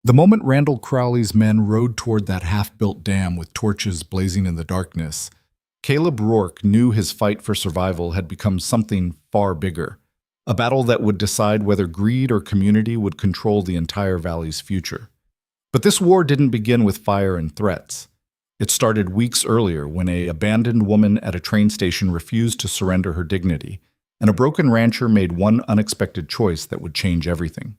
The moment Randall Crowley's men rode toward that half-built dam with torches blazing in the darkness, Caleb Rourke knew his fight for survival had become something far bigger, a battle that would decide whether greed or community would control the entire valley's future. But this war didn't begin with fire and threats. It started weeks earlier when an abandoned woman at a train station refused to surrender her dignity, and a broken rancher made one unexpected choice that would change everything.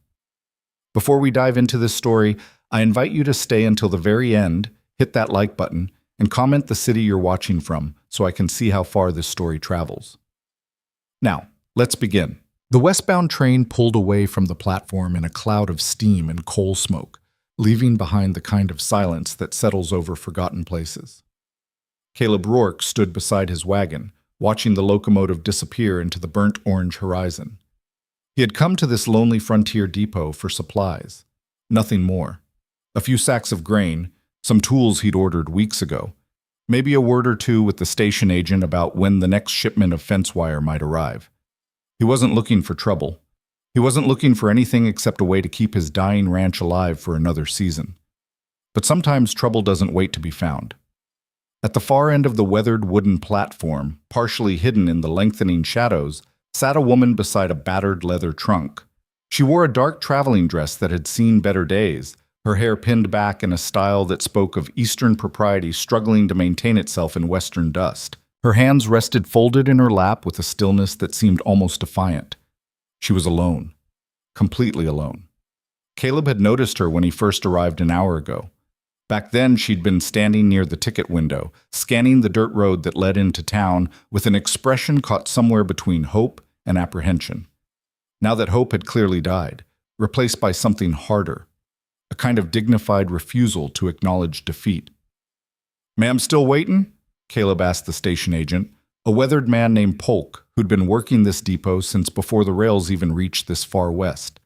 Before we dive into this story, I invite you to stay until the very end, hit that like button, and comment the city you're watching from so I can see how far this story travels. Now, let's begin. The westbound train pulled away from the platform in a cloud of steam and coal smoke, leaving behind the kind of silence that settles over forgotten places. Caleb Rourke stood beside his wagon, watching the locomotive disappear into the burnt orange horizon. He had come to this lonely frontier depot for supplies, nothing more. A few sacks of grain, some tools he'd ordered weeks ago, maybe a word or two with the station agent about when the next shipment of fence wire might arrive. He wasn't looking for trouble. He wasn't looking for anything except a way to keep his dying ranch alive for another season. But sometimes trouble doesn't wait to be found. At the far end of the weathered wooden platform, partially hidden in the lengthening shadows, sat a woman beside a battered leather trunk. She wore a dark traveling dress that had seen better days, her hair pinned back in a style that spoke of Eastern propriety struggling to maintain itself in Western dust. Her hands rested folded in her lap with a stillness that seemed almost defiant. She was alone. Completely alone. Caleb had noticed her when he first arrived an hour ago. Back then, she'd been standing near the ticket window, scanning the dirt road that led into town with an expression caught somewhere between hope and apprehension. Now that hope had clearly died, replaced by something harder, a kind of dignified refusal to acknowledge defeat. "Ma'am, still waitin'?" Caleb asked the station agent, a weathered man named Polk who'd been working this depot since before the rails even reached this far west.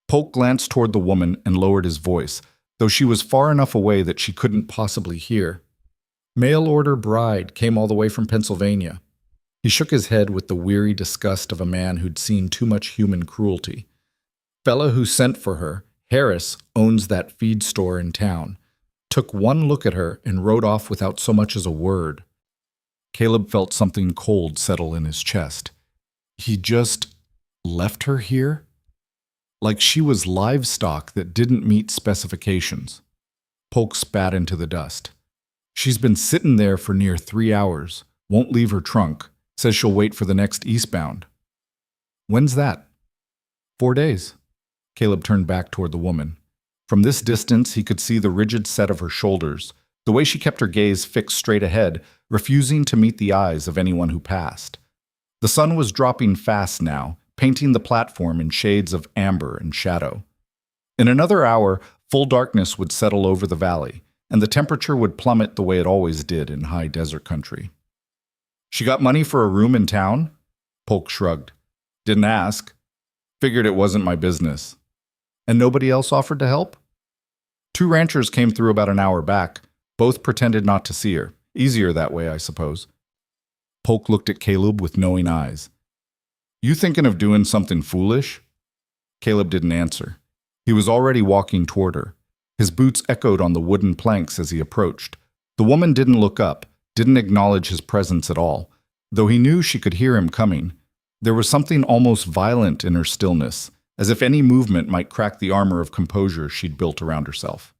Polk glanced toward the woman and lowered his voice, though she was far enough away that she couldn't possibly hear. "Mail-order bride came all the way from Pennsylvania." He shook his head with the weary disgust of a man who'd seen too much human cruelty. "Fella who sent for her, Harris, owns that feed store in town. Took one look at her and rode off without so much as a word." Caleb felt something cold settle in his chest. He just left her here? Like she was livestock that didn't meet specifications. Polk spat into the dust. "She's been sitting there for near 3 hours, won't leave her trunk, says she'll wait for the next eastbound." "When's that?" 4 days. Caleb turned back toward the woman. From this distance, he could see the rigid set of her shoulders, the way she kept her gaze fixed straight ahead, refusing to meet the eyes of anyone who passed. The sun was dropping fast now, painting the platform in shades of amber and shadow. In another hour, full darkness would settle over the valley, and the temperature would plummet the way it always did in high desert country. "She got money for a room in town?" Polk shrugged. "Didn't ask. Figured it wasn't my business." "And nobody else offered to help?" "2 ranchers came through about an hour back. Both pretended not to see her. Easier that way, I suppose." Polk looked at Caleb with knowing eyes. "You thinking of doing something foolish?" Caleb didn't answer. He was already walking toward her. His boots echoed on the wooden planks as he approached. The woman didn't look up, didn't acknowledge his presence at all, though he knew she could hear him coming. There was something almost violent in her stillness, as if any movement might crack the armor of composure she'd built around herself.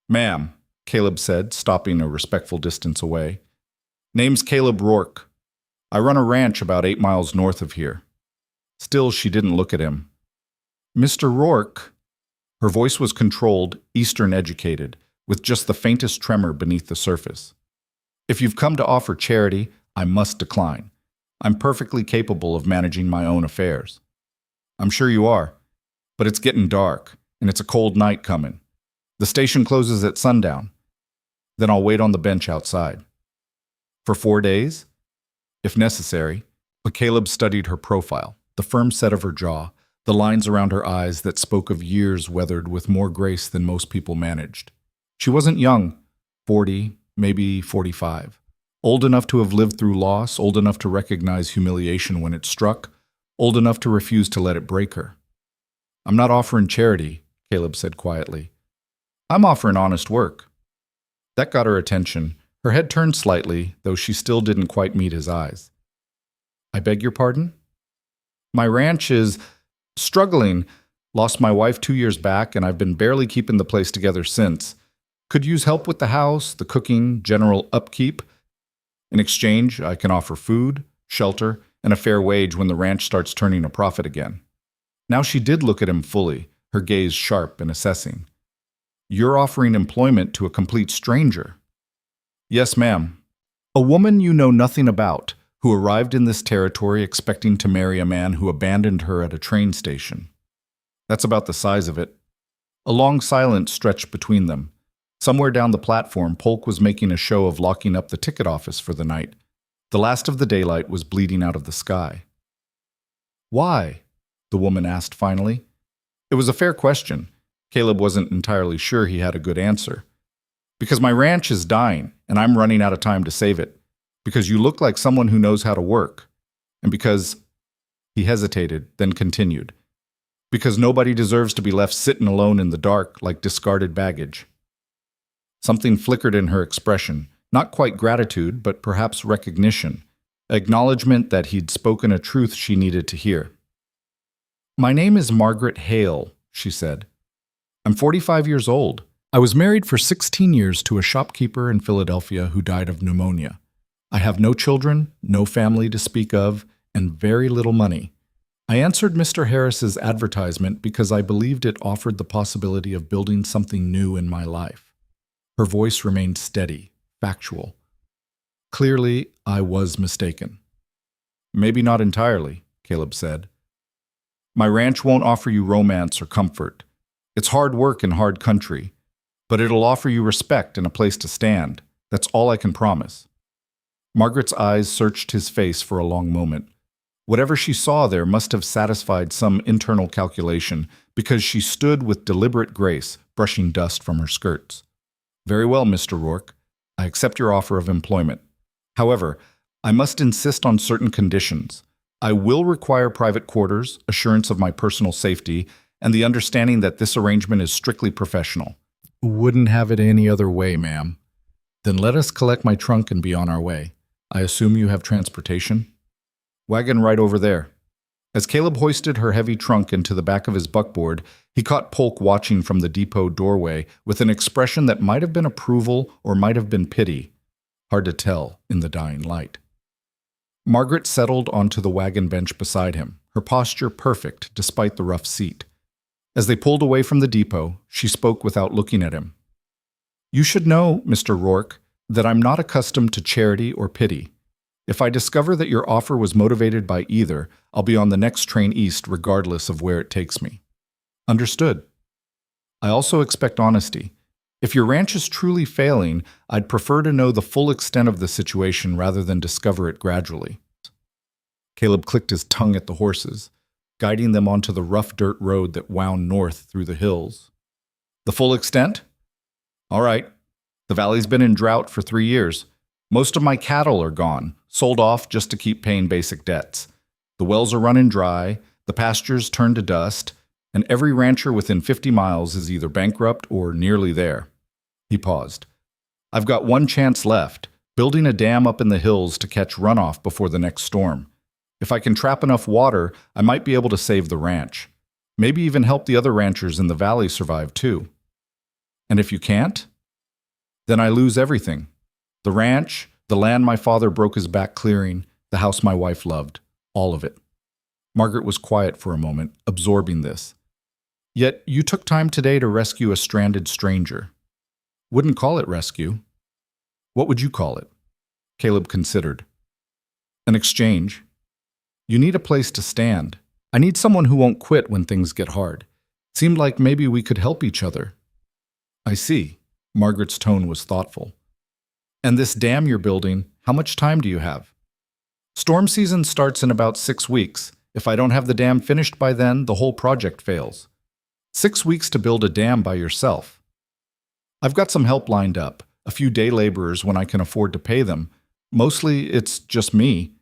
"Ma'am," Caleb said, stopping a respectful distance away. "Name's Caleb Rourke. I run a ranch about 8 miles north of here." Still, she didn't look at him. "Mr. Rourke." Her voice was controlled, Eastern educated, with just the faintest tremor beneath the surface. "If you've come to offer charity, I must decline. I'm perfectly capable of managing my own affairs." "I'm sure you are, but it's getting dark, and it's a cold night coming. The station closes at sundown. Then I'll wait on the bench outside." "For 4 days?" "If necessary." But Caleb studied her profile, the firm set of her jaw, the lines around her eyes that spoke of years weathered with more grace than most people managed. She wasn't young, 40, maybe 45. Old enough to have lived through loss, old enough to recognize humiliation when it struck, old enough to refuse to let it break her. "I'm not offering charity," Caleb said quietly. I'm offering honest work. That got her attention. Her head turned slightly, though she still didn't quite meet his eyes. I beg your pardon? My ranch is struggling. Lost my wife 2 years back, and I've been barely keeping the place together since. Could use help with the house, the cooking, general upkeep. In exchange, I can offer food, shelter, and a fair wage when the ranch starts turning a profit again. Now she did look at him fully, her gaze sharp and assessing. You're offering employment to a complete stranger. Yes, ma'am. A woman you know nothing about, who arrived in this territory expecting to marry a man who abandoned her at a train station. That's about the size of it. A long silence stretched between them. Somewhere down the platform, Polk was making a show of locking up the ticket office for the night. The last of the daylight was bleeding out of the sky. Why? The woman asked finally. It was a fair question. Caleb wasn't entirely sure he had a good answer. Because my ranch is dying, and I'm running out of time to save it. Because you look like someone who knows how to work. And because... He hesitated, then continued. Because nobody deserves to be left sitting alone in the dark like discarded baggage. Something flickered in her expression, not quite gratitude, but perhaps recognition, acknowledgement that he'd spoken a truth she needed to hear. My name is Margaret Hale, she said. I'm 45 years old. I was married for 16 years to a shopkeeper in Philadelphia who died of pneumonia. I have no children, no family to speak of, and very little money. I answered Mr. Harris's advertisement because I believed it offered the possibility of building something new in my life. Her voice remained steady, factual. Clearly, I was mistaken. Maybe not entirely, Caleb said. My ranch won't offer you romance or comfort. It's hard work in hard country, but it'll offer you respect and a place to stand. That's all I can promise. Margaret's eyes searched his face for a long moment. Whatever she saw there must have satisfied some internal calculation, because she stood with deliberate grace, brushing dust from her skirts. Very well, Mr. Rourke. I accept your offer of employment. However, I must insist on certain conditions. I will require private quarters, assurance of my personal safety, and the understanding that this arrangement is strictly professional. Wouldn't have it any other way, ma'am. Then let us collect my trunk and be on our way. I assume you have transportation? Wagon right over there. As Caleb hoisted her heavy trunk into the back of his buckboard, he caught Polk watching from the depot doorway with an expression that might have been approval or might have been pity. Hard to tell in the dying light. Margaret settled onto the wagon bench beside him, her posture perfect despite the rough seat. As they pulled away from the depot, she spoke without looking at him. You should know, Mr. Rourke, that I'm not accustomed to charity or pity. If I discover that your offer was motivated by either, I'll be on the next train east regardless of where it takes me. Understood. I also expect honesty. If your ranch is truly failing, I'd prefer to know the full extent of the situation rather than discover it gradually. Caleb clicked his tongue at the horses, guiding them onto the rough dirt road that wound north through the hills. The full extent? All right. The valley's been in drought for 3 years. Most of my cattle are gone, sold off just to keep paying basic debts. The wells are running dry, the pastures turned to dust, and every rancher within 50 miles is either bankrupt or nearly there. He paused. I've got one chance left, building a dam up in the hills to catch runoff before the next storm. If I can trap enough water, I might be able to save the ranch. Maybe even help the other ranchers in the valley survive too. And if you can't? Then I lose everything. The ranch, the land my father broke his back clearing, the house my wife loved. All of it. Margaret was quiet for a moment, absorbing this. Yet you took time today to rescue a stranded stranger. Wouldn't call it rescue. What would you call it? Caleb considered. An exchange. You need a place to stand. I need someone who won't quit when things get hard. Seemed like maybe we could help each other. I see. Margaret's tone was thoughtful. And this dam you're building, how much time do you have? Storm season starts in about 6 weeks. If I don't have the dam finished by then, the whole project fails. 6 weeks to build a dam by yourself. I've got some help lined up, a few day laborers when I can afford to pay them. Mostly it's just me.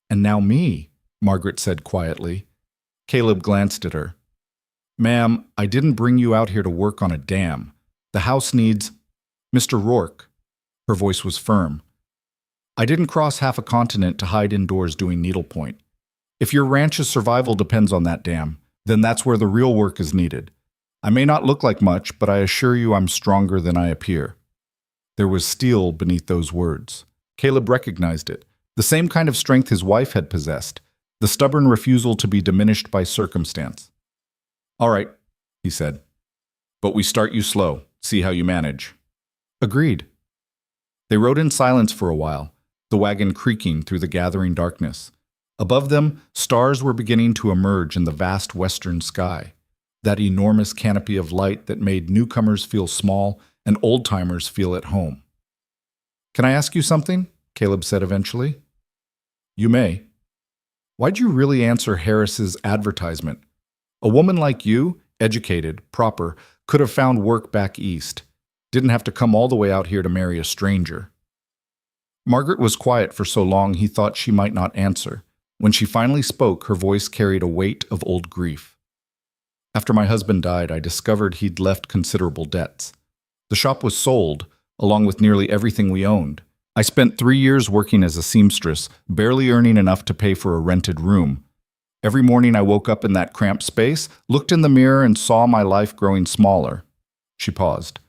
And now me, Margaret said quietly. Caleb glanced at her. Ma'am, I didn't bring you out here to work on a dam. The house needs… Mr. Rourke. Her voice was firm. I didn't cross half a continent to hide indoors doing needlepoint. If your ranch's survival depends on that dam, then that's where the real work is needed. I may not look like much, but I assure you I'm stronger than I appear. There was steel beneath those words. Caleb recognized it, the same kind of strength his wife had possessed, the stubborn refusal to be diminished by circumstance. All right, he said. But we start you slow, see how you manage. Agreed. They rode in silence for a while, the wagon creaking through the gathering darkness. Above them, stars were beginning to emerge in the vast western sky, that enormous canopy of light that made newcomers feel small and old-timers feel at home. Can I ask you something? Caleb said eventually. You may. Why'd you really answer Harris's advertisement? A woman like you, educated, proper, could have found work back east. Didn't have to come all the way out here to marry a stranger. Margaret was quiet for so long he thought she might not answer. When she finally spoke, her voice carried a weight of old grief. After my husband died, I discovered he'd left considerable debts. The shop was sold, along with nearly everything we owned. I spent 3 years working as a seamstress, barely earning enough to pay for a rented room. Every morning I woke up in that cramped space, looked in the mirror, and saw my life growing smaller. She paused.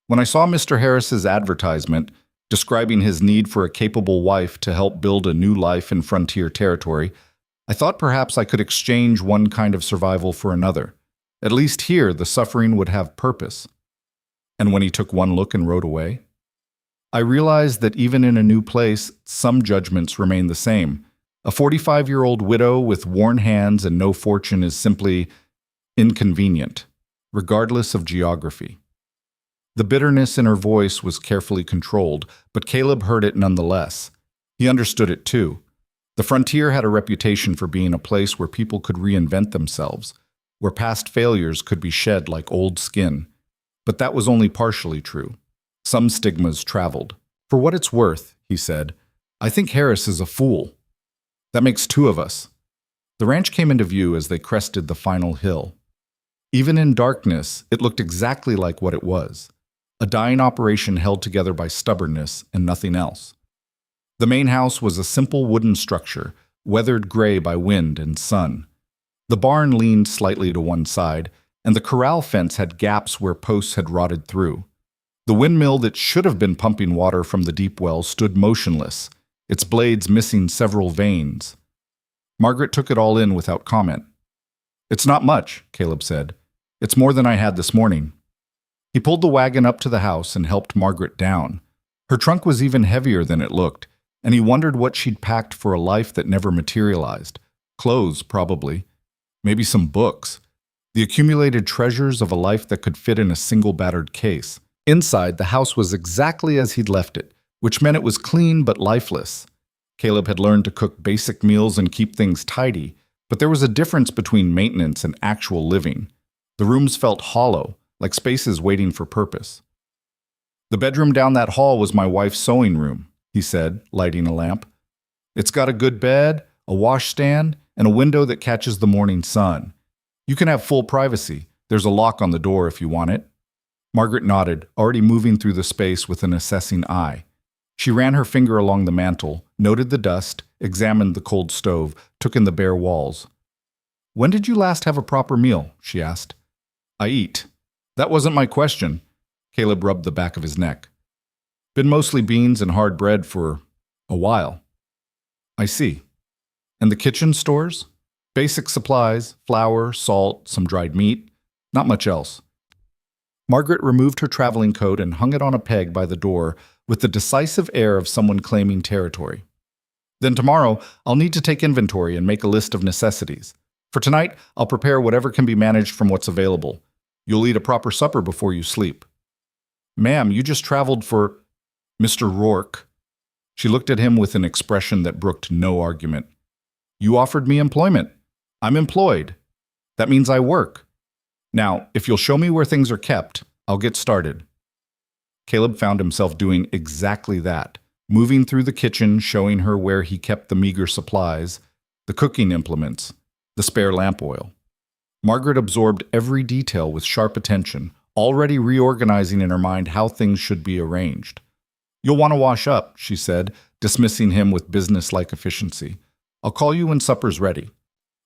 When I saw Mr. Harris's advertisement, describing his need for a capable wife to help build a new life in frontier territory, I thought perhaps I could exchange one kind of survival for another. At least here, the suffering would have purpose. And when he took one look and rode away, I realized that even in a new place, some judgments remain the same. A 45-year-old widow with worn hands and no fortune is simply inconvenient, regardless of geography. The bitterness in her voice was carefully controlled, but Caleb heard it nonetheless. He understood it too. The frontier had a reputation for being a place where people could reinvent themselves, where past failures could be shed like old skin. But that was only partially true. Some stigmas traveled. For what it's worth, he said, I think Harris is a fool. That makes 2 of us. The ranch came into view as they crested the final hill. Even in darkness, it looked exactly like what it was. A dying operation held together by stubbornness and nothing else. The main house was a simple wooden structure, weathered gray by wind and sun. The barn leaned slightly to one side, and the corral fence had gaps where posts had rotted through. The windmill that should have been pumping water from the deep well stood motionless, its blades missing several vanes. Margaret took it all in without comment. It's not much, Caleb said. It's more than I had this morning. He pulled the wagon up to the house and helped Margaret down. Her trunk was even heavier than it looked, and he wondered what she'd packed for a life that never materialized. Clothes, probably. Maybe some books. The accumulated treasures of a life that could fit in a single battered case. Inside, the house was exactly as he'd left it, which meant it was clean but lifeless. Caleb had learned to cook basic meals and keep things tidy, but there was a difference between maintenance and actual living. The rooms felt hollow, like spaces waiting for purpose. The bedroom down that hall was my wife's sewing room, he said, lighting a lamp. It's got a good bed, a washstand, and a window that catches the morning sun. You can have full privacy. There's a lock on the door if you want it. Margaret nodded, already moving through the space with an assessing eye. She ran her finger along the mantel, noted the dust, examined the cold stove, took in the bare walls. When did you last have a proper meal? She asked. I eat. That wasn't my question. Caleb rubbed the back of his neck. Been mostly beans and hard bread for a while. I see. And the kitchen stores? Basic supplies, flour, salt, some dried meat. Not much else. Margaret removed her traveling coat and hung it on a peg by the door with the decisive air of someone claiming territory. Then tomorrow, I'll need to take inventory and make a list of necessities. For tonight, I'll prepare whatever can be managed from what's available. You'll eat a proper supper before you sleep. Ma'am, you just traveled for… Mr. Rourke. She looked at him with an expression that brooked no argument. You offered me employment. I'm employed. That means I work. Now, if you'll show me where things are kept, I'll get started. Caleb found himself doing exactly that, moving through the kitchen, showing her where he kept the meager supplies, the cooking implements, the spare lamp oil. Margaret absorbed every detail with sharp attention, already reorganizing in her mind how things should be arranged. "You'll want to wash up," she said, dismissing him with business-like efficiency. "I'll call you when supper's ready."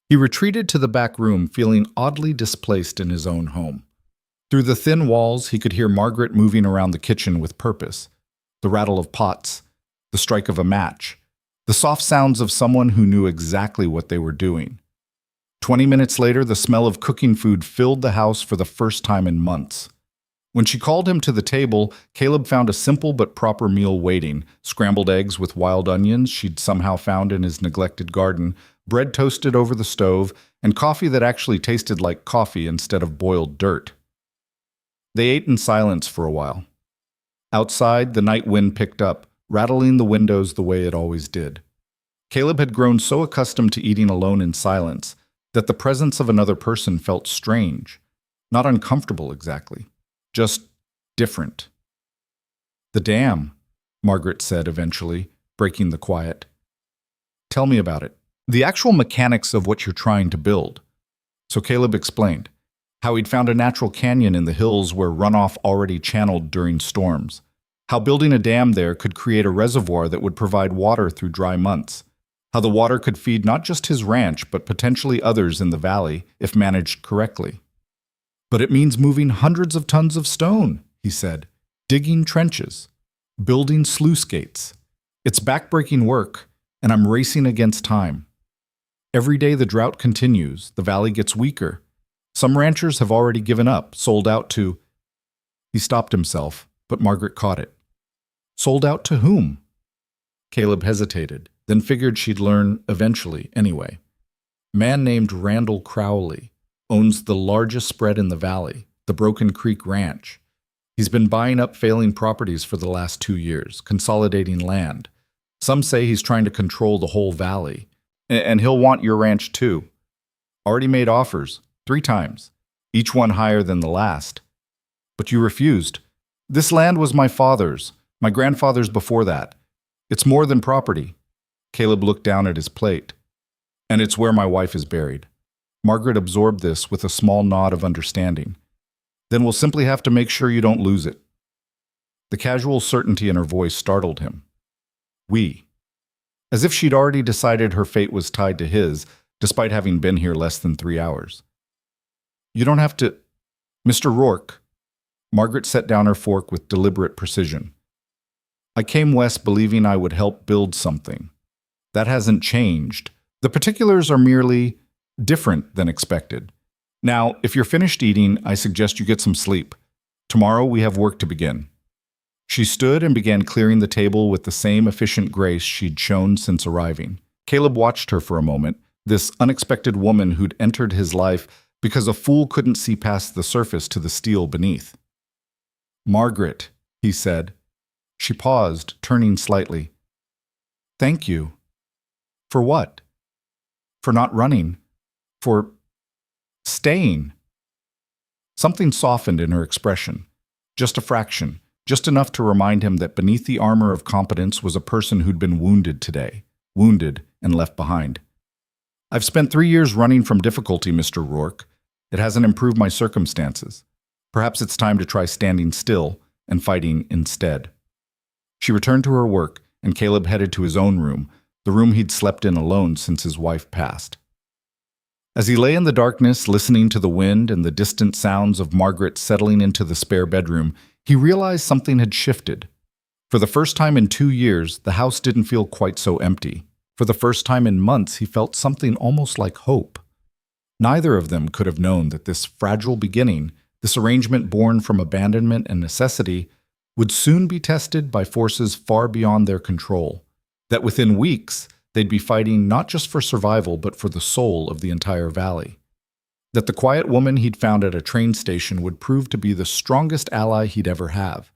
He retreated to the back room, feeling oddly displaced in his own home. Through the thin walls, he could hear Margaret moving around the kitchen with purpose. The rattle of pots, the strike of a match, the soft sounds of someone who knew exactly what they were doing. 20 minutes later, the smell of cooking food filled the house for the first time in months. When she called him to the table, Caleb found a simple but proper meal waiting: scrambled eggs with wild onions she'd somehow found in his neglected garden, bread toasted over the stove, and coffee that actually tasted like coffee instead of boiled dirt. They ate in silence for a while. Outside, the night wind picked up, rattling the windows the way it always did. Caleb had grown so accustomed to eating alone in silence that the presence of another person felt strange, not uncomfortable exactly, just different. "The dam," Margaret said eventually, breaking the quiet. "Tell me about it. The actual mechanics of what you're trying to build." So Caleb explained how he'd found a natural canyon in the hills where runoff already channeled during storms, how building a dam there could create a reservoir that would provide water through dry months, how the water could feed not just his ranch but potentially others in the valley if managed correctly. "But it means moving hundreds of tons of stone," he said, "digging trenches, building sluice gates. It's backbreaking work, and I'm racing against time. Every day the drought continues, the valley gets weaker. Some ranchers have already given up, sold out to—" He stopped himself, but Margaret caught it. "Sold out to whom?" Caleb hesitated, then figured she'd learn eventually anyway. "Man named Randall Crowley owns the largest spread in the valley, the Broken Creek Ranch. He's been buying up failing properties for the last 2 years, consolidating land. Some say he's trying to control the whole valley. And he'll want your ranch too. Already made offers, 3 times, each one higher than the last. But you refused. This land was my father's, my grandfather's before that. It's more than property." Caleb looked down at his plate. "And it's where my wife is buried." Margaret absorbed this with a small nod of understanding. "Then we'll simply have to make sure you don't lose it." The casual certainty in her voice startled him. "We." As if she'd already decided her fate was tied to his, despite having been here less than 3 hours. "You don't have to—" "Mr. Rourke." Margaret set down her fork with deliberate precision. "I came west believing I would help build something. That hasn't changed. The particulars are merely different than expected. Now, if you're finished eating, I suggest you get some sleep. Tomorrow we have work to begin." She stood and began clearing the table with the same efficient grace she'd shown since arriving. Caleb watched her for a moment, this unexpected woman who'd entered his life because a fool couldn't see past the surface to the steel beneath. "Margaret," he said. She paused, turning slightly. "Thank you." "For what?" "For not running. For staying." Something softened in her expression. Just a fraction. Just enough to remind him that beneath the armor of competence was a person who'd been wounded today. Wounded and left behind. "I've spent 3 years running from difficulty, Mr. Rourke. It hasn't improved my circumstances. Perhaps it's time to try standing still and fighting instead." She returned to her work, and Caleb headed to his own room, the room he'd slept in alone since his wife passed. As he lay in the darkness, listening to the wind and the distant sounds of Margaret settling into the spare bedroom, he realized something had shifted. For the first time in 2 years, the house didn't feel quite so empty. For the first time in months, he felt something almost like hope. Neither of them could have known that this fragile beginning, this arrangement born from abandonment and necessity, would soon be tested by forces far beyond their control. That within weeks, they'd be fighting not just for survival but for the soul of the entire valley. That the quiet woman he'd found at a train station would prove to be the strongest ally he'd ever have.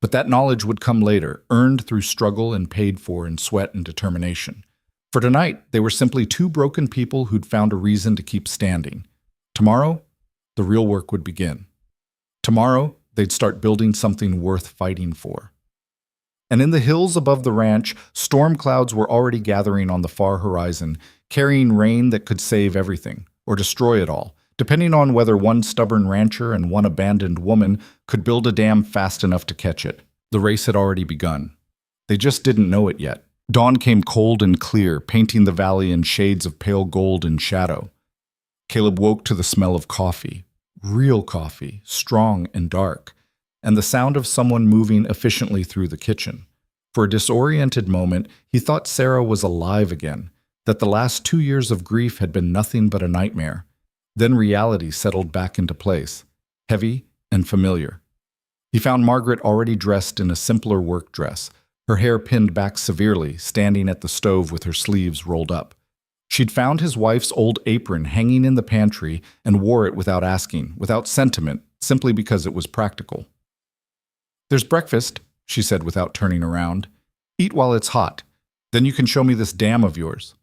But that knowledge would come later, earned through struggle and paid for in sweat and determination. For tonight, they were simply 2 broken people who'd found a reason to keep standing. Tomorrow, the real work would begin. Tomorrow, they'd start building something worth fighting for. And in the hills above the ranch, storm clouds were already gathering on the far horizon, carrying rain that could save everything, or destroy it all, depending on whether one stubborn rancher and one abandoned woman could build a dam fast enough to catch it. The race had already begun. They just didn't know it yet. Dawn came cold and clear, painting the valley in shades of pale gold and shadow. Caleb woke to the smell of coffee, real coffee, strong and dark, and the sound of someone moving efficiently through the kitchen. For a disoriented moment, he thought Sarah was alive again, that the last 2 years of grief had been nothing but a nightmare. Then reality settled back into place, heavy and familiar. He found Margaret already dressed in a simpler work dress, her hair pinned back severely, standing at the stove with her sleeves rolled up. She'd found his wife's old apron hanging in the pantry and wore it without asking, without sentiment, simply because it was practical. "There's breakfast," she said without turning around. "Eat while it's hot. Then you can show me this dam of yours."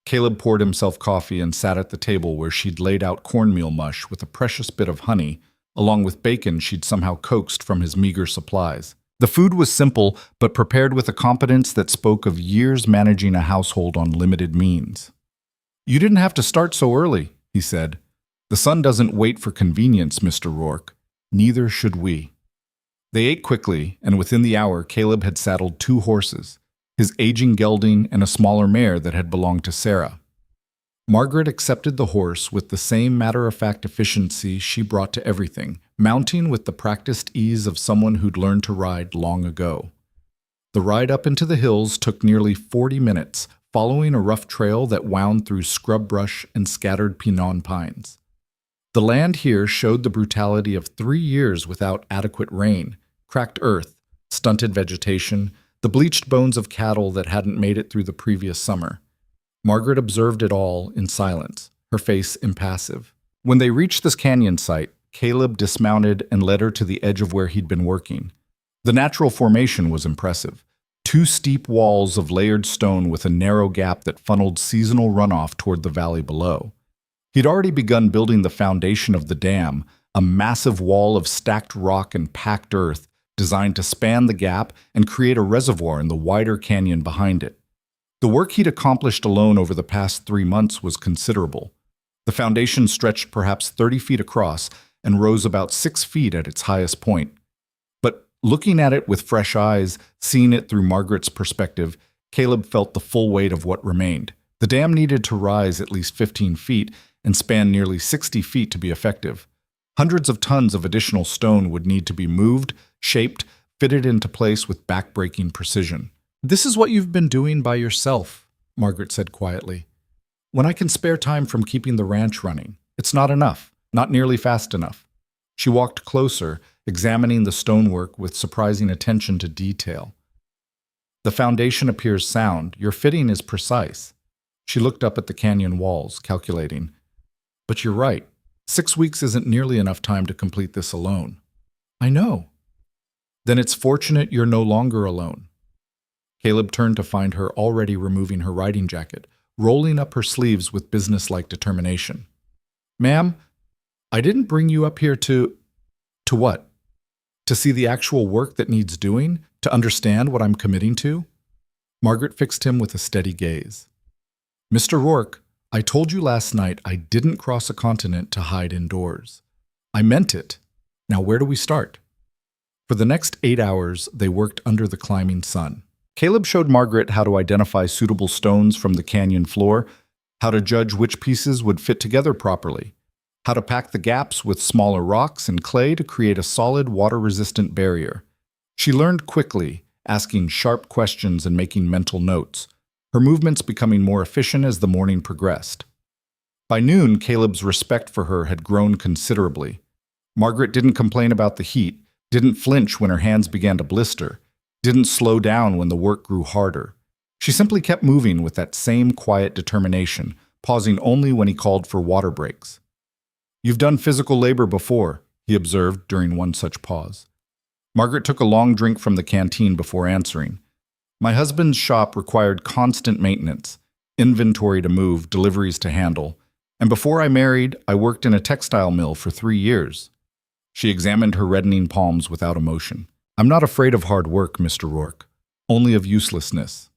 Caleb poured himself coffee and sat at the table where she'd laid out cornmeal mush with a precious bit of honey, along with bacon she'd somehow coaxed from his meager supplies. The food was simple, but prepared with a competence that spoke of years managing a household on limited means. "You didn't have to start so early," he said. "The sun doesn't wait for convenience, Mr. Rourke. Neither should we." They ate quickly, and within the hour Caleb had saddled 2 horses, his aging gelding and a smaller mare that had belonged to Sarah. Margaret accepted the horse with the same matter-of-fact efficiency she brought to everything, mounting with the practiced ease of someone who'd learned to ride long ago. The ride up into the hills took nearly 40 minutes, following a rough trail that wound through scrub brush and scattered pinon pines. The land here showed the brutality of 3 years without adequate rain, cracked earth, stunted vegetation, the bleached bones of cattle that hadn't made it through the previous summer. Margaret observed it all in silence, her face impassive. When they reached this canyon site, Caleb dismounted and led her to the edge of where he'd been working. The natural formation was impressive. 2 steep walls of layered stone with a narrow gap that funneled seasonal runoff toward the valley below. He'd already begun building the foundation of the dam, a massive wall of stacked rock and packed earth designed to span the gap and create a reservoir in the wider canyon behind it. The work he'd accomplished alone over the past 3 months was considerable. The foundation stretched perhaps 30 feet across and rose about 6 feet at its highest point. But looking at it with fresh eyes, seeing it through Margaret's perspective, Caleb felt the full weight of what remained. The dam needed to rise at least 15 feet and span nearly 60 feet to be effective. Hundreds of tons of additional stone would need to be moved, shaped, fitted into place with back-breaking precision. "This is what you've been doing by yourself," Margaret said quietly. "When I can spare time from keeping the ranch running, it's not enough, not nearly fast enough." She walked closer, examining the stonework with surprising attention to detail. "The foundation appears sound. Your fitting is precise." She looked up at the canyon walls, calculating. "But you're right. 6 weeks isn't nearly enough time to complete this alone." "I know." "Then it's fortunate you're no longer alone." Caleb turned to find her already removing her riding jacket, rolling up her sleeves with businesslike determination. "Ma'am, I didn't bring you up here to..." "To what?" "To see the actual work that needs doing? To understand what I'm committing to?" Margaret fixed him with a steady gaze. "Mr. Rourke, I told you last night I didn't cross a continent to hide indoors. I meant it. Now where do we start?" For the next 8 hours, they worked under the climbing sun. Caleb showed Margaret how to identify suitable stones from the canyon floor, how to judge which pieces would fit together properly, how to pack the gaps with smaller rocks and clay to create a solid, water-resistant barrier. She learned quickly, asking sharp questions and making mental notes, her movements becoming more efficient as the morning progressed. By noon, Caleb's respect for her had grown considerably. Margaret didn't complain about the heat, didn't flinch when her hands began to blister, didn't slow down when the work grew harder. She simply kept moving with that same quiet determination, pausing only when he called for water breaks. "You've done physical labor before," he observed during one such pause. Margaret took a long drink from the canteen before answering. "My husband's shop required constant maintenance, inventory to move, deliveries to handle, and before I married, I worked in a textile mill for 3 years. She examined her reddening palms without emotion. "I'm not afraid of hard work, Mr. Rourke, only of uselessness."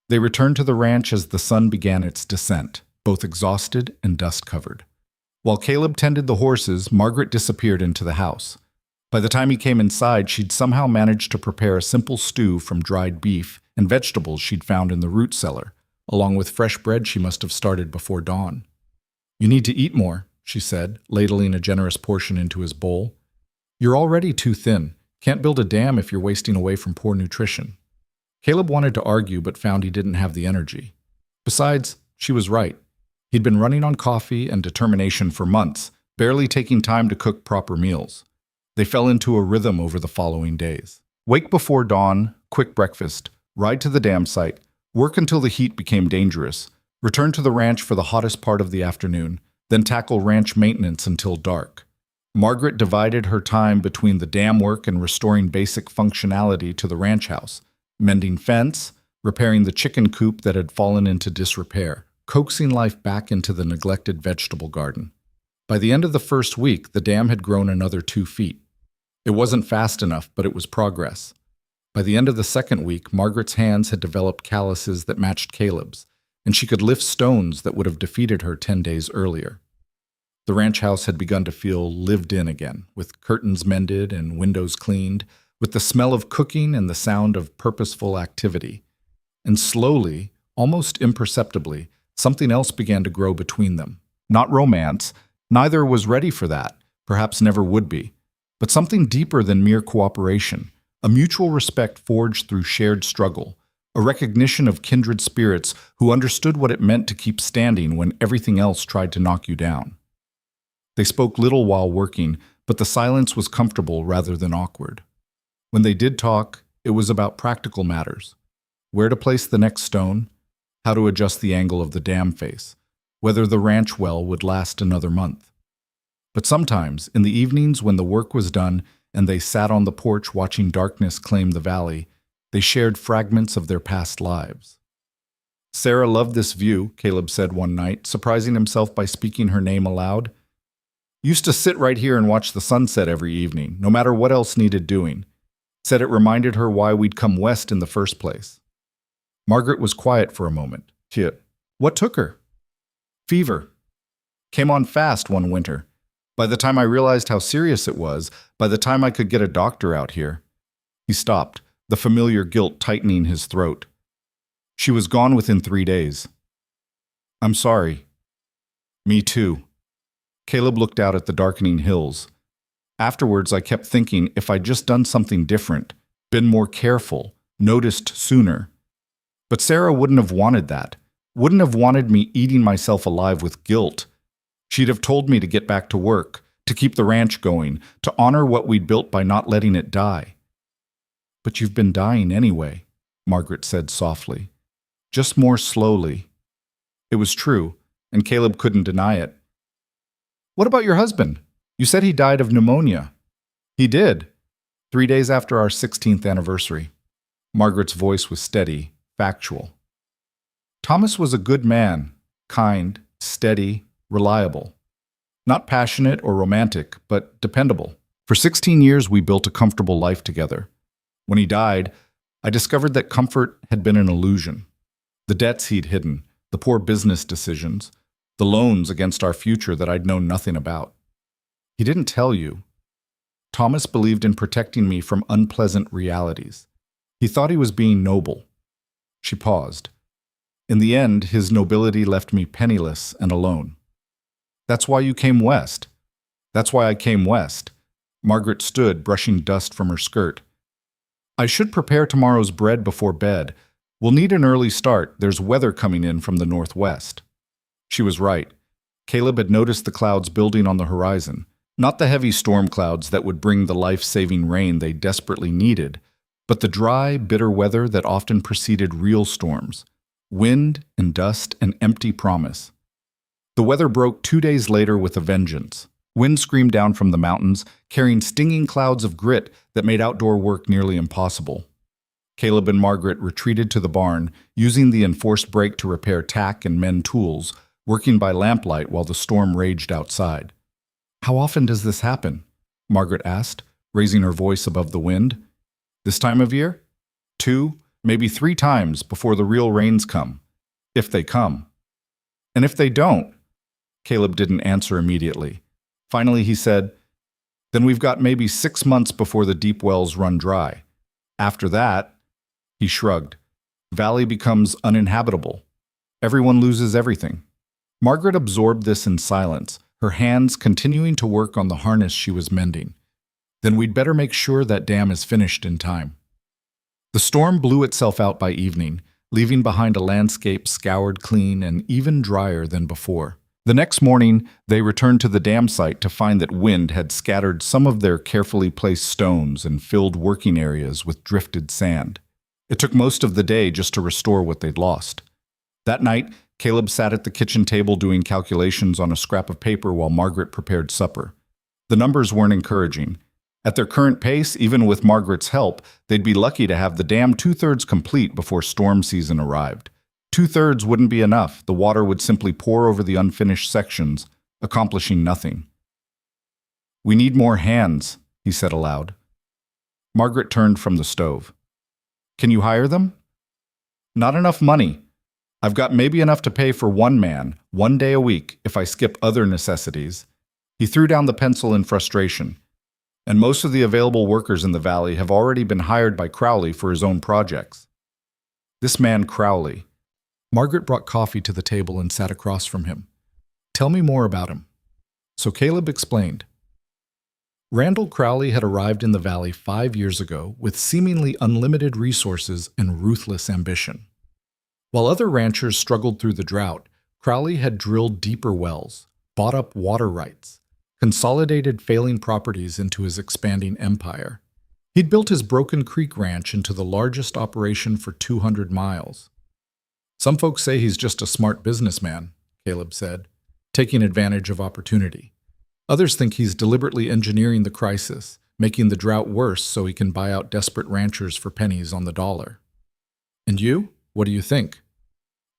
They returned to the ranch as the sun began its descent, both exhausted and dust-covered. While Caleb tended the horses, Margaret disappeared into the house. By the time he came inside, she'd somehow managed to prepare a simple stew from dried beef and vegetables she'd found in the root cellar, along with fresh bread she must have started before dawn. "You need to eat more," she said, ladling a generous portion into his bowl. "You're already too thin. Can't build a dam if you're wasting away from poor nutrition." Caleb wanted to argue but found he didn't have the energy. Besides, she was right. He'd been running on coffee and determination for months, barely taking time to cook proper meals. They fell into a rhythm over the following days. Wake before dawn, quick breakfast, ride to the dam site, work until the heat became dangerous, return to the ranch for the hottest part of the afternoon, then tackle ranch maintenance until dark. Margaret divided her time between the dam work and restoring basic functionality to the ranch house, mending fence, repairing the chicken coop that had fallen into disrepair, coaxing life back into the neglected vegetable garden. By the end of the first week, the dam had grown another 2 feet. It wasn't fast enough, but it was progress. By the end of the second week, Margaret's hands had developed calluses that matched Caleb's, and she could lift stones that would have defeated her 10 days earlier. The ranch house had begun to feel lived in again, with curtains mended and windows cleaned, with the smell of cooking and the sound of purposeful activity. And slowly, almost imperceptibly, something else began to grow between them. Not romance, neither was ready for that, perhaps never would be, but something deeper than mere cooperation, a mutual respect forged through shared struggle, a recognition of kindred spirits who understood what it meant to keep standing when everything else tried to knock you down. They spoke little while working, but the silence was comfortable rather than awkward. When they did talk, it was about practical matters: where to place the next stone, how to adjust the angle of the dam face, whether the ranch well would last another month. But sometimes, in the evenings when the work was done and they sat on the porch watching darkness claim the valley, they shared fragments of their past lives. "Sarah loved this view," Caleb said one night, surprising himself by speaking her name aloud. "Used to sit right here and watch the sunset every evening, no matter what else needed doing. Said it reminded her why we'd come west in the first place." Margaret was quiet for a moment. What took her?" "Fever. Came on fast one winter. By the time I realized how serious it was, by the time I could get a doctor out here." He stopped, the familiar guilt tightening his throat. "She was gone within 3 days." "I'm sorry." "Me too." Caleb looked out at the darkening hills. "Afterwards, I kept thinking if I'd just done something different, been more careful, noticed sooner. But Sarah wouldn't have wanted that, wouldn't have wanted me eating myself alive with guilt. She'd have told me to get back to work, to keep the ranch going, to honor what we'd built by not letting it die." "But you've been dying anyway," Margaret said softly. "Just more slowly." It was true, and Caleb couldn't deny it. "What about your husband? You said he died of pneumonia." "He did. 3 days after our 16th anniversary." Margaret's voice was steady, factual. "Thomas was a good man, kind, steady, reliable. Not passionate or romantic, but dependable. For 16 years we built a comfortable life together. When he died, I discovered that comfort had been an illusion. The debts he'd hidden, the poor business decisions, the loans against our future that I'd known nothing about. He didn't tell you. Thomas believed in protecting me from unpleasant realities. He thought he was being noble." She paused. "In the end, his nobility left me penniless and alone." "That's why you came west." "That's why I came west." Margaret stood, brushing dust from her skirt. "I should prepare tomorrow's bread before bed. We'll need an early start. There's weather coming in from the northwest." She was right. Caleb had noticed the clouds building on the horizon. Not the heavy storm clouds that would bring the life-saving rain they desperately needed, but the dry, bitter weather that often preceded real storms. Wind and dust and empty promise. The weather broke 2 days later with a vengeance. Wind screamed down from the mountains, carrying stinging clouds of grit that made outdoor work nearly impossible. Caleb and Margaret retreated to the barn, using the enforced break to repair tack and mend tools, working by lamplight while the storm raged outside. "How often does this happen?" Margaret asked, raising her voice above the wind. "This time of year? 2, maybe 3 times before the real rains come. If they come. And if they don't, Caleb didn't answer immediately. Finally, he said, "Then we've got maybe 6 months before the deep wells run dry. After that," he shrugged, "valley becomes uninhabitable. Everyone loses everything." Margaret absorbed this in silence, her hands continuing to work on the harness she was mending. "Then we'd better make sure that dam is finished in time." The storm blew itself out by evening, leaving behind a landscape scoured clean and even drier than before. The next morning, they returned to the dam site to find that wind had scattered some of their carefully placed stones and filled working areas with drifted sand. It took most of the day just to restore what they'd lost. That night, Caleb sat at the kitchen table doing calculations on a scrap of paper while Margaret prepared supper. The numbers weren't encouraging. At their current pace, even with Margaret's help, they'd be lucky to have the dam 2/3 complete before storm season arrived. 2/3 wouldn't be enough. The water would simply pour over the unfinished sections, accomplishing nothing. "We need more hands," he said aloud. Margaret turned from the stove. "Can you hire them?" "Not enough money. I've got maybe enough to pay for one man, 1 day a week, if I skip other necessities." He threw down the pencil in frustration. "And most of the available workers in the valley have already been hired by Crowley for his own projects." This man Crowley. Margaret brought coffee to the table and sat across from him. "Tell me more about him." So Caleb explained. Randall Crowley had arrived in the valley 5 years ago with seemingly unlimited resources and ruthless ambition. While other ranchers struggled through the drought, Crowley had drilled deeper wells, bought up water rights, consolidated failing properties into his expanding empire. He'd built his Broken Creek Ranch into the largest operation for 200 miles. "Some folks say he's just a smart businessman," Caleb said, taking advantage of opportunity. "Others think he's deliberately engineering the crisis, making the drought worse so he can buy out desperate ranchers for pennies on the dollar." "And you? What do you think?"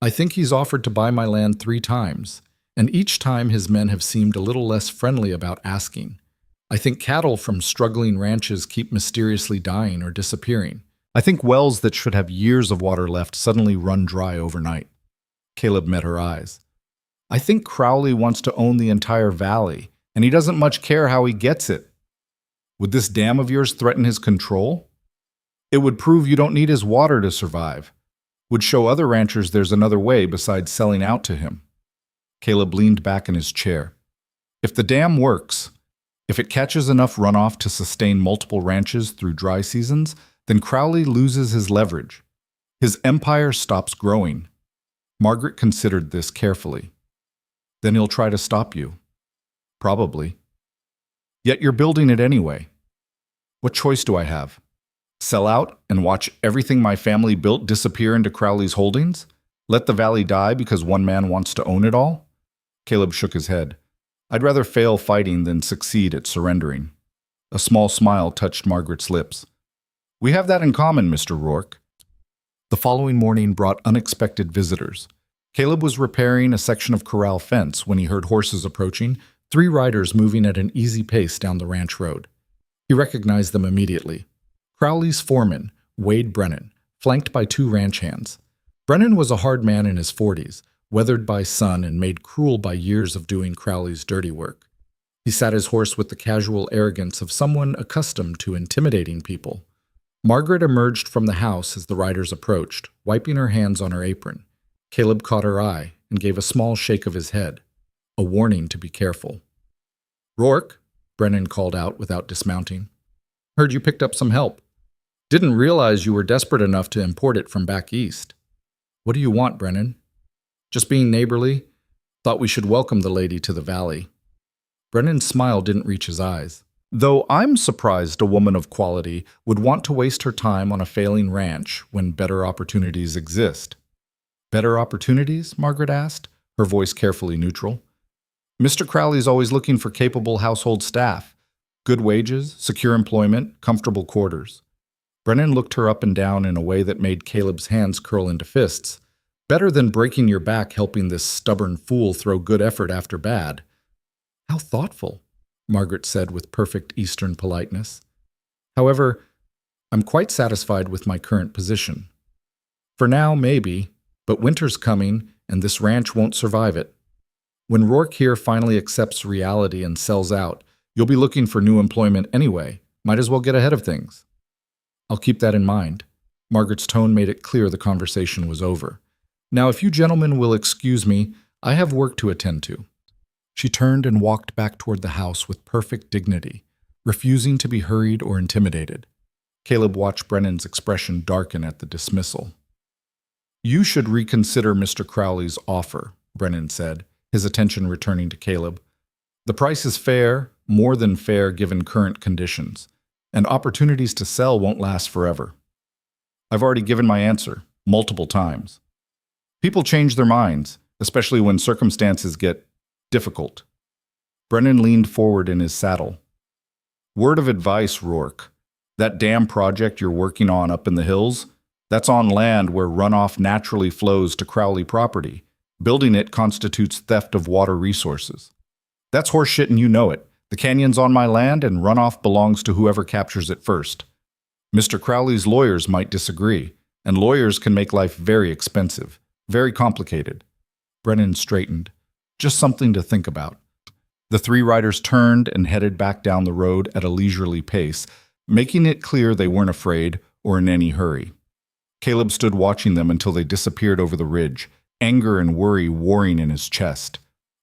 "I think he's offered to buy my land 3 times, and each time his men have seemed a little less friendly about asking. I think cattle from struggling ranches keep mysteriously dying or disappearing. I think wells that should have years of water left suddenly run dry overnight." Caleb met her eyes. "I think Crowley wants to own the entire valley, and he doesn't much care how he gets it. Would this dam of yours threaten his control? It would prove you don't need his water to survive. Would show other ranchers there's another way besides selling out to him." Caleb leaned back in his chair. "If the dam works, if it catches enough runoff to sustain multiple ranches through dry seasons, then Crowley loses his leverage. His empire stops growing." Margaret considered this carefully. "Then he'll try to stop you." "Probably. Yet you're building it anyway. What choice do I have? Sell out and watch everything my family built disappear into Crowley's holdings? Let the valley die because one man wants to own it all?" Caleb shook his head. "I'd rather fail fighting than succeed at surrendering." A small smile touched Margaret's lips. "We have that in common, Mr. Rourke." The following morning brought unexpected visitors. Caleb was repairing a section of corral fence when he heard horses approaching, 3 riders moving at an easy pace down the ranch road. He recognized them immediately. Crowley's foreman, Wade Brennan, flanked by 2 ranch hands. Brennan was a hard man in his 40s, weathered by sun and made cruel by years of doing Crowley's dirty work. He sat his horse with the casual arrogance of someone accustomed to intimidating people. Margaret emerged from the house as the riders approached, wiping her hands on her apron. Caleb caught her eye and gave a small shake of his head, a warning to be careful. "Rourke," Brennan called out without dismounting. "Heard you picked up some help. Didn't realize you were desperate enough to import it from back east." "What do you want, Brennan?" "Just being neighborly. Thought we should welcome the lady to the valley." Brennan's smile didn't reach his eyes. "Though I'm surprised a woman of quality would want to waste her time on a failing ranch when better opportunities exist." "Better opportunities?" Margaret asked, her voice carefully neutral. "Mr. Crowley's always looking for capable household staff. Good wages, secure employment, comfortable quarters." Brennan looked her up and down in a way that made Caleb's hands curl into fists. "Better than breaking your back helping this stubborn fool throw good effort after bad." "How thoughtful," Margaret said with perfect Eastern politeness. "However, I'm quite satisfied with my current position. For now, maybe, but winter's coming and this ranch won't survive it." When Rourke here finally accepts reality and sells out, you'll be looking for new employment anyway. Might as well get ahead of things. I'll keep that in mind. Margaret's tone made it clear the conversation was over. Now, if you gentlemen will excuse me, I have work to attend to. She turned and walked back toward the house with perfect dignity, refusing to be hurried or intimidated. Caleb watched Brennan's expression darken at the dismissal. You should reconsider Mr. Crowley's offer, Brennan said, his attention returning to Caleb. The price is fair, more than fair given current conditions, and opportunities to sell won't last forever. I've already given my answer, multiple times. People change their minds, especially when circumstances get difficult. Brennan leaned forward in his saddle. Word of advice, Rourke. That dam project you're working on up in the hills, that's on land where runoff naturally flows to Crowley property. Building it constitutes theft of water resources. That's horseshit and you know it. The canyon's on my land and runoff belongs to whoever captures it first. Mr. Crowley's lawyers might disagree, and lawyers can make life very expensive, very complicated. Brennan straightened. Just something to think about. The three riders turned and headed back down the road at a leisurely pace, making it clear they weren't afraid or in any hurry. Caleb stood watching them until they disappeared over the ridge, anger and worry warring in his chest.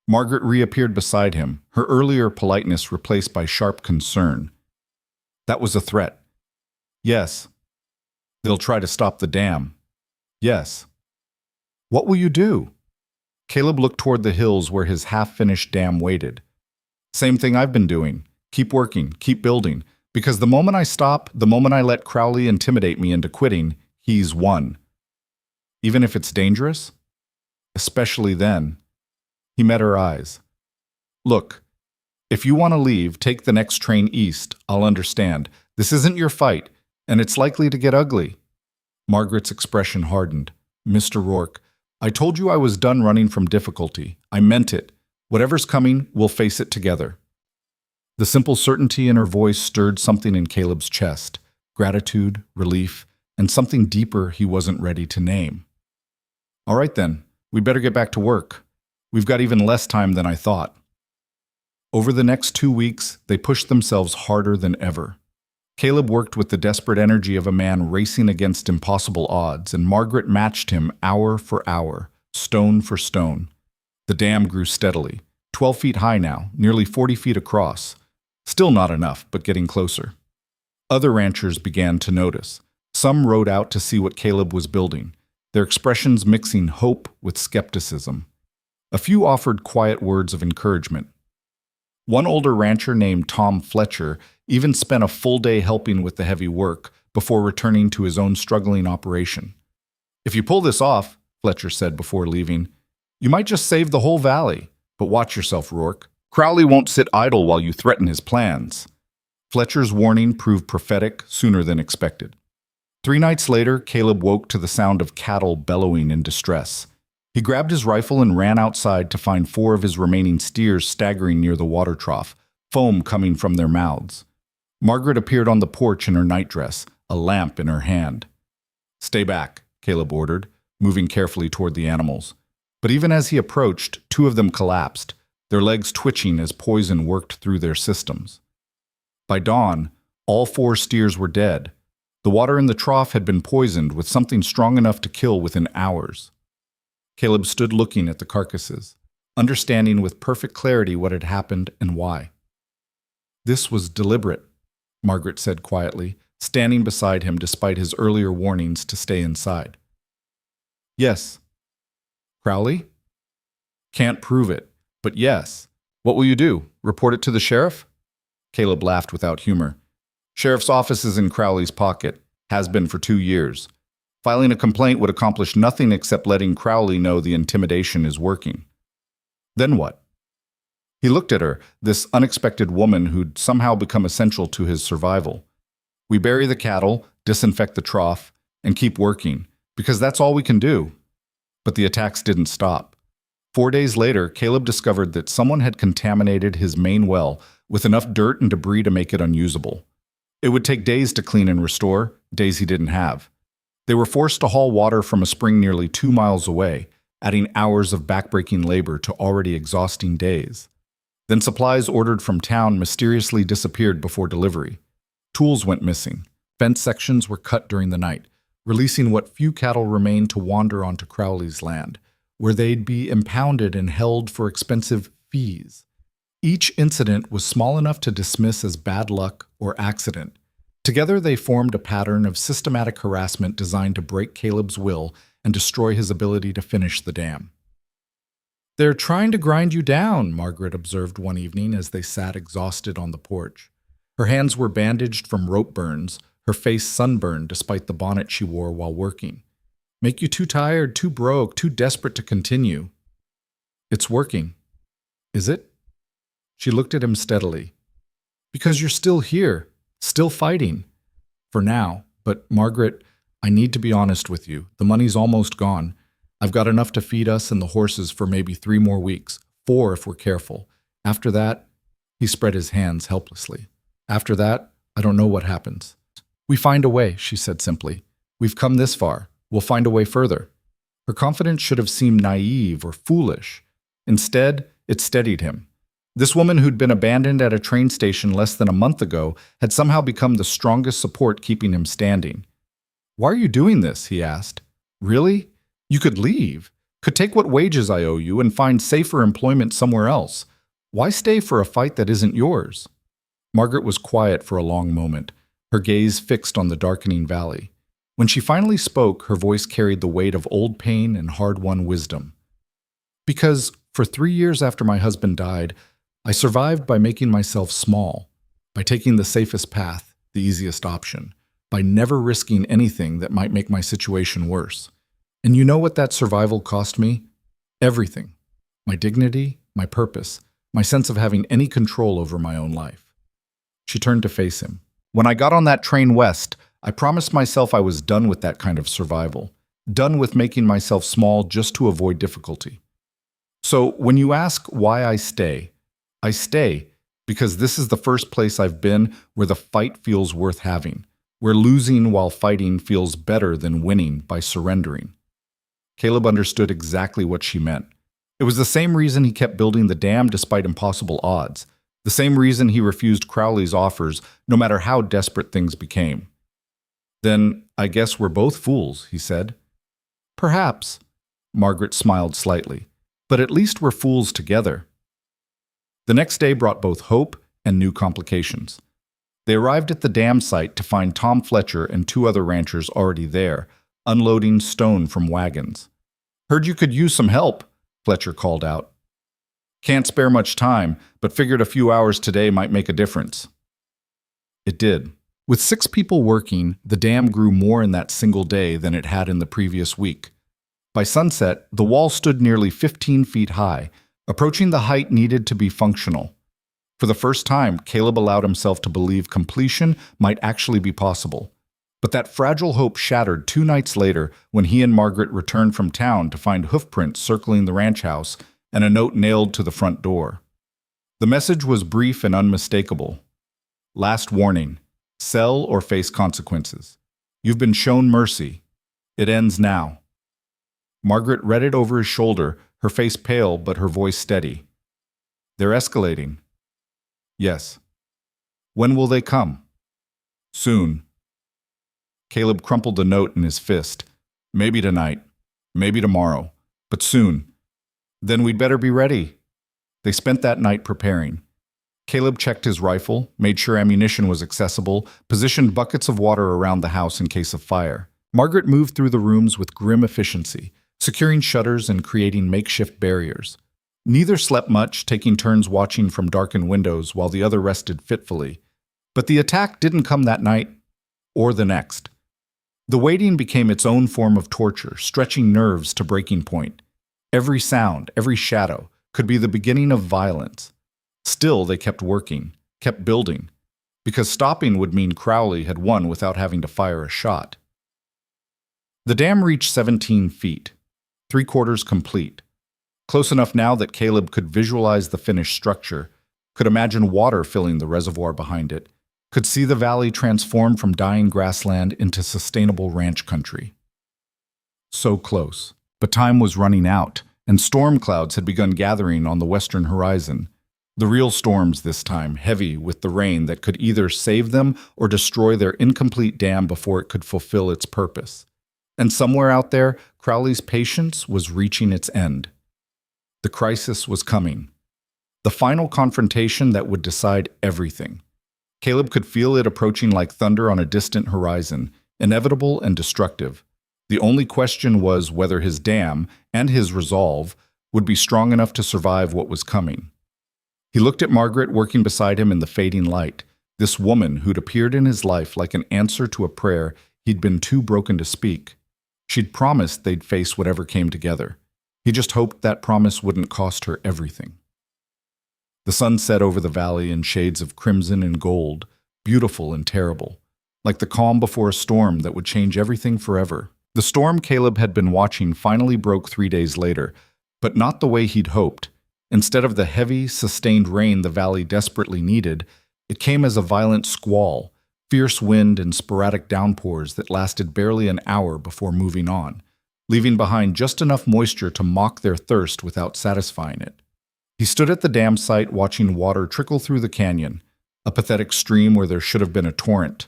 Margaret reappeared beside him, her earlier politeness replaced by sharp concern. That was a threat. Yes. They'll try to stop the dam. Yes. What will you do? Caleb looked toward the hills where his half-finished dam waited. Same thing I've been doing. Keep working, keep building. Because the moment I stop, the moment I let Crowley intimidate me into quitting, he's won. Even if it's dangerous? Especially then. He met her eyes. Look, if you want to leave, take the next train east. I'll understand. This isn't your fight, and it's likely to get ugly. Margaret's expression hardened. Mr. Rourke, I told you I was done running from difficulty. I meant it. Whatever's coming, we'll face it together. The simple certainty in her voice stirred something in Caleb's chest. Gratitude, relief, and something deeper he wasn't ready to name. All right then, we better get back to work. We've got even less time than I thought. Over the next 2 weeks, they pushed themselves harder than ever. Caleb worked with the desperate energy of a man racing against impossible odds, and Margaret matched him hour for hour, stone for stone. The dam grew steadily, 12 feet high now, nearly 40 feet across. Still not enough, but getting closer. Other ranchers began to notice. Some rode out to see what Caleb was building, their expressions mixing hope with skepticism. A few offered quiet words of encouragement. One older rancher named Tom Fletcher even spent a full day helping with the heavy work before returning to his own struggling operation. If you pull this off, Fletcher said before leaving, you might just save the whole valley. But watch yourself, Rourke. Crowley won't sit idle while you threaten his plans. Fletcher's warning proved prophetic sooner than expected. 3 nights later, Caleb woke to the sound of cattle bellowing in distress. He grabbed his rifle and ran outside to find 4 of his remaining steers staggering near the water trough, foam coming from their mouths. Margaret appeared on the porch in her nightdress, a lamp in her hand. Stay back, Caleb ordered, moving carefully toward the animals. But even as he approached, 2 of them collapsed, their legs twitching as poison worked through their systems. By dawn, all 4 steers were dead. The water in the trough had been poisoned with something strong enough to kill within hours. Caleb stood looking at the carcasses, understanding with perfect clarity what had happened and why. This was deliberate, Margaret said quietly, standing beside him despite his earlier warnings to stay inside. Yes. Crowley? Can't prove it, but yes. What will you do? Report it to the sheriff? Caleb laughed without humor. Sheriff's office is in Crowley's pocket, has been for 2 years. Filing a complaint would accomplish nothing except letting Crowley know the intimidation is working. Then what? He looked at her, this unexpected woman who'd somehow become essential to his survival. We bury the cattle, disinfect the trough, and keep working, because that's all we can do. But the attacks didn't stop. 4 days later, Caleb discovered that someone had contaminated his main well with enough dirt and debris to make it unusable. It would take days to clean and restore, days he didn't have. They were forced to haul water from a spring nearly 2 miles away, adding hours of backbreaking labor to already exhausting days. Then supplies ordered from town mysteriously disappeared before delivery. Tools went missing. Fence sections were cut during the night, releasing what few cattle remained to wander onto Crowley's land, where they'd be impounded and held for expensive fees. Each incident was small enough to dismiss as bad luck or accident. Together they formed a pattern of systematic harassment designed to break Caleb's will and destroy his ability to finish the dam. "They're trying to grind you down," Margaret observed one evening as they sat exhausted on the porch. Her hands were bandaged from rope burns, her face sunburned despite the bonnet she wore while working. "Make you too tired, too broke, too desperate to continue." "It's working." "Is it?" She looked at him steadily. "Because you're still here, still fighting." "For now. But, Margaret, I need to be honest with you. The money's almost gone. I've got enough to feed us and the horses for maybe 3 more weeks, 4 if we're careful. After that," he spread his hands helplessly. "After that, I don't know what happens." "We find a way," she said simply. "We've come this far. We'll find a way further." Her confidence should have seemed naive or foolish. Instead, it steadied him. This woman who'd been abandoned at a train station less than a month ago had somehow become the strongest support keeping him standing. "Why are you doing this?" he asked. "Really? You could leave, could take what wages I owe you and find safer employment somewhere else. Why stay for a fight that isn't yours?" Margaret was quiet for a long moment, her gaze fixed on the darkening valley. When she finally spoke, her voice carried the weight of old pain and hard-won wisdom. "Because for 3 years after my husband died, I survived by making myself small, by taking the safest path, the easiest option, by never risking anything that might make my situation worse. And you know what that survival cost me? Everything. My dignity, my purpose, my sense of having any control over my own life." She turned to face him. "When I got on that train west, I promised myself I was done with that kind of survival, done with making myself small just to avoid difficulty. So when you ask why I stay because this is the first place I've been where the fight feels worth having, where losing while fighting feels better than winning by surrendering." Caleb understood exactly what she meant. It was the same reason he kept building the dam despite impossible odds, the same reason he refused Crowley's offers no matter how desperate things became. "Then I guess we're both fools," he said. "Perhaps," Margaret smiled slightly, "but at least we're fools together." The next day brought both hope and new complications. They arrived at the dam site to find Tom Fletcher and 2 other ranchers already there, unloading stone from wagons. "Heard you could use some help," Fletcher called out. "Can't spare much time, but figured a few hours today might make a difference." It did. With 6 people working, the dam grew more in that single day than it had in the previous week. By sunset, the wall stood nearly 15 feet high, approaching the height needed to be functional. For the first time, Caleb allowed himself to believe completion might actually be possible. But that fragile hope shattered 2 nights later when he and Margaret returned from town to find hoofprints circling the ranch house and a note nailed to the front door. The message was brief and unmistakable. "Last warning. Sell or face consequences. You've been shown mercy. It ends now." Margaret read it over his shoulder, her face pale but her voice steady. "They're escalating." "Yes." "When will they come?" "Soon." Caleb crumpled the note in his fist. "Maybe tonight. Maybe tomorrow. But soon. Then we'd better be ready." They spent that night preparing. Caleb checked his rifle, made sure ammunition was accessible, positioned buckets of water around the house in case of fire. Margaret moved through the rooms with grim efficiency, securing shutters and creating makeshift barriers. Neither slept much, taking turns watching from darkened windows while the other rested fitfully. But the attack didn't come that night or the next. The waiting became its own form of torture, stretching nerves to breaking point. Every sound, every shadow, could be the beginning of violence. Still, they kept working, kept building, because stopping would mean Crowley had won without having to fire a shot. The dam reached 17 feet, 3/4 complete. Close enough now that Caleb could visualize the finished structure, could imagine water filling the reservoir behind it, could see the valley transform from dying grassland into sustainable ranch country. So close. But time was running out, and storm clouds had begun gathering on the western horizon. The real storms this time, heavy with the rain that could either save them or destroy their incomplete dam before it could fulfill its purpose. And somewhere out there, Crowley's patience was reaching its end. The crisis was coming. The final confrontation that would decide everything. Caleb could feel it approaching like thunder on a distant horizon, inevitable and destructive. The only question was whether his dam and his resolve would be strong enough to survive what was coming. He looked at Margaret working beside him in the fading light, this woman who'd appeared in his life like an answer to a prayer he'd been too broken to speak. She'd promised they'd face whatever came together. He just hoped that promise wouldn't cost her everything. The sun set over the valley in shades of crimson and gold, beautiful and terrible, like the calm before a storm that would change everything forever. The storm Caleb had been watching finally broke 3 days later, but not the way he'd hoped. Instead of the heavy, sustained rain the valley desperately needed, it came as a violent squall, fierce wind and sporadic downpours that lasted barely an hour before moving on, leaving behind just enough moisture to mock their thirst without satisfying it. He stood at the dam site watching water trickle through the canyon, a pathetic stream where there should have been a torrent.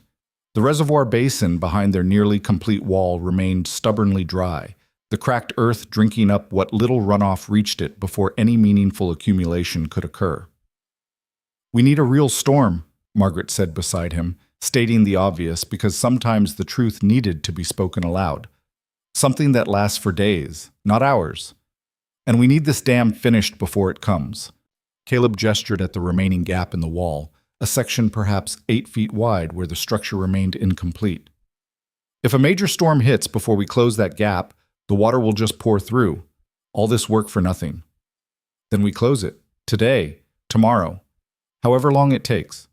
The reservoir basin behind their nearly complete wall remained stubbornly dry, the cracked earth drinking up what little runoff reached it before any meaningful accumulation could occur. "We need a real storm," Margaret said beside him, stating the obvious because sometimes the truth needed to be spoken aloud. "Something that lasts for days, not hours. And we need this dam finished before it comes." Caleb gestured at the remaining gap in the wall, a section perhaps 8 feet wide where the structure remained incomplete. "If a major storm hits before we close that gap, the water will just pour through. All this work for nothing. Then we close it. Today, tomorrow, however long it takes."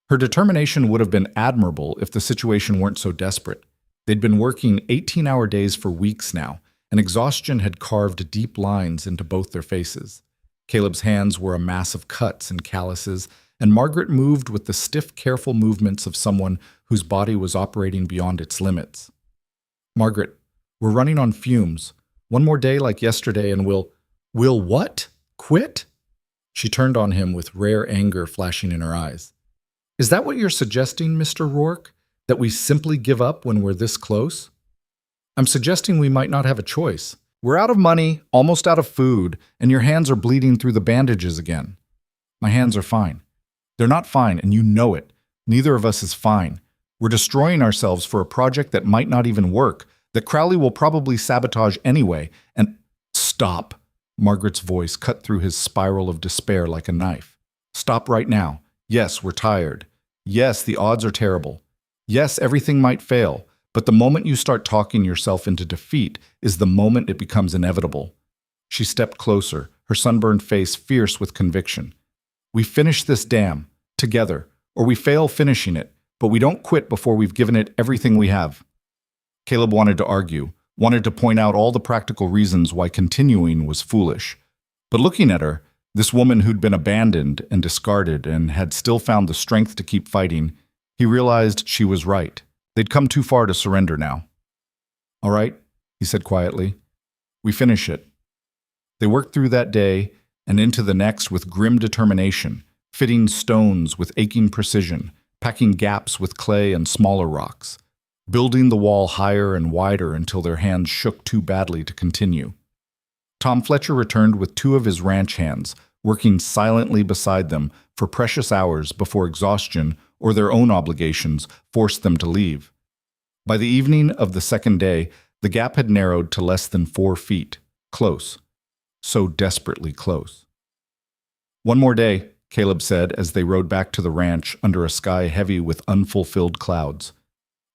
Her determination would have been admirable if the situation weren't so desperate. They'd been working 18-hour days for weeks now, and exhaustion had carved deep lines into both their faces. Caleb's hands were a mass of cuts and calluses, and Margaret moved with the stiff, careful movements of someone whose body was operating beyond its limits. "Margaret, we're running on fumes. One more day like yesterday and we'll what? Quit?" She turned on him with rare anger flashing in her eyes. "Is that what you're suggesting, Mr. Rourke? That we simply give up when we're this close?" "I'm suggesting we might not have a choice. We're out of money, almost out of food, and your hands are bleeding through the bandages again." "My hands are fine." "They're not fine, and you know it. Neither of us is fine. We're destroying ourselves for a project that might not even work, that Crowley will probably sabotage anyway, and—" "Stop!" Margaret's voice cut through his spiral of despair like a knife. "Stop right now. Yes, we're tired. Yes, the odds are terrible. Yes, everything might fail, but the moment you start talking yourself into defeat is the moment it becomes inevitable." She stepped closer, her sunburned face fierce with conviction. "We finish this dam, together, or we fail finishing it, but we don't quit before we've given it everything we have." Caleb wanted to argue, wanted to point out all the practical reasons why continuing was foolish. But looking at her, this woman who'd been abandoned and discarded and had still found the strength to keep fighting, he realized she was right. They'd come too far to surrender now. "All right," he said quietly. "We finish it." They worked through that day and into the next with grim determination, fitting stones with aching precision, packing gaps with clay and smaller rocks, building the wall higher and wider until their hands shook too badly to continue. Tom Fletcher returned with 2 of his ranch hands, working silently beside them for precious hours before exhaustion or their own obligations forced them to leave. By the evening of the second day, the gap had narrowed to less than 4 feet. Close. So desperately close. "One more day," Caleb said as they rode back to the ranch under a sky heavy with unfulfilled clouds.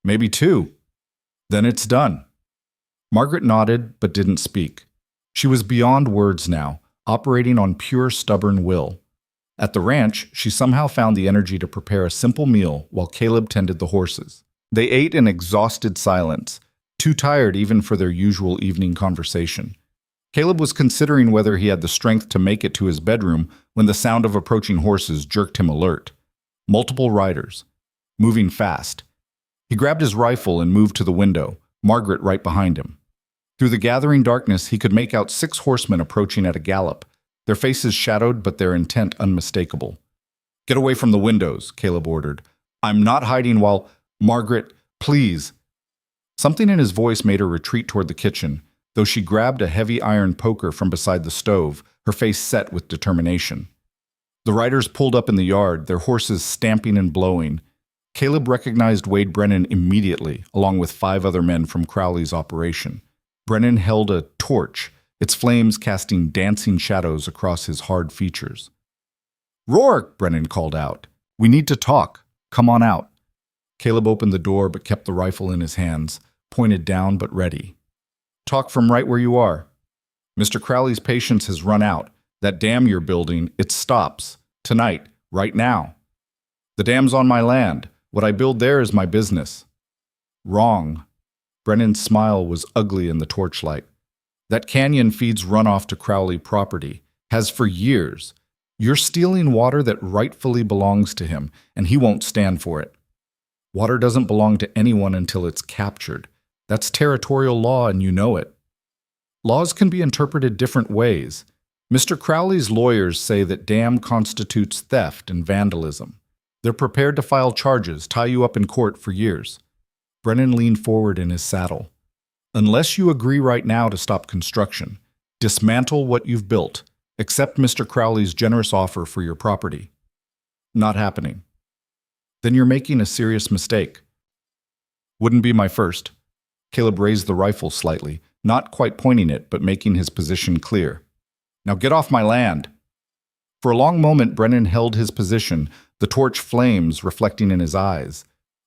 "Maybe 2. Then it's done." Margaret nodded but didn't speak. She was beyond words now, operating on pure stubborn will. At the ranch, she somehow found the energy to prepare a simple meal while Caleb tended the horses. They ate in exhausted silence, too tired even for their usual evening conversation. Caleb was considering whether he had the strength to make it to his bedroom when the sound of approaching horses jerked him alert. Multiple riders. Moving fast. He grabbed his rifle and moved to the window, Margaret right behind him. Through the gathering darkness, he could make out 6 horsemen approaching at a gallop, their faces shadowed but their intent unmistakable. "Get away from the windows," Caleb ordered. "I'm not hiding while— Margaret, please." Something in his voice made her retreat toward the kitchen, though she grabbed a heavy iron poker from beside the stove, her face set with determination. The riders pulled up in the yard, their horses stamping and blowing. Caleb recognized Wade Brennan immediately, along with 5 other men from Crowley's operation. Brennan held a torch, its flames casting dancing shadows across his hard features. "Rourke!" Brennan called out. "We need to talk. Come on out." Caleb opened the door but kept the rifle in his hands, pointed down but ready. "Talk from right where you are. Mr. Crowley's patience has run out. That dam you're building, it stops. Tonight. Right now. The dam's on my land. What I build there is my business." "Wrong." Brennan's smile was ugly in the torchlight. "That canyon feeds runoff to Crowley property. Has for years. You're stealing water that rightfully belongs to him, and he won't stand for it. Water doesn't belong to anyone until it's captured. That's territorial law, and you know it. Laws can be interpreted different ways. Mr. Crowley's lawyers say that dam constitutes theft and vandalism. They're prepared to file charges, tie you up in court for years." Brennan leaned forward in his saddle. "Unless you agree right now to stop construction, dismantle what you've built, accept Mr. Crowley's generous offer for your property." "Not happening." "Then you're making a serious mistake." "Wouldn't be my first." Caleb raised the rifle slightly, not quite pointing it, but making his position clear. "Now get off my land." For a long moment, Brennan held his position, the torch flames reflecting in his eyes.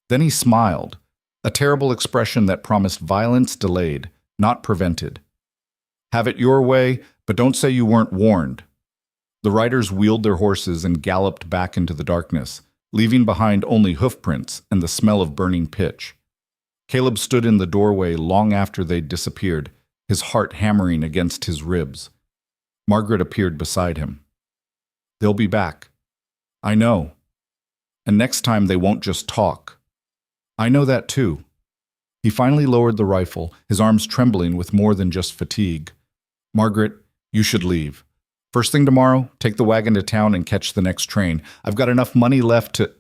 Then he smiled, a terrible expression that promised violence delayed, not prevented. "Have it your way, but don't say you weren't warned." The riders wheeled their horses and galloped back into the darkness, leaving behind only hoofprints and the smell of burning pitch. Caleb stood in the doorway long after they'd disappeared, his heart hammering against his ribs. Margaret appeared beside him. "They'll be back." "I know. And next time they won't just talk." "I know that too." He finally lowered the rifle, his arms trembling with more than just fatigue. "Margaret, you should leave. First thing tomorrow, take the wagon to town and catch the next train. I've got enough money left to—"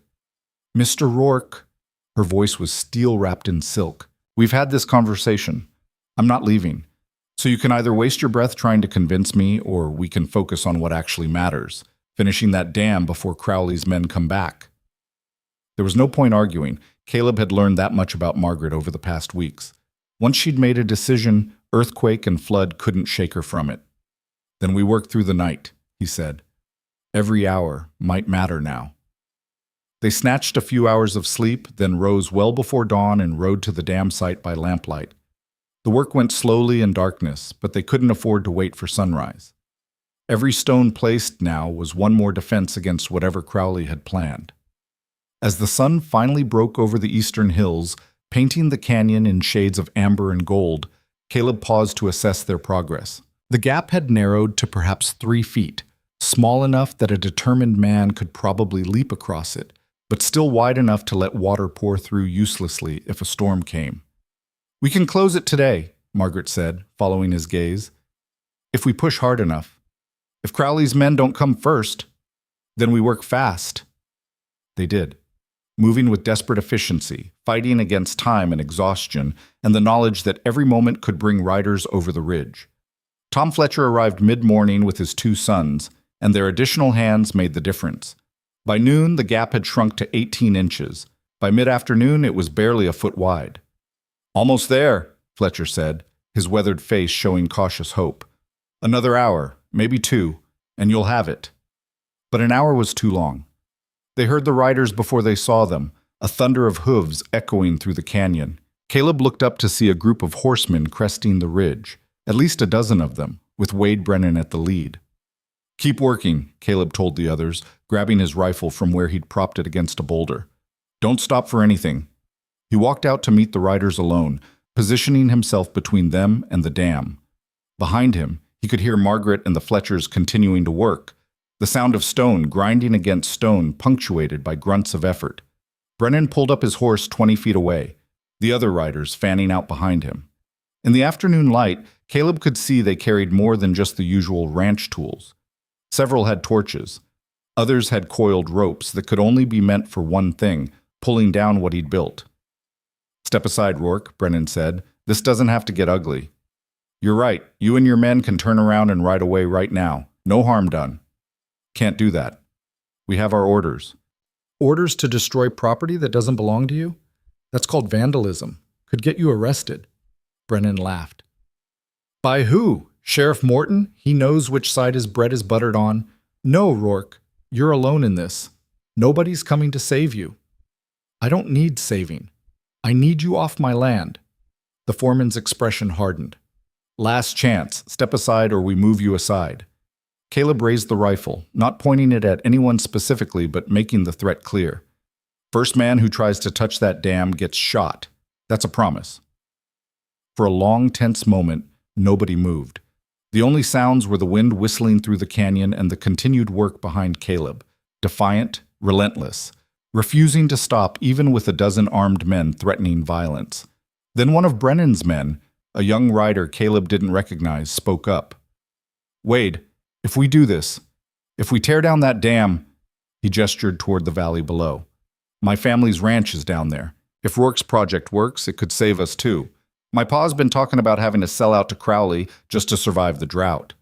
"Mr. Rourke," her voice was steel wrapped in silk. "We've had this conversation. I'm not leaving. So you can either waste your breath trying to convince me, or we can focus on what actually matters, finishing that dam before Crowley's men come back." There was no point arguing. Caleb had learned that much about Margaret over the past weeks. Once she'd made a decision, earthquake and flood couldn't shake her from it. "Then we work through the night," he said. "Every hour might matter now." They snatched a few hours of sleep, then rose well before dawn and rode to the dam site by lamplight. The work went slowly in darkness, but they couldn't afford to wait for sunrise. Every stone placed now was one more defense against whatever Crowley had planned. As the sun finally broke over the eastern hills, painting the canyon in shades of amber and gold, Caleb paused to assess their progress. The gap had narrowed to perhaps 3 feet, small enough that a determined man could probably leap across it, but still wide enough to let water pour through uselessly if a storm came. "We can close it today," Margaret said, following his gaze. "If we push hard enough. If Crowley's men don't come first, then we work fast." They did, moving with desperate efficiency, fighting against time and exhaustion, and the knowledge that every moment could bring riders over the ridge. Tom Fletcher arrived mid-morning with his 2 sons, and their additional hands made the difference. By noon, the gap had shrunk to 18 inches. By mid-afternoon, it was barely a foot wide. "Almost there," Fletcher said, his weathered face showing cautious hope. "Another hour, maybe 2, and you'll have it." But an hour was too long. They heard the riders before they saw them, a thunder of hooves echoing through the canyon. Caleb looked up to see a group of horsemen cresting the ridge, at least a dozen of them, with Wade Brennan at the lead. "Keep working," Caleb told the others, grabbing his rifle from where he'd propped it against a boulder. "Don't stop for anything." He walked out to meet the riders alone, positioning himself between them and the dam. Behind him, he could hear Margaret and the Fletchers continuing to work, the sound of stone grinding against stone punctuated by grunts of effort. Brennan pulled up his horse 20 feet away, the other riders fanning out behind him. In the afternoon light, Caleb could see they carried more than just the usual ranch tools. Several had torches. Others had coiled ropes that could only be meant for one thing, pulling down what he'd built. "Step aside, Rourke," Brennan said. "This doesn't have to get ugly." "You're right. You and your men can turn around and ride away right now. No harm done." "Can't do that. We have our orders." "Orders to destroy property that doesn't belong to you? That's called vandalism. Could get you arrested." Brennan laughed. "By who? Sheriff Morton? He knows which side his bread is buttered on." "No, Rourke. You're alone in this. Nobody's coming to save you." "I don't need saving. I need you off my land." The foreman's expression hardened. "Last chance. Step aside or we move you aside." Caleb raised the rifle, not pointing it at anyone specifically, but making the threat clear. "First man who tries to touch that dam gets shot. That's a promise." For a long, tense moment, nobody moved. The only sounds were the wind whistling through the canyon and the continued work behind Caleb, defiant, relentless, refusing to stop even with a dozen armed men threatening violence. Then one of Brennan's men, a young rider Caleb didn't recognize, spoke up. "Wade, if we do this, if we tear down that dam," he gestured toward the valley below. "My family's ranch is down there. If Rourke's project works, it could save us too. My pa's been talking about having to sell out to Crowley just to survive the drought."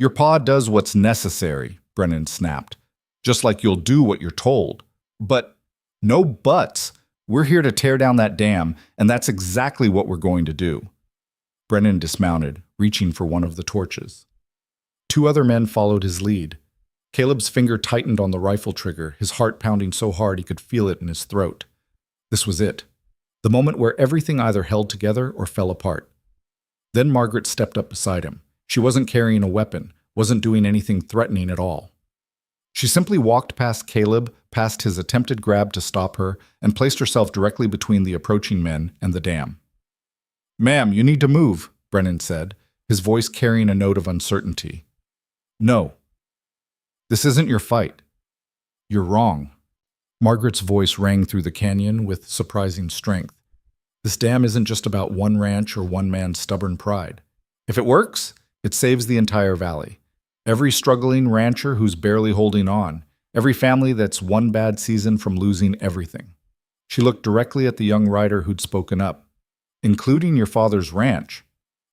"Your pa does what's necessary," Brennan snapped. "Just like you'll do what you're told. But no buts. We're here to tear down that dam, and that's exactly what we're going to do." Brennan dismounted, reaching for one of the torches. Two other men followed his lead. Caleb's finger tightened on the rifle trigger, his heart pounding so hard he could feel it in his throat. This was it. The moment where everything either held together or fell apart. Then Margaret stepped up beside him. She wasn't carrying a weapon, wasn't doing anything threatening at all. She simply walked past Caleb, past his attempted grab to stop her, and placed herself directly between the approaching men and the dam. "Ma'am, you need to move," Brennan said, his voice carrying a note of uncertainty. "No. This isn't your fight. You're wrong." Margaret's voice rang through the canyon with surprising strength. "This dam isn't just about one ranch or one man's stubborn pride. If it works, it saves the entire valley. Every struggling rancher who's barely holding on. Every family that's one bad season from losing everything." She looked directly at the young rider who'd spoken up. "Including your father's ranch."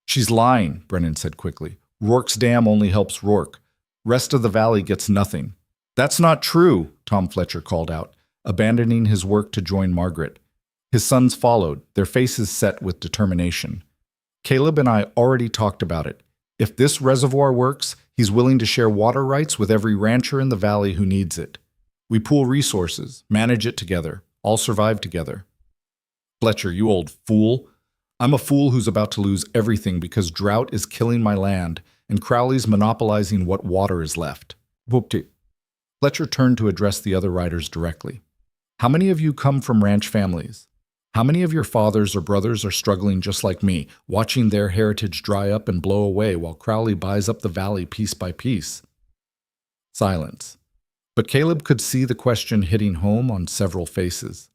"She's lying," Brennan said quickly. "Rourke's dam only helps Rourke. Rest of the valley gets nothing." "That's not true," Tom Fletcher called out, abandoning his work to join Margaret. His sons followed, their faces set with determination. "Caleb and I already talked about it. If this reservoir works, he's willing to share water rights with every rancher in the valley who needs it. We pool resources, manage it together, all survive together." "Fletcher, you old fool. I'm a fool who's about to lose everything because drought is killing my land and Crowley's monopolizing what water is left." Whoopty. Fletcher turned to address the other riders directly. "How many of you come from ranch families? How many of your fathers or brothers are struggling just like me, watching their heritage dry up and blow away while Crowley buys up the valley piece by piece?" Silence. But Caleb could see the question hitting home on several faces.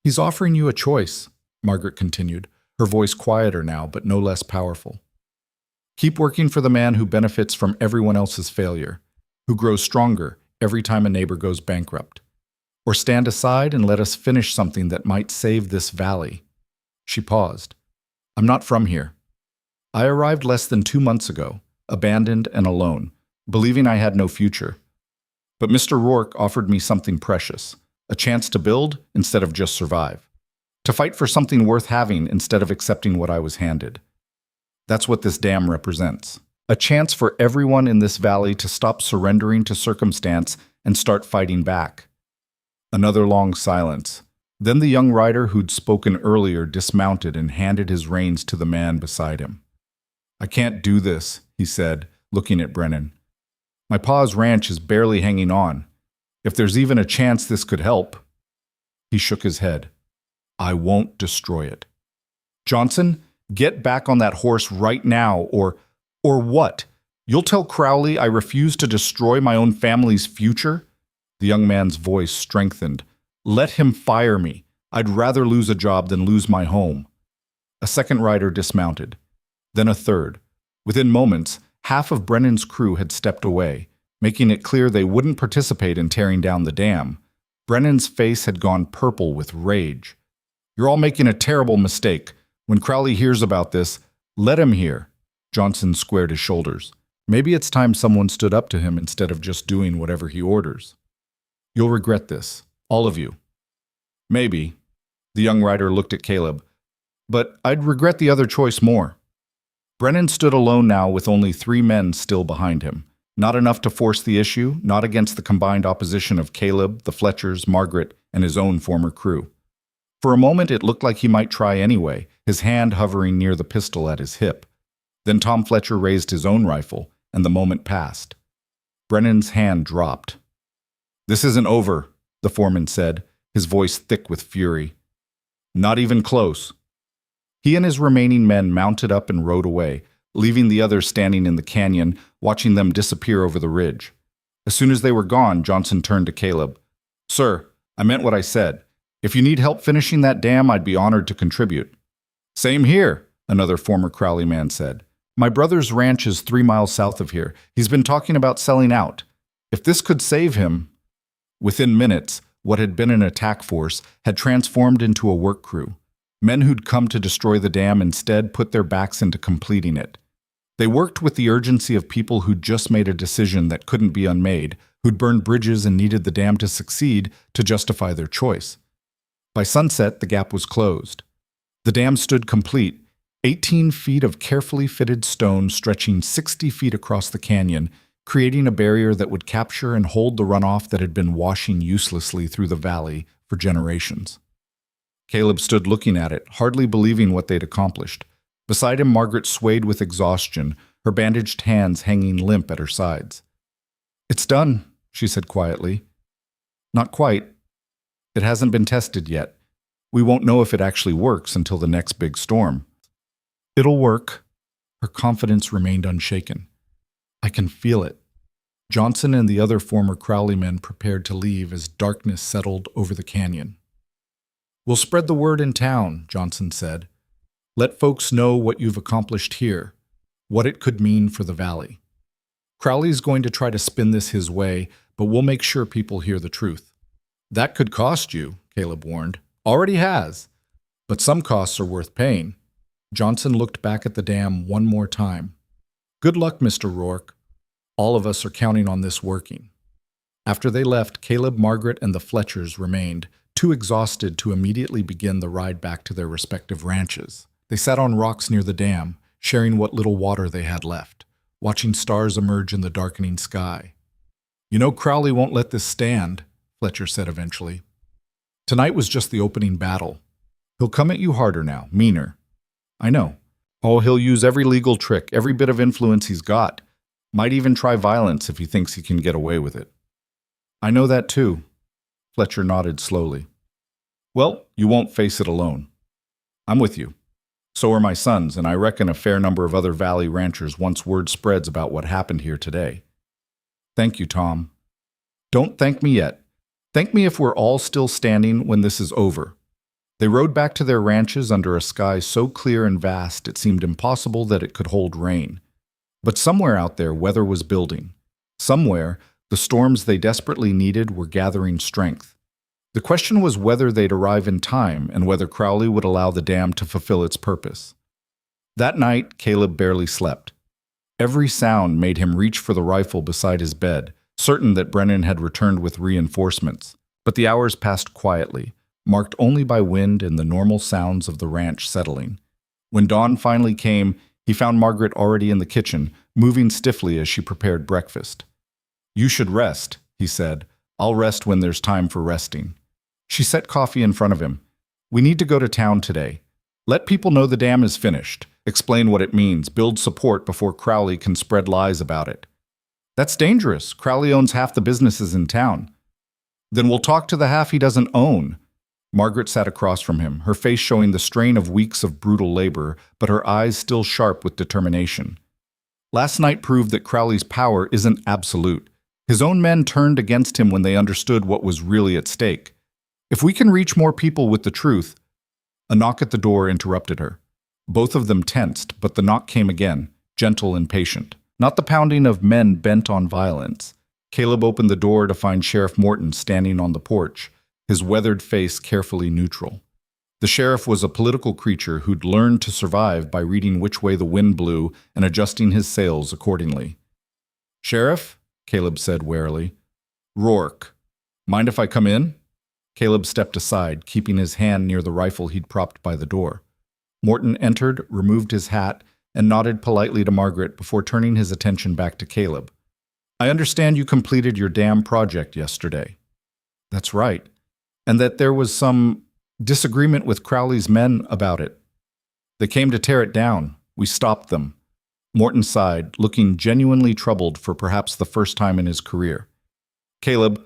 "He's offering you a choice," Margaret continued, her voice quieter now but no less powerful. "Keep working for the man who benefits from everyone else's failure, who grows stronger every time a neighbor goes bankrupt. Or stand aside and let us finish something that might save this valley." She paused. "I'm not from here. I arrived less than 2 months ago, abandoned and alone, believing I had no future. But Mr. Rourke offered me something precious, a chance to build instead of just survive, to fight for something worth having instead of accepting what I was handed. That's what this dam represents. A chance for everyone in this valley to stop surrendering to circumstance and start fighting back." Another long silence. Then the young rider who'd spoken earlier dismounted and handed his reins to the man beside him. "I can't do this," he said, looking at Brennan. "My pa's ranch is barely hanging on. If there's even a chance this could help." He shook his head. "I won't destroy it. Johnson, get back on that horse right now, or what? You'll tell Crowley I refuse to destroy my own family's future?" The young man's voice strengthened. "Let him fire me. I'd rather lose a job than lose my home." A second rider dismounted. Then a third. Within moments, half of Brennan's crew had stepped away, making it clear they wouldn't participate in tearing down the dam. Brennan's face had gone purple with rage. "You're all making a terrible mistake. When Crowley hears about this, let him hear." Johnson squared his shoulders. Maybe it's time someone stood up to him instead of just doing whatever he orders. "You'll regret this, all of you." "Maybe." The young rider looked at Caleb. "But I'd regret the other choice more." Brennan stood alone now with only 3 men still behind him. Not enough to force the issue, not against the combined opposition of Caleb, the Fletchers, Margaret, and his own former crew. For a moment it looked like he might try anyway, his hand hovering near the pistol at his hip. Then Tom Fletcher raised his own rifle, and the moment passed. Brennan's hand dropped. "This isn't over," the foreman said, his voice thick with fury. "Not even close." He and his remaining men mounted up and rode away, leaving the others standing in the canyon, watching them disappear over the ridge. As soon as they were gone, Johnson turned to Caleb. "Sir, I meant what I said. If you need help finishing that dam, I'd be honored to contribute." "Same here," another former Crowley man said. "My brother's ranch is 3 miles south of here. He's been talking about selling out. If this could save him—" Within minutes, what had been an attack force had transformed into a work crew. Men who'd come to destroy the dam instead put their backs into completing it. They worked with the urgency of people who'd just made a decision that couldn't be unmade, who'd burned bridges and needed the dam to succeed to justify their choice. By sunset, the gap was closed. The dam stood complete, 18 feet of carefully fitted stone stretching 60 feet across the canyon, creating a barrier that would capture and hold the runoff that had been washing uselessly through the valley for generations. Caleb stood looking at it, hardly believing what they'd accomplished. Beside him, Margaret swayed with exhaustion, her bandaged hands hanging limp at her sides. "It's done," she said quietly. "Not quite. It hasn't been tested yet. We won't know if it actually works until the next big storm." "It'll work." Her confidence remained unshaken. "I can feel it." Johnson and the other former Crowley men prepared to leave as darkness settled over the canyon. "We'll spread the word in town," Johnson said. "Let folks know what you've accomplished here, what it could mean for the valley. Crowley's going to try to spin this his way, but we'll make sure people hear the truth." "That could cost you," Caleb warned. "Already has. But some costs are worth paying." Johnson looked back at the dam one more time. "Good luck, Mr. Rourke. All of us are counting on this working." After they left, Caleb, Margaret, and the Fletchers remained, too exhausted to immediately begin the ride back to their respective ranches. They sat on rocks near the dam, sharing what little water they had left, watching stars emerge in the darkening sky. "You know Crowley won't let this stand," Fletcher said eventually. "Tonight was just the opening battle. He'll come at you harder now, meaner." "I know. Oh, he'll use every legal trick, every bit of influence he's got. Might even try violence if he thinks he can get away with it." "I know that too." Fletcher nodded slowly. "Well, you won't face it alone. I'm with you. So are my sons, and I reckon a fair number of other valley ranchers once word spreads about what happened here today." "Thank you, Tom." "Don't thank me yet. Thank me if we're all still standing when this is over." They rode back to their ranches under a sky so clear and vast it seemed impossible that it could hold rain. But somewhere out there, weather was building. Somewhere, the storms they desperately needed were gathering strength. The question was whether they'd arrive in time and whether Crowley would allow the dam to fulfill its purpose. That night, Caleb barely slept. Every sound made him reach for the rifle beside his bed, certain that Brennan had returned with reinforcements. But the hours passed quietly, marked only by wind and the normal sounds of the ranch settling. When dawn finally came, he found Margaret already in the kitchen, moving stiffly as she prepared breakfast. "You should rest," he said. "I'll rest when there's time for resting." She set coffee in front of him. "We need to go to town today. Let people know the dam is finished. Explain what it means. Build support before Crowley can spread lies about it." "That's dangerous. Crowley owns half the businesses in town." "Then we'll talk to the half he doesn't own." Margaret sat across from him, her face showing the strain of weeks of brutal labor, but her eyes still sharp with determination. "Last night proved that Crowley's power isn't absolute. His own men turned against him when they understood what was really at stake. If we can reach more people with the truth—" A knock at the door interrupted her. Both of them tensed, but the knock came again, gentle and patient. Not the pounding of men bent on violence. Caleb opened the door to find Sheriff Morton standing on the porch, his weathered face carefully neutral. The sheriff was a political creature who'd learned to survive by reading which way the wind blew and adjusting his sails accordingly. "Sheriff?" Caleb said warily. "Rourke. Mind if I come in?" Caleb stepped aside, keeping his hand near the rifle he'd propped by the door. Morton entered, removed his hat, and nodded politely to Margaret before turning his attention back to Caleb. "I understand you completed your dam project yesterday." "That's right. And that there was some disagreement with Crowley's men about it. They came to tear it down. We stopped them." Morton sighed, looking genuinely troubled for perhaps the first time in his career. "Caleb,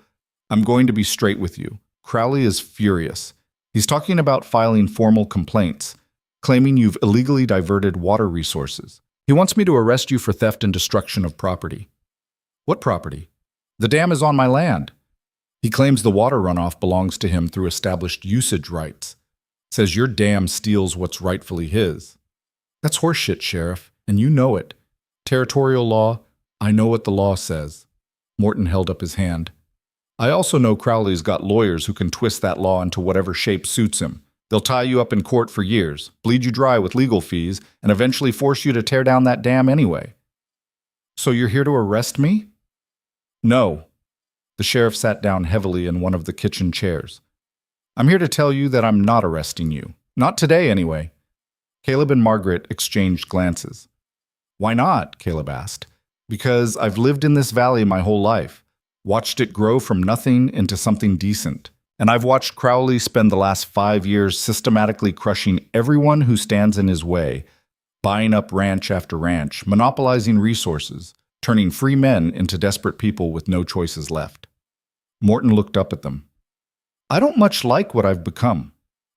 I'm going to be straight with you. Crowley is furious. He's talking about filing formal complaints, claiming you've illegally diverted water resources. He wants me to arrest you for theft and destruction of property." "What property?" "The dam is on my land." He claims the water runoff belongs to him through established usage rights. Says your dam steals what's rightfully his. "That's horseshit, Sheriff, and you know it. Territorial law, I know what the law says." Morton held up his hand. "I also know Crowley's got lawyers who can twist that law into whatever shape suits him. They'll tie you up in court for years, bleed you dry with legal fees, and eventually force you to tear down that dam anyway." "So you're here to arrest me?" "No." The sheriff sat down heavily in one of the kitchen chairs. "I'm here to tell you that I'm not arresting you. Not today, anyway." Caleb and Margaret exchanged glances. "Why not?" Caleb asked. "Because I've lived in this valley my whole life, watched it grow from nothing into something decent. And I've watched Crowley spend the last 5 years systematically crushing everyone who stands in his way, buying up ranch after ranch, monopolizing resources, turning free men into desperate people with no choices left." Morton looked up at them. "I don't much like what I've become.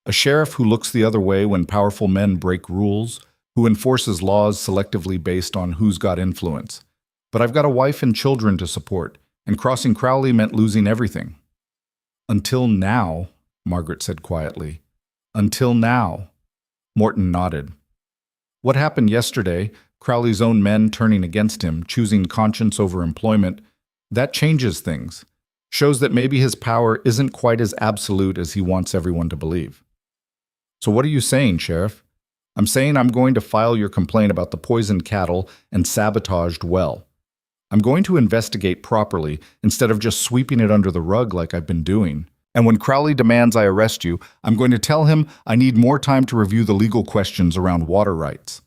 A sheriff who looks the other way when powerful men break rules, who enforces laws selectively based on who's got influence. But I've got a wife and children to support, and crossing Crowley meant losing everything." "Until now," Margaret said quietly. "Until now." Morton nodded. "What happened yesterday, Crowley's own men turning against him, choosing conscience over employment, that changes things. Shows that maybe his power isn't quite as absolute as he wants everyone to believe." "So what are you saying, Sheriff?" "I'm saying I'm going to file your complaint about the poisoned cattle and sabotaged well. I'm going to investigate properly instead of just sweeping it under the rug like I've been doing. And when Crowley demands I arrest you, I'm going to tell him I need more time to review the legal questions around water rights."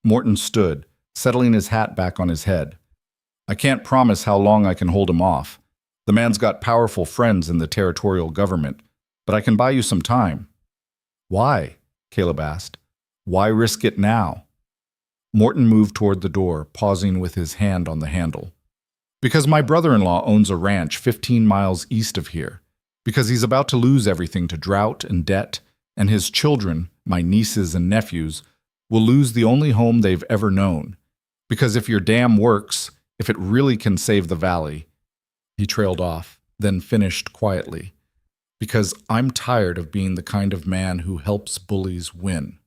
Morton stood, settling his hat back on his head. "I can't promise how long I can hold him off. The man's got powerful friends in the territorial government, but I can buy you some time." "Why?" Caleb asked. "Why risk it now?" Morton moved toward the door, pausing with his hand on the handle. "Because my brother-in-law owns a ranch 15 miles east of here. Because he's about to lose everything to drought and debt, and his children, my nieces and nephews, will lose the only home they've ever known. Because if your dam works, if it really can save the valley—" He trailed off, then finished quietly. "Because I'm tired of being the kind of man who helps bullies win."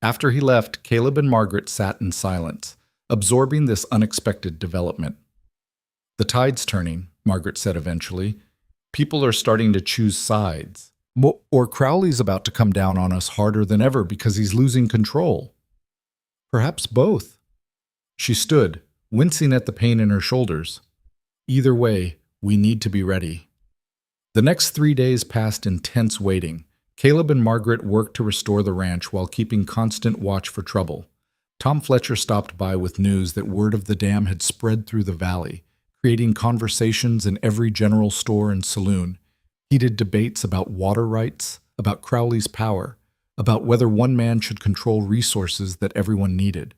After he left, Caleb and Margaret sat in silence, absorbing this unexpected development. "The tide's turning," Margaret said eventually. "People are starting to choose sides. Or Crowley's about to come down on us harder than ever because he's losing control. Perhaps both." She stood, wincing at the pain in her shoulders. "Either way, we need to be ready." The next 3 days passed in tense waiting. Caleb and Margaret worked to restore the ranch while keeping constant watch for trouble. Tom Fletcher stopped by with news that word of the dam had spread through the valley, creating conversations in every general store and saloon, heated debates about water rights, about Crowley's power, about whether one man should control resources that everyone needed.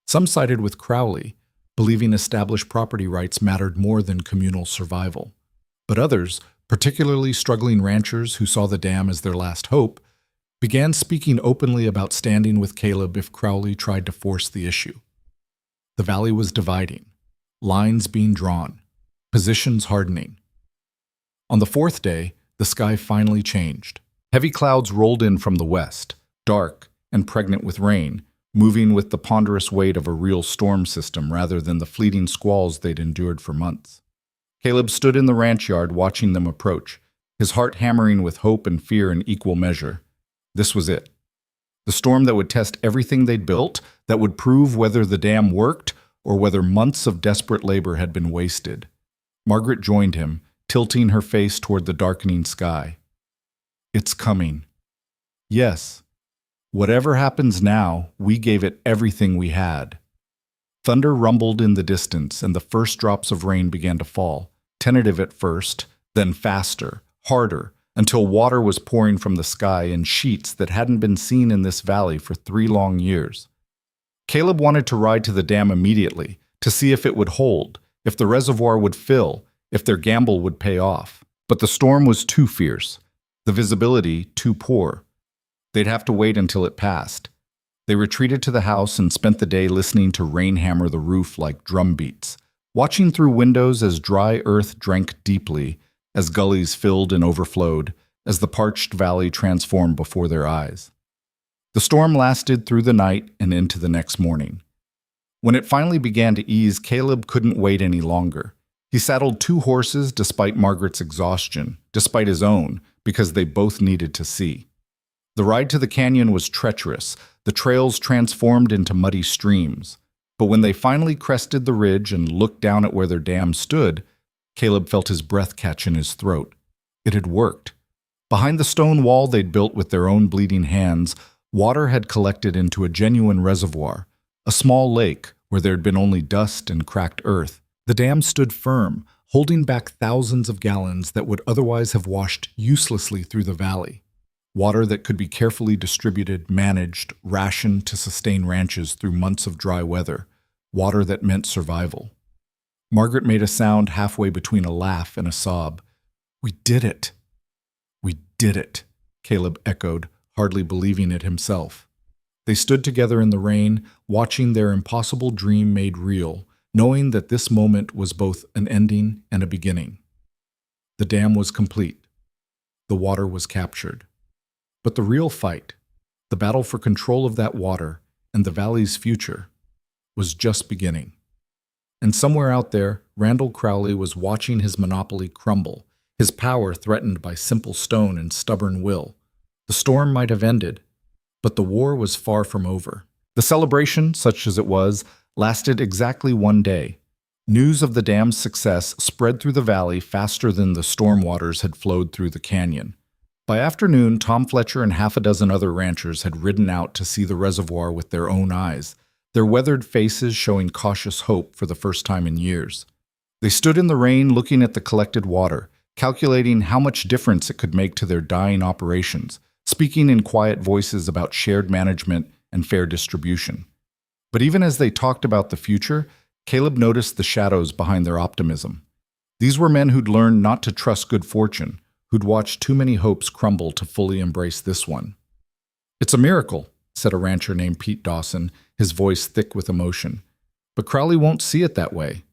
Some sided with Crowley, believing established property rights mattered more than communal survival. But others, particularly struggling ranchers who saw the dam as their last hope, began speaking openly about standing with Caleb if Crowley tried to force the issue. The valley was dividing, lines being drawn, positions hardening. On the 4th day, the sky finally changed. Heavy clouds rolled in from the west, dark, and pregnant with rain, moving with the ponderous weight of a real storm system rather than the fleeting squalls they'd endured for months. Caleb stood in the ranch yard watching them approach, his heart hammering with hope and fear in equal measure. This was it. The storm that would test everything they'd built, that would prove whether the dam worked or whether months of desperate labor had been wasted. Margaret joined him, tilting her face toward the darkening sky. It's coming. Yes. Whatever happens now, we gave it everything we had. Thunder rumbled in the distance, and the first drops of rain began to fall, tentative at first, then faster, harder, until water was pouring from the sky in sheets that hadn't been seen in this valley for 3 long years. Caleb wanted to ride to the dam immediately, to see if it would hold, if the reservoir would fill, if their gamble would pay off. But the storm was too fierce, the visibility too poor. They'd have to wait until it passed. They retreated to the house and spent the day listening to rain hammer the roof like drum beats, watching through windows as dry earth drank deeply, as gullies filled and overflowed, as the parched valley transformed before their eyes. The storm lasted through the night and into the next morning. When it finally began to ease, Caleb couldn't wait any longer. He saddled 2 horses despite Margaret's exhaustion, despite his own, because they both needed to see. The ride to the canyon was treacherous, the trails transformed into muddy streams. But when they finally crested the ridge and looked down at where their dam stood, Caleb felt his breath catch in his throat. It had worked. Behind the stone wall they'd built with their own bleeding hands, water had collected into a genuine reservoir, a small lake where there'd been only dust and cracked earth. The dam stood firm, holding back thousands of gallons that would otherwise have washed uselessly through the valley. Water that could be carefully distributed, managed, rationed to sustain ranches through months of dry weather. Water that meant survival. Margaret made a sound halfway between a laugh and a sob. "We did it." "We did it," Caleb echoed, hardly believing it himself. They stood together in the rain, watching their impossible dream made real, knowing that this moment was both an ending and a beginning. The dam was complete. The water was captured. But the real fight, the battle for control of that water and the valley's future, was just beginning. And somewhere out there, Randall Crowley was watching his monopoly crumble, his power threatened by simple stone and stubborn will. The storm might have ended, but the war was far from over. The celebration, such as it was, lasted exactly 1 day. News of the dam's success spread through the valley faster than the storm waters had flowed through the canyon. By afternoon, Tom Fletcher and half a dozen other ranchers had ridden out to see the reservoir with their own eyes, their weathered faces showing cautious hope for the first time in years. They stood in the rain looking at the collected water, calculating how much difference it could make to their dying operations, speaking in quiet voices about shared management and fair distribution. But even as they talked about the future, Caleb noticed the shadows behind their optimism. These were men who'd learned not to trust good fortune, who'd watched too many hopes crumble to fully embrace this one. "It's a miracle," said a rancher named Pete Dawson, his voice thick with emotion. "But Crowley won't see it that way.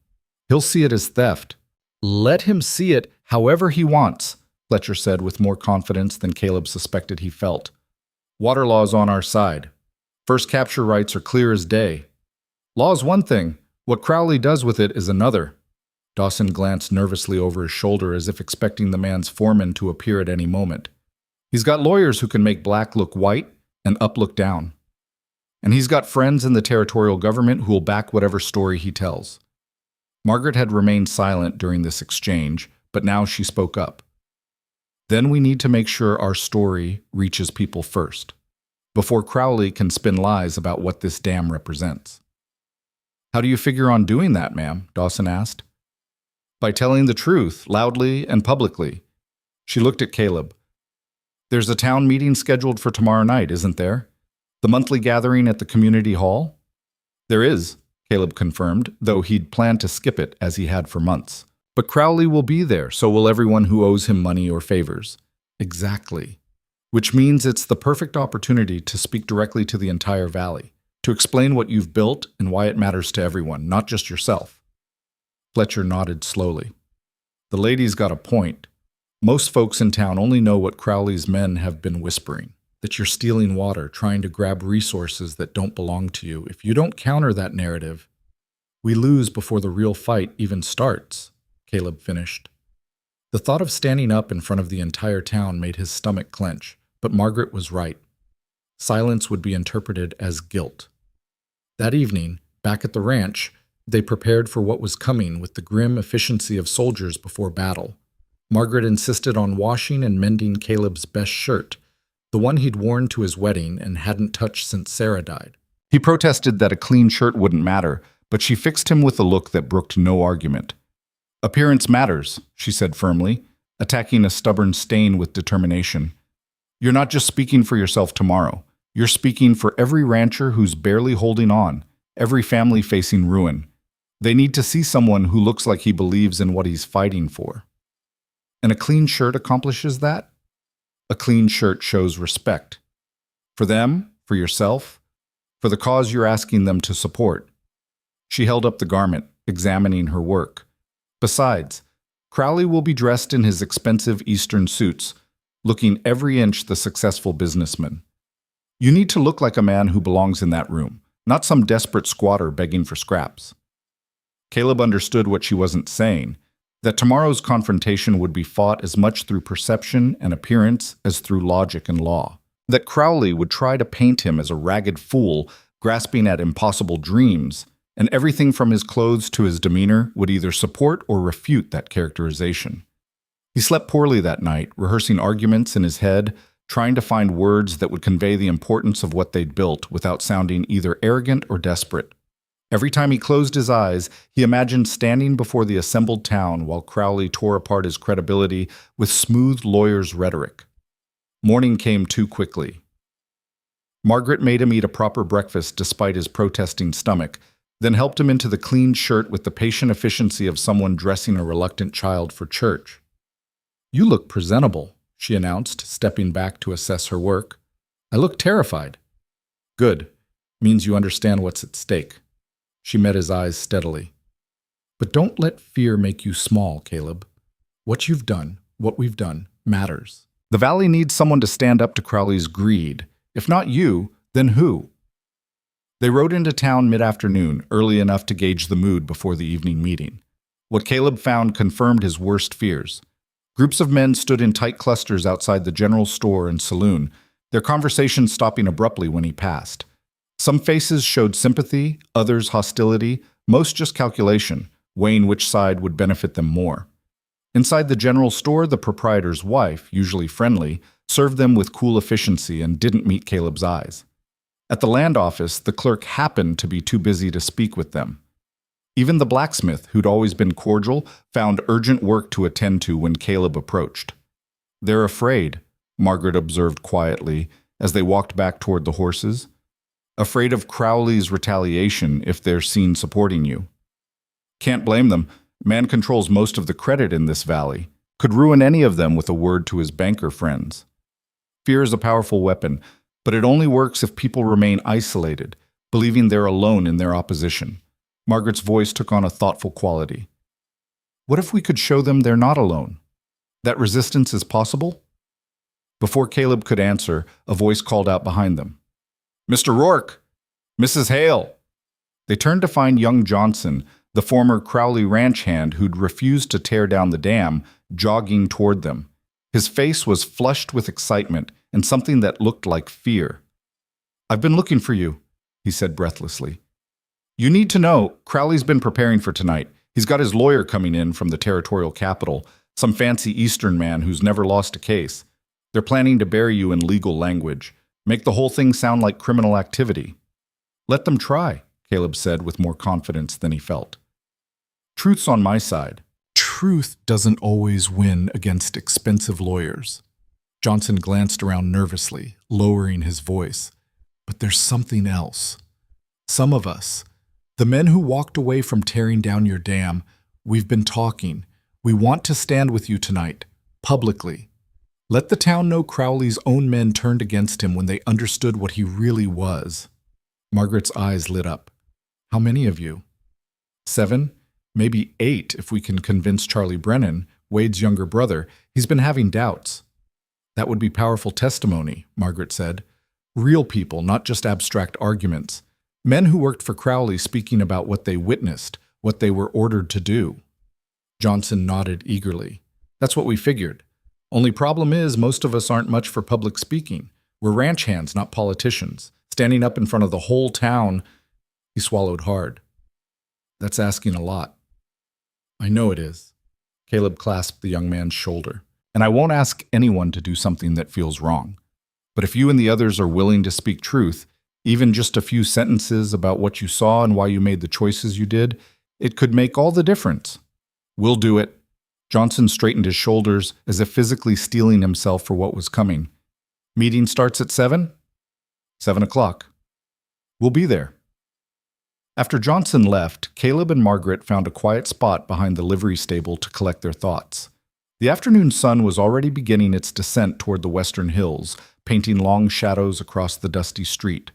He'll see it as theft." "Let him see it however he wants," Fletcher said with more confidence than Caleb suspected he felt. "Water law's on our side. First capture rights are clear as day. Law's one thing, what Crowley does with it is another." Dawson glanced nervously over his shoulder as if expecting the man's foreman to appear at any moment. "He's got lawyers who can make black look white and up look down. And he's got friends in the territorial government who will back whatever story he tells." Margaret had remained silent during this exchange, but now she spoke up. "Then we need to make sure our story reaches people first, before Crowley can spin lies about what this dam represents." "How do you figure on doing that, ma'am?" Dawson asked. "By telling the truth, loudly and publicly." She looked at Caleb. "There's a town meeting scheduled for tomorrow night, isn't there? The monthly gathering at the community hall?" "There is," Caleb confirmed, though he'd planned to skip it as he had for months. "But Crowley will be there, so will everyone who owes him money or favors." "Exactly. Which means it's the perfect opportunity to speak directly to the entire valley, to explain what you've built and why it matters to everyone, not just yourself." Fletcher nodded slowly. "The lady's got a point. Most folks in town only know what Crowley's men have been whispering. that you're stealing water, trying to grab resources that don't belong to you. If you don't counter that narrative, we lose before the real fight even starts, Caleb finished. The thought of standing up in front of the entire town made his stomach clench, but Margaret was right. Silence would be interpreted as guilt. That evening, back at the ranch, they prepared for what was coming with the grim efficiency of soldiers before battle. Margaret insisted on washing and mending Caleb's best shirt, the one he'd worn to his wedding and hadn't touched since Sarah died. He protested that a clean shirt wouldn't matter, but she fixed him with a look that brooked no argument. "Appearance matters," she said firmly, attacking a stubborn stain with determination. "You're not just speaking for yourself tomorrow. You're speaking for every rancher who's barely holding on, every family facing ruin. They need to see someone who looks like he believes in what he's fighting for." And a clean shirt accomplishes that? A clean shirt shows respect. For them, for yourself, for the cause you're asking them to support. She held up the garment, examining her work. Besides, Crowley will be dressed in his expensive Eastern suits, looking every inch the successful businessman. You need to look like a man who belongs in that room, not some desperate squatter begging for scraps. Caleb understood what she wasn't saying, that tomorrow's confrontation would be fought as much through perception and appearance as through logic and law. That Crowley would try to paint him as a ragged fool, grasping at impossible dreams, and everything from his clothes to his demeanor would either support or refute that characterization. He slept poorly that night, rehearsing arguments in his head, trying to find words that would convey the importance of what they'd built without sounding either arrogant or desperate. Every time he closed his eyes, he imagined standing before the assembled town while Crowley tore apart his credibility with smooth lawyer's rhetoric. Morning came too quickly. Margaret made him eat a proper breakfast despite his protesting stomach, then helped him into the clean shirt with the patient efficiency of someone dressing a reluctant child for church. "You look presentable," she announced, stepping back to assess her work. "I look terrified." "Good. Means you understand what's at stake." She met his eyes steadily. "But don't let fear make you small, Caleb. What you've done, what we've done, matters. The valley needs someone to stand up to Crowley's greed. If not you, then who?" They rode into town mid-afternoon, early enough to gauge the mood before the evening meeting. What Caleb found confirmed his worst fears. Groups of men stood in tight clusters outside the general store and saloon, their conversations stopping abruptly when he passed. Some faces showed sympathy, others hostility, most just calculation, weighing which side would benefit them more. Inside the general store, the proprietor's wife, usually friendly, served them with cool efficiency and didn't meet Caleb's eyes. At the land office, the clerk happened to be too busy to speak with them. Even the blacksmith, who'd always been cordial, found urgent work to attend to when Caleb approached. "They're afraid," Margaret observed quietly as they walked back toward the horses. "Afraid of Crowley's retaliation if they're seen supporting you." "Can't blame them. Man controls most of the credit in this valley. Could ruin any of them with a word to his banker friends. Fear is a powerful weapon, but it only works if people remain isolated, believing they're alone in their opposition." Margaret's voice took on a thoughtful quality. "What if we could show them they're not alone? That resistance is possible?" Before Caleb could answer, a voice called out behind them. "Mr. Rourke! Mrs. Hale!" They turned to find young Johnson, the former Crowley ranch hand who'd refused to tear down the dam, jogging toward them. His face was flushed with excitement and something that looked like fear. "I've been looking for you," he said breathlessly. "You need to know, Crowley's been preparing for tonight. He's got his lawyer coming in from the territorial capital, some fancy Eastern man who's never lost a case. They're planning to bury you in legal language, make the whole thing sound like criminal activity." "Let them try," Caleb said with more confidence than he felt. "Truth's on my side." Truth doesn't always win against expensive lawyers. Johnson glanced around nervously, lowering his voice. "But there's something else. Some of us, the men who walked away from tearing down your dam, we've been talking. We want to stand with you tonight, publicly. Let the town know Crowley's own men turned against him when they understood what he really was." Margaret's eyes lit up. "How many of you?" 7, maybe 8 if we can convince Charlie Brennan, Wade's younger brother. He's been having doubts." That would be powerful testimony, Margaret said. Real people, not just abstract arguments. Men who worked for Crowley speaking about what they witnessed, what they were ordered to do. Johnson nodded eagerly. That's what we figured. Only problem is, most of us aren't much for public speaking. We're ranch hands, not politicians. Standing up in front of the whole town. He swallowed hard. That's asking a lot. I know it is. Caleb clasped the young man's shoulder. And I won't ask anyone to do something that feels wrong. But if you and the others are willing to speak truth, even just a few sentences about what you saw and why you made the choices you did, it could make all the difference. We'll do it. Johnson straightened his shoulders as if physically steeling himself for what was coming. Meeting starts at 7? 7 o'clock. We'll be there. After Johnson left, Caleb and Margaret found a quiet spot behind the livery stable to collect their thoughts. The afternoon sun was already beginning its descent toward the western hills, painting long shadows across the dusty street.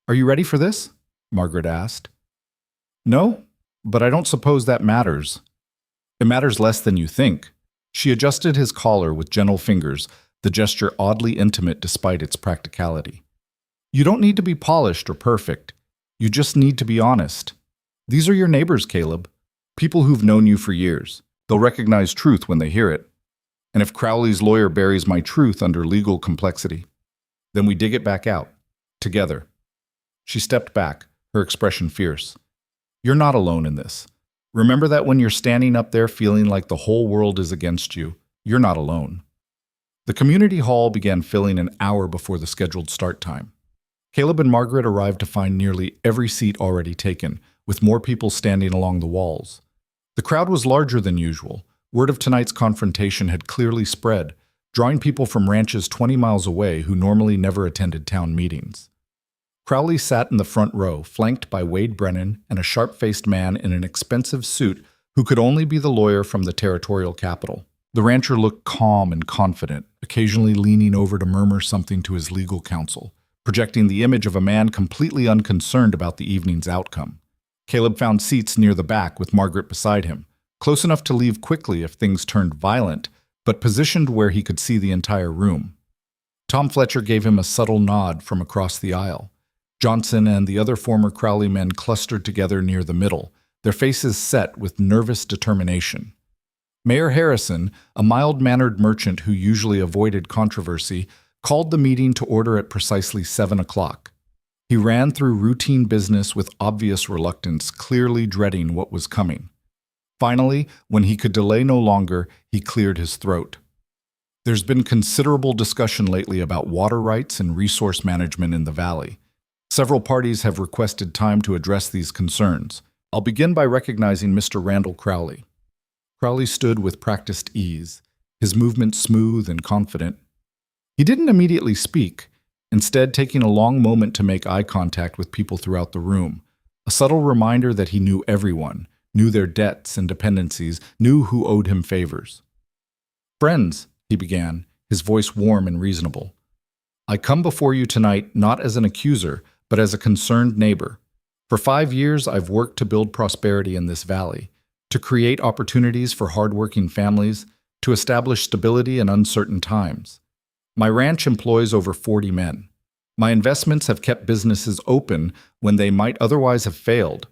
Are you ready for this? Margaret asked. No, but I don't suppose that matters. It matters less than you think. She adjusted his collar with gentle fingers, the gesture oddly intimate despite its practicality. You don't need to be polished or perfect. You just need to be honest. These are your neighbors, Caleb. People who've known you for years. They'll recognize truth when they hear it. And if Crowley's lawyer buries my truth under legal complexity, then we dig it back out. Together. She stepped back, her expression fierce. You're not alone in this. Remember that when you're standing up there feeling like the whole world is against you, you're not alone. The community hall began filling an hour before the scheduled start time. Caleb and Margaret arrived to find nearly every seat already taken, with more people standing along the walls. The crowd was larger than usual. Word of tonight's confrontation had clearly spread, drawing people from ranches 20 miles away who normally never attended town meetings. Crowley sat in the front row, flanked by Wade Brennan and a sharp-faced man in an expensive suit who could only be the lawyer from the territorial capital. The rancher looked calm and confident, occasionally leaning over to murmur something to his legal counsel, projecting the image of a man completely unconcerned about the evening's outcome. Caleb found seats near the back with Margaret beside him, close enough to leave quickly if things turned violent, but positioned where he could see the entire room. Tom Fletcher gave him a subtle nod from across the aisle. Johnson and the other former Crowley men clustered together near the middle, their faces set with nervous determination. Mayor Harrison, a mild-mannered merchant who usually avoided controversy, called the meeting to order at precisely 7 o'clock. He ran through routine business with obvious reluctance, clearly dreading what was coming. Finally, when he could delay no longer, he cleared his throat. There's been considerable discussion lately about water rights and resource management in the valley. Several parties have requested time to address these concerns. I'll begin by recognizing Mr. Randall Crowley. Crowley stood with practiced ease, his movements smooth and confident. He didn't immediately speak, instead taking a long moment to make eye contact with people throughout the room, a subtle reminder that he knew everyone, knew their debts and dependencies, knew who owed him favors. Friends, he began, his voice warm and reasonable. I come before you tonight not as an accuser, but as a concerned neighbor. For 5 years, I've worked to build prosperity in this valley, to create opportunities for hardworking families, to establish stability in uncertain times. My ranch employs over 40 men. My investments have kept businesses open when they might otherwise have failed.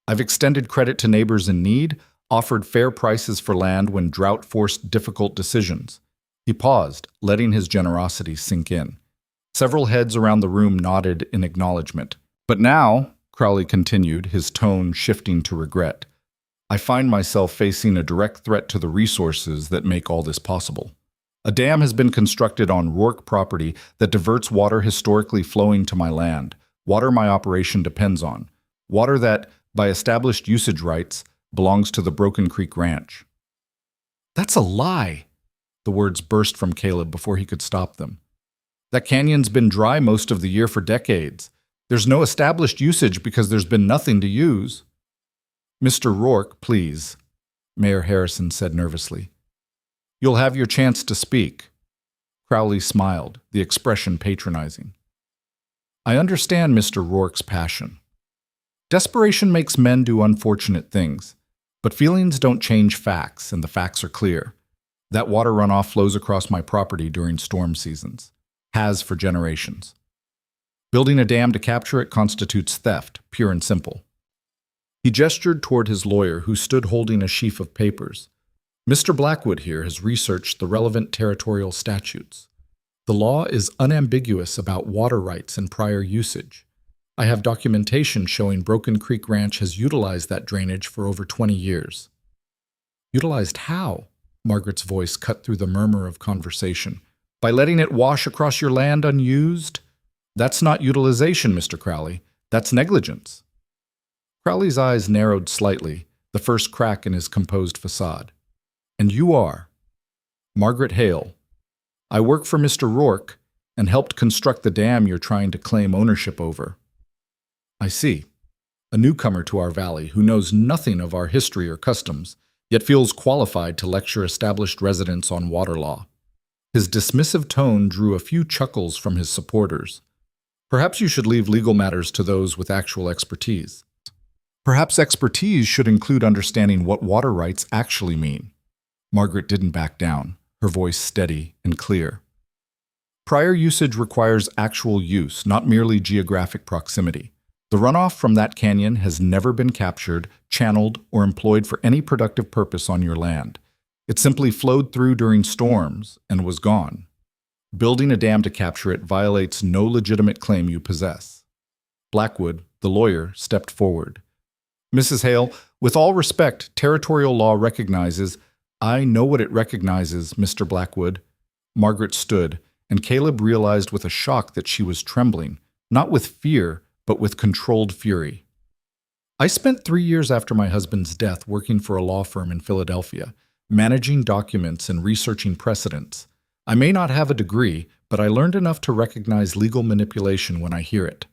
I've extended credit to neighbors in need, offered fair prices for land when drought forced difficult decisions. He paused, letting his generosity sink in. Several heads around the room nodded in acknowledgement. But now, Crowley continued, his tone shifting to regret, I find myself facing a direct threat to the resources that make all this possible. A dam has been constructed on Rourke property that diverts water historically flowing to my land, water my operation depends on, water that, by established usage rights, belongs to the Broken Creek Ranch. That's a lie, the words burst from Caleb before he could stop them. That canyon's been dry most of the year for decades. There's no established usage because there's been nothing to use. Mr. Rourke, please, Mayor Harrison said nervously. You'll have your chance to speak. Crowley smiled, the expression patronizing. I understand Mr. Rourke's passion. Desperation makes men do unfortunate things, but feelings don't change facts, and the facts are clear. That water runoff flows across my property during storm seasons. Has for generations. Building a dam to capture it constitutes theft, pure and simple. He gestured toward his lawyer, who stood holding a sheaf of papers. Mr. Blackwood here has researched the relevant territorial statutes. The law is unambiguous about water rights and prior usage. I have documentation showing Broken Creek Ranch has utilized that drainage for over 20 years. Utilized how? Margaret's voice cut through the murmur of conversation. By letting it wash across your land unused? That's not utilization, Mr. Crowley. That's negligence. Crowley's eyes narrowed slightly, the first crack in his composed facade. And you are? Margaret Hale. I work for Mr. Rourke and helped construct the dam you're trying to claim ownership over. I see. A newcomer to our valley who knows nothing of our history or customs, yet feels qualified to lecture established residents on water law. His dismissive tone drew a few chuckles from his supporters. Perhaps you should leave legal matters to those with actual expertise. Perhaps expertise should include understanding what water rights actually mean. Margaret didn't back down, her voice steady and clear. Prior usage requires actual use, not merely geographic proximity. The runoff from that canyon has never been captured, channeled, or employed for any productive purpose on your land. It simply flowed through during storms and was gone. Building a dam to capture it violates no legitimate claim you possess. Blackwood, the lawyer, stepped forward. Mrs. Hale, with all respect, territorial law recognizes— I know what it recognizes, Mr. Blackwood. Margaret stood, and Caleb realized with a shock that she was trembling, not with fear, but with controlled fury. I spent 3 years after my husband's death working for a law firm in Philadelphia, managing documents and researching precedents. I may not have a degree, but I learned enough to recognize legal manipulation when I hear it.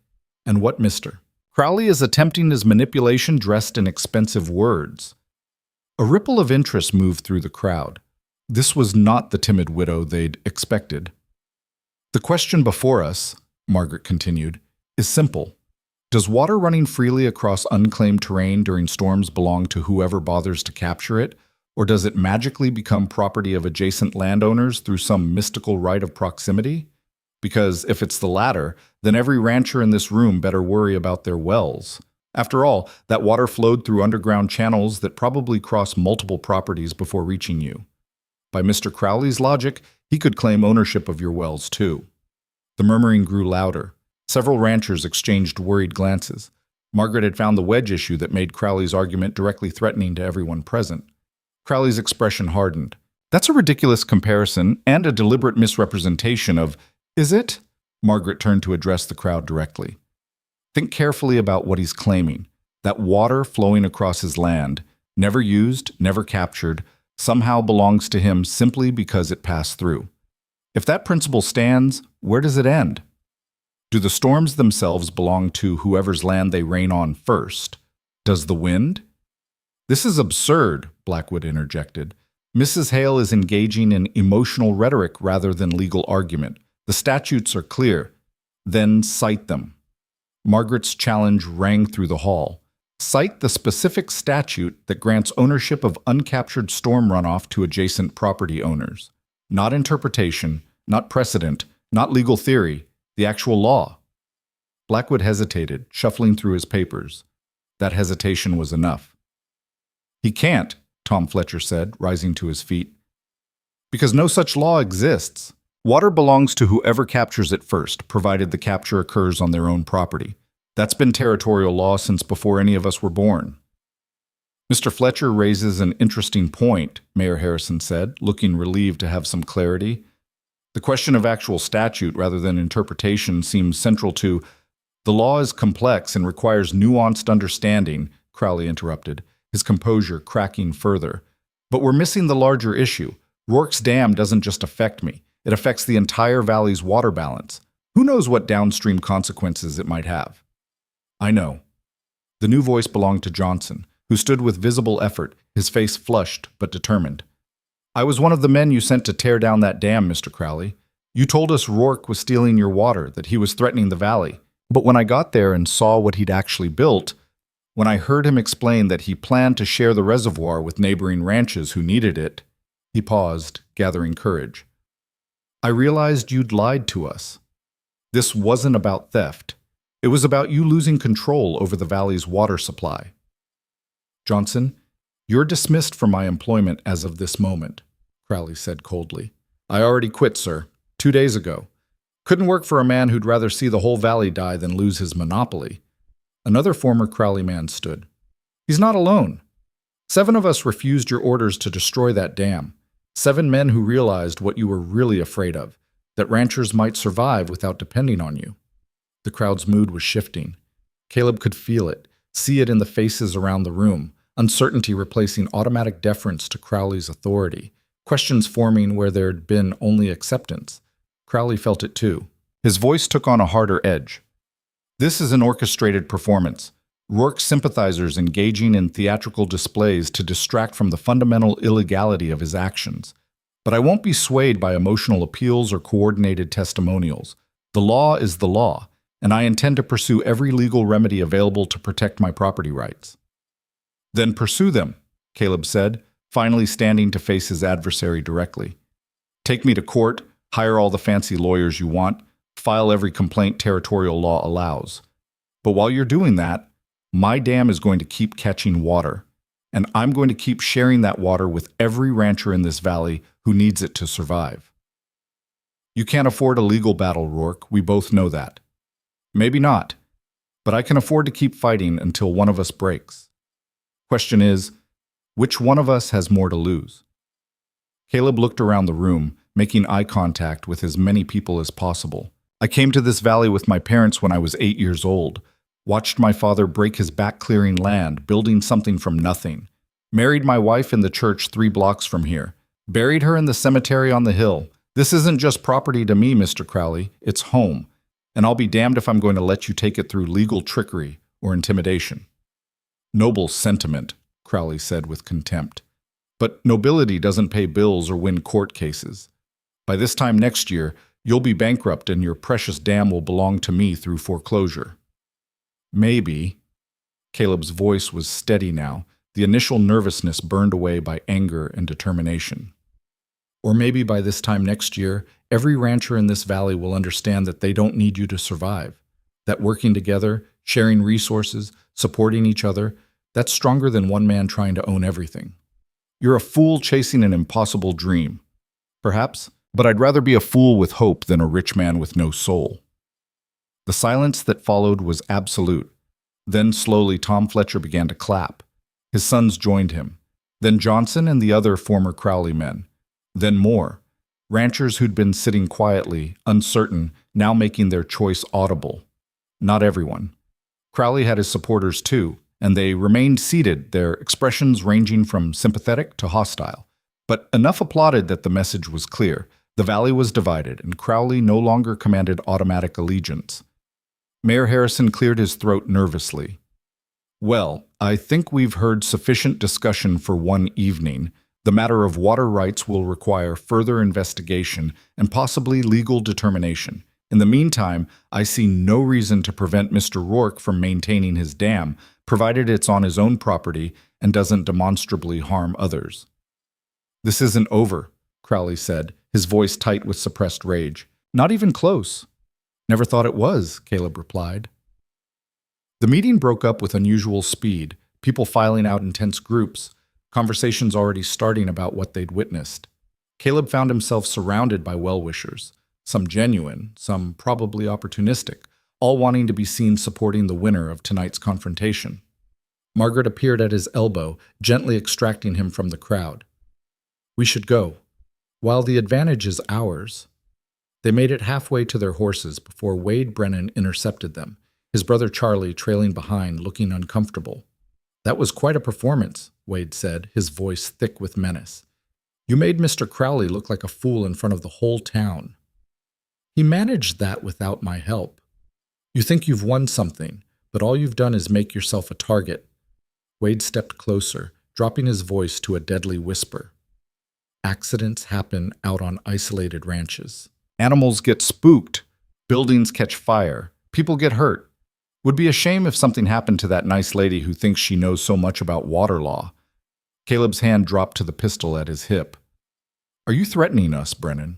And what, Mr. Crowley is attempting is manipulation dressed in expensive words. A ripple of interest moved through the crowd. This was not the timid widow they'd expected. The question before us, Margaret continued, is simple. Does water running freely across unclaimed terrain during storms belong to whoever bothers to capture it, or does it magically become property of adjacent landowners through some mystical right of proximity? Because if it's the latter, then every rancher in this room better worry about their wells. After all, that water flowed through underground channels that probably cross multiple properties before reaching you. By Mr. Crowley's logic, he could claim ownership of your wells too. The murmuring grew louder. Several ranchers exchanged worried glances. Margaret had found the wedge issue that made Crowley's argument directly threatening to everyone present. Crowley's expression hardened. That's a ridiculous comparison and a deliberate misrepresentation of— Is it? Margaret turned to address the crowd directly. Think carefully about what he's claiming. That water flowing across his land, never used, never captured, somehow belongs to him simply because it passed through. If that principle stands, where does it end? Do the storms themselves belong to whoever's land they rain on first? Does the wind? This is absurd, Blackwood interjected. Mrs. Hale is engaging in emotional rhetoric rather than legal argument. The statutes are clear. Then cite them. Margaret's challenge rang through the hall. Cite the specific statute that grants ownership of uncaptured storm runoff to adjacent property owners. Not interpretation, not precedent, not legal theory, the actual law. Blackwood hesitated, shuffling through his papers. That hesitation was enough. He can't, Tom Fletcher said, rising to his feet. Because no such law exists. Water belongs to whoever captures it first, provided the capture occurs on their own property. That's been territorial law since before any of us were born. Mr. Fletcher raises an interesting point, Mayor Harrison said, looking relieved to have some clarity. The question of actual statute rather than interpretation seems central to— The law is complex and requires nuanced understanding, Crowley interrupted, his composure cracking further. But we're missing the larger issue. Rourke's Dam doesn't just affect me. It affects the entire valley's water balance. Who knows what downstream consequences it might have? I know. The new voice belonged to Johnson, who stood with visible effort, his face flushed but determined. I was one of the men you sent to tear down that dam, Mr. Crowley. You told us Rourke was stealing your water, that he was threatening the valley. But when I got there and saw what he'd actually built, when I heard him explain that he planned to share the reservoir with neighboring ranches who needed it— He paused, gathering courage. I realized you'd lied to us. This wasn't about theft. It was about you losing control over the valley's water supply. Johnson, you're dismissed from my employment as of this moment, Crowley said coldly. I already quit, sir, 2 days ago. Couldn't work for a man who'd rather see the whole valley die than lose his monopoly. Another former Crowley man stood. He's not alone. 7 of us refused your orders to destroy that dam. 7 men who realized what you were really afraid of, that ranchers might survive without depending on you. The crowd's mood was shifting. Caleb could feel it, see it in the faces around the room, uncertainty replacing automatic deference to Crowley's authority, questions forming where there'd been only acceptance. Crowley felt it too. His voice took on a harder edge. This is an orchestrated performance. Rourke's sympathizers engaging in theatrical displays to distract from the fundamental illegality of his actions. But I won't be swayed by emotional appeals or coordinated testimonials. The law is the law, and I intend to pursue every legal remedy available to protect my property rights. Then pursue them, Caleb said, finally standing to face his adversary directly. Take me to court, hire all the fancy lawyers you want, file every complaint territorial law allows. But while you're doing that, my dam is going to keep catching water, and I'm going to keep sharing that water with every rancher in this valley who needs it to survive. You can't afford a legal battle, Rourke. We both know that. Maybe not, but I can afford to keep fighting until one of us breaks. Question is, which one of us has more to lose? Caleb looked around the room, making eye contact with as many people as possible. I came to this valley with my parents when I was 8 years old. Watched my father break his back clearing land, building something from nothing. Married my wife in the church 3 blocks from here. Buried her in the cemetery on the hill. This isn't just property to me, Mr. Crowley. It's home. And I'll be damned if I'm going to let you take it through legal trickery or intimidation. Noble sentiment, Crowley said with contempt. But nobility doesn't pay bills or win court cases. By this time next year, you'll be bankrupt and your precious dam will belong to me through foreclosure. Maybe. Caleb's voice was steady now, the initial nervousness burned away by anger and determination. Or maybe by this time next year, every rancher in this valley will understand that they don't need you to survive, that working together, sharing resources, supporting each other, that's stronger than one man trying to own everything. You're a fool chasing an impossible dream. Perhaps, but I'd rather be a fool with hope than a rich man with no soul. The silence that followed was absolute. Then slowly Tom Fletcher began to clap. His sons joined him. Then Johnson and the other former Crowley men. Then more. Ranchers who'd been sitting quietly, uncertain, now making their choice audible. Not everyone. Crowley had his supporters too, and they remained seated, their expressions ranging from sympathetic to hostile. But enough applauded that the message was clear. The valley was divided, and Crowley no longer commanded automatic allegiance. Mayor Harrison cleared his throat nervously. Well, I think we've heard sufficient discussion for one evening. The matter of water rights will require further investigation and possibly legal determination. In the meantime, I see no reason to prevent Mr. Rourke from maintaining his dam, provided it's on his own property and doesn't demonstrably harm others. This isn't over, Crowley said, his voice tight with suppressed rage. Not even close. Never thought it was, Caleb replied. The meeting broke up with unusual speed, people filing out in tense groups, conversations already starting about what they'd witnessed. Caleb found himself surrounded by well-wishers, some genuine, some probably opportunistic, all wanting to be seen supporting the winner of tonight's confrontation. Margaret appeared at his elbow, gently extracting him from the crowd. We should go. While the advantage is ours. They made it halfway to their horses before Wade Brennan intercepted them, his brother Charlie trailing behind, looking uncomfortable. That was quite a performance, Wade said, his voice thick with menace. You made Mr. Crowley look like a fool in front of the whole town. He managed that without my help. You think you've won something, but all you've done is make yourself a target. Wade stepped closer, dropping his voice to a deadly whisper. Accidents happen out on isolated ranches. Animals get spooked. Buildings catch fire. People get hurt. Would be a shame if something happened to that nice lady who thinks she knows so much about water law. Caleb's hand dropped to the pistol at his hip. Are you threatening us, Brennan?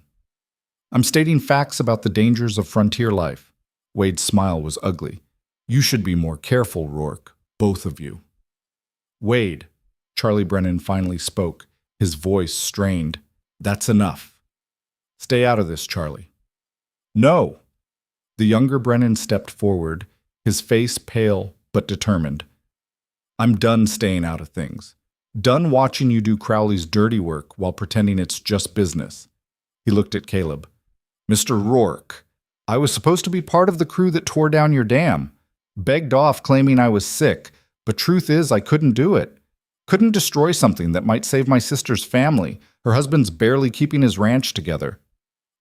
I'm stating facts about the dangers of frontier life. Wade's smile was ugly. You should be more careful, Rourke, both of you. Wade, Charlie Brennan finally spoke, his voice strained. That's enough. Stay out of this, Charlie. No. The younger Brennan stepped forward, his face pale but determined. I'm done staying out of things. Done watching you do Crowley's dirty work while pretending it's just business. He looked at Caleb. Mr. Rourke, I was supposed to be part of the crew that tore down your dam. Begged off claiming I was sick, but truth is I couldn't do it. Couldn't destroy something that might save my sister's family. Her husband's barely keeping his ranch together.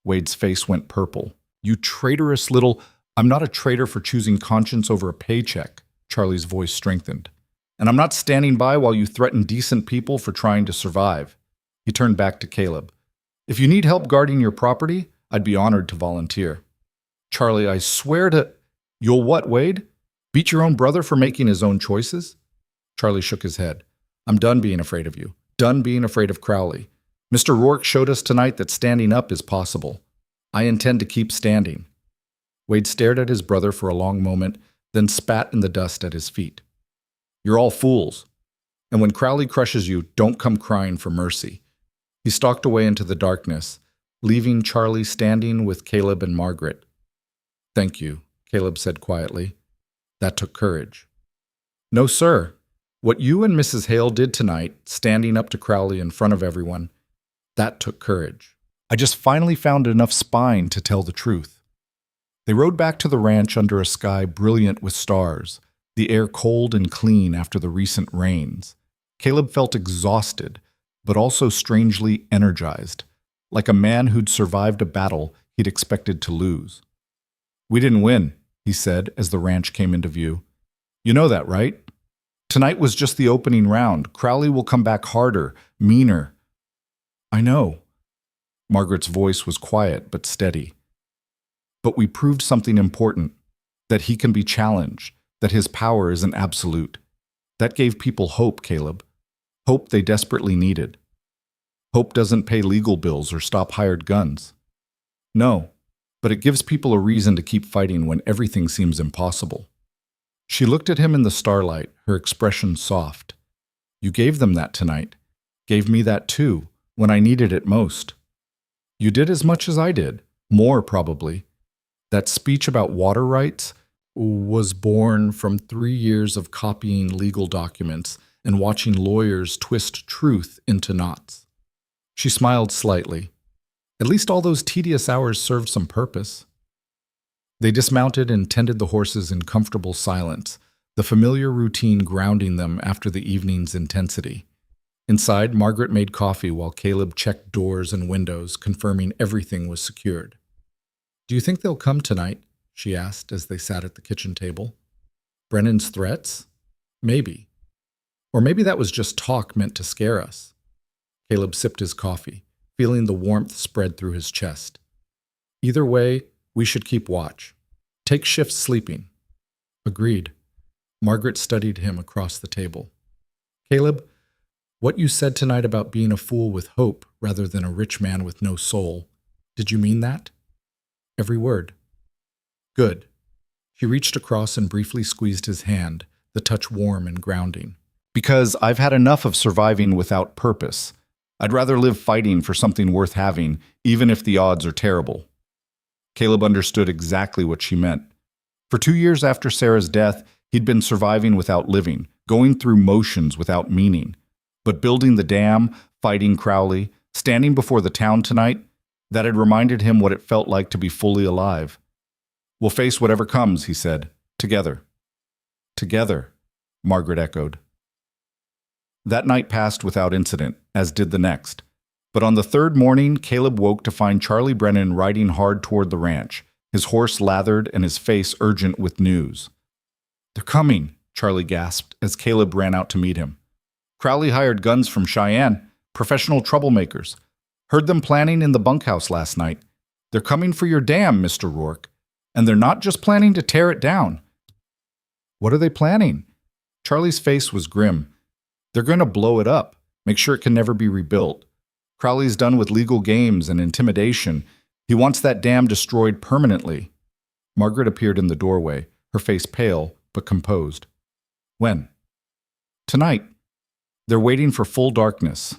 Wade's face went purple. You traitorous little... I'm not a traitor for choosing conscience over a paycheck. Charlie's voice strengthened. And I'm not standing by while you threaten decent people for trying to survive. He turned back to Caleb. If you need help guarding your property, I'd be honored to volunteer. Charlie, I swear to... You'll what, Wade? Beat your own brother for making his own choices? Charlie shook his head. I'm done being afraid of you. Done being afraid of Crowley. Mr. Rourke showed us tonight that standing up is possible. I intend to keep standing. Wade stared at his brother for a long moment, then spat in the dust at his feet. You're all fools. And when Crowley crushes you, don't come crying for mercy. He stalked away into the darkness, leaving Charlie standing with Caleb and Margaret. Thank you, Caleb said quietly. That took courage. No, sir. What you and Mrs. Hale did tonight, standing up to Crowley in front of everyone, that took courage. I just finally found enough spine to tell the truth. They rode back to the ranch under a sky brilliant with stars, the air cold and clean after the recent rains. Caleb felt exhausted, but also strangely energized, like a man who'd survived a battle he'd expected to lose. We didn't win, he said as the ranch came into view. You know that, right? Tonight was just the opening round. Crowley will come back harder, meaner. I know. Margaret's voice was quiet but steady. But we proved something important, that he can be challenged, that his power isn't absolute. That gave people hope, Caleb. Hope they desperately needed. Hope doesn't pay legal bills or stop hired guns. No, but it gives people a reason to keep fighting when everything seems impossible. She looked at him in the starlight, her expression soft. You gave them that tonight. Gave me that too, when I needed it most. You did as much as I did, more probably. That speech about water rights was born from 3 years of copying legal documents and watching lawyers twist truth into knots. She smiled slightly. At least all those tedious hours served some purpose. They dismounted and tended the horses in comfortable silence, the familiar routine grounding them after the evening's intensity. Inside, Margaret made coffee while Caleb checked doors and windows, confirming everything was secured. Do you think they'll come tonight? She asked as they sat at the kitchen table. Brennan's threats? Maybe. Or maybe that was just talk meant to scare us. Caleb sipped his coffee, feeling the warmth spread through his chest. Either way, we should keep watch. Take shifts sleeping. Agreed. Margaret studied him across the table. Caleb, what you said tonight about being a fool with hope rather than a rich man with no soul, did you mean that? Every word. Good. She reached across and briefly squeezed his hand, the touch warm and grounding. Because I've had enough of surviving without purpose. I'd rather live fighting for something worth having, even if the odds are terrible. Caleb understood exactly what she meant. For 2 years after Sarah's death, he'd been surviving without living, going through motions without meaning. But building the dam, fighting Crowley, standing before the town tonight, that had reminded him what it felt like to be fully alive. We'll face whatever comes, he said. Together. Together, Margaret echoed. That night passed without incident, as did the next. But on the third morning, Caleb woke to find Charlie Brennan riding hard toward the ranch, his horse lathered and his face urgent with news. They're coming, Charlie gasped as Caleb ran out to meet him. Crowley hired guns from Cheyenne, professional troublemakers. Heard them planning in the bunkhouse last night. They're coming for your dam, Mr. Rourke. And they're not just planning to tear it down. What are they planning? Charlie's face was grim. They're going to blow it up, make sure it can never be rebuilt. Crowley's done with legal games and intimidation. He wants that dam destroyed permanently. Margaret appeared in the doorway, her face pale but composed. When? Tonight. They're waiting for full darkness.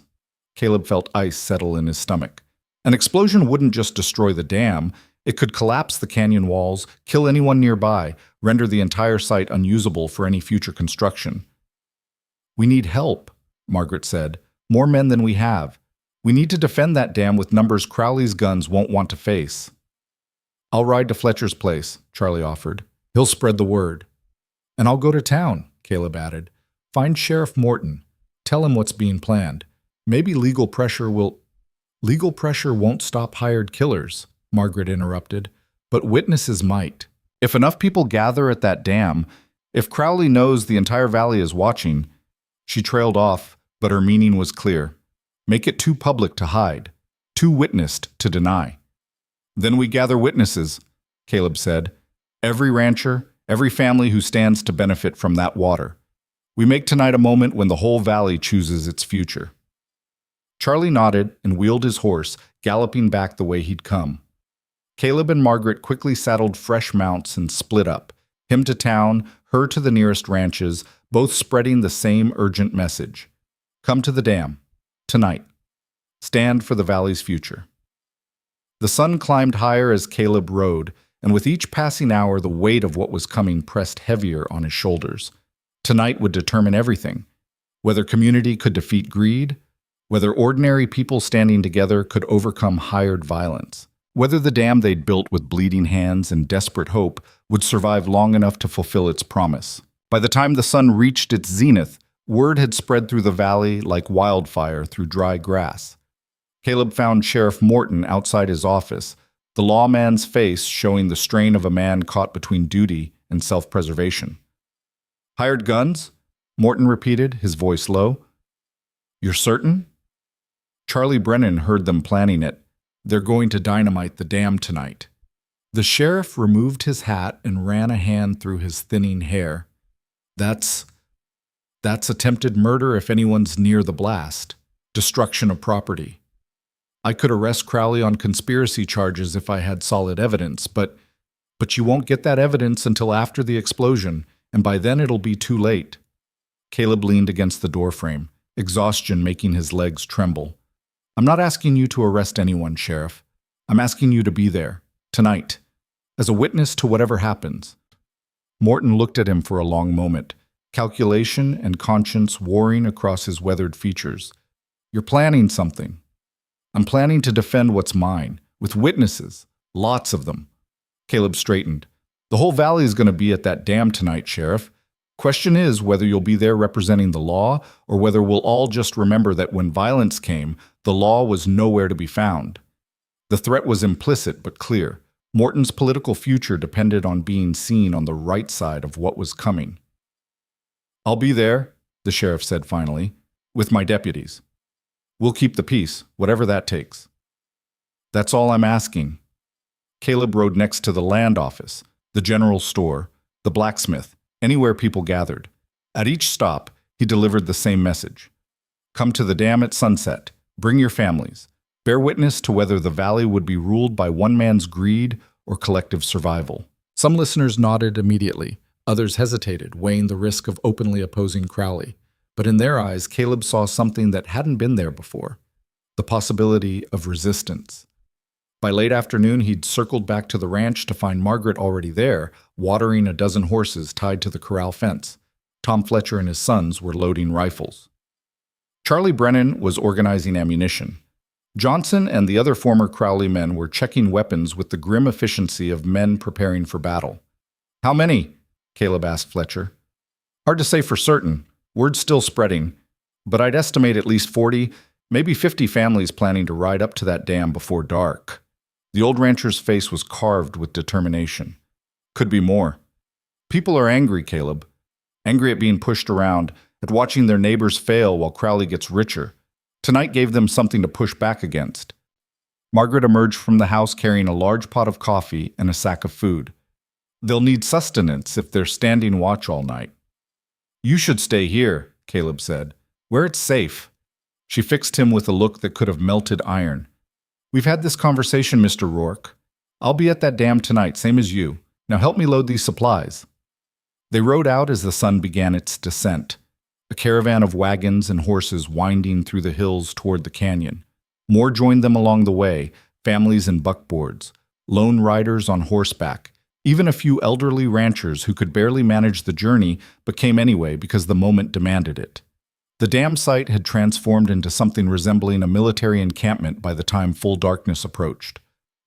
Caleb felt ice settle in his stomach. An explosion wouldn't just destroy the dam, it could collapse the canyon walls, kill anyone nearby, render the entire site unusable for any future construction. We need help, Margaret said. More men than we have. We need to defend that dam with numbers Crowley's guns won't want to face. I'll ride to Fletcher's place, Charlie offered. He'll spread the word. And I'll go to town, Caleb added. Find Sheriff Morton. Tell him what's being planned. Maybe legal pressure won't stop hired killers, Margaret interrupted, but witnesses might. If enough people gather at that dam, if Crowley knows the entire valley is watching. She trailed off, but her meaning was clear. Make it too public to hide, too witnessed to deny. Then we gather witnesses, Caleb said. Every rancher, every family who stands to benefit from that water. We make tonight a moment when the whole valley chooses its future. Charlie nodded and wheeled his horse, galloping back the way he'd come. Caleb and Margaret quickly saddled fresh mounts and split up, him to town, her to the nearest ranches, both spreading the same urgent message. Come to the dam. Tonight. Stand for the valley's future. The sun climbed higher as Caleb rode, and with each passing hour the weight of what was coming pressed heavier on his shoulders. Tonight would determine everything. Whether community could defeat greed, whether ordinary people standing together could overcome hired violence, whether the dam they'd built with bleeding hands and desperate hope would survive long enough to fulfill its promise. By the time the sun reached its zenith, word had spread through the valley like wildfire through dry grass. Caleb found Sheriff Morton outside his office, the lawman's face showing the strain of a man caught between duty and self-preservation. Hired guns? Morton repeated, his voice low. You're certain? Charlie Brennan heard them planning it. They're going to dynamite the dam tonight. The sheriff removed his hat and ran a hand through his thinning hair. That's attempted murder if anyone's near the blast. Destruction of property. I could arrest Crowley on conspiracy charges if I had solid evidence, but you won't get that evidence until after the explosion, and by then it'll be too late. Caleb leaned against the doorframe, exhaustion making his legs tremble. I'm not asking you to arrest anyone, Sheriff. I'm asking you to be there, tonight, as a witness to whatever happens. Morton looked at him for a long moment, calculation and conscience warring across his weathered features. You're planning something. I'm planning to defend what's mine, with witnesses, lots of them. Caleb straightened. The whole valley is going to be at that dam tonight, Sheriff. Question is whether you'll be there representing the law, or whether we'll all just remember that when violence came, the law was nowhere to be found. The threat was implicit but clear. Morton's political future depended on being seen on the right side of what was coming. I'll be there, the sheriff said finally, with my deputies. We'll keep the peace, whatever that takes. That's all I'm asking. Caleb rode next to the land office, the general store, the blacksmith, anywhere people gathered. At each stop, he delivered the same message. Come to the dam at sunset. Bring your families. Bear witness to whether the valley would be ruled by one man's greed or collective survival. Some listeners nodded immediately. Others hesitated, weighing the risk of openly opposing Crowley. But in their eyes, Caleb saw something that hadn't been there before. The possibility of resistance. By late afternoon, he'd circled back to the ranch to find Margaret already there, watering a dozen horses tied to the corral fence. Tom Fletcher and his sons were loading rifles. Charlie Brennan was organizing ammunition. Johnson and the other former Crowley men were checking weapons with the grim efficiency of men preparing for battle. How many? Caleb asked Fletcher. Hard to say for certain. Word's still spreading. But I'd estimate at least 40, maybe 50 families planning to ride up to that dam before dark. The old rancher's face was carved with determination. Could be more. People are angry, Caleb. Angry at being pushed around, at watching their neighbors fail while Crowley gets richer. Tonight gave them something to push back against. Margaret emerged from the house carrying a large pot of coffee and a sack of food. They'll need sustenance if they're standing watch all night. You should stay here, Caleb said, where it's safe. She fixed him with a look that could have melted iron. "We've had this conversation, Mr. Rourke. I'll be at that dam tonight, same as you. Now help me load these supplies." They rode out as the sun began its descent, a caravan of wagons and horses winding through the hills toward the canyon. More joined them along the way, families in buckboards, lone riders on horseback, even a few elderly ranchers who could barely manage the journey but came anyway because the moment demanded it. The dam site had transformed into something resembling a military encampment by the time full darkness approached.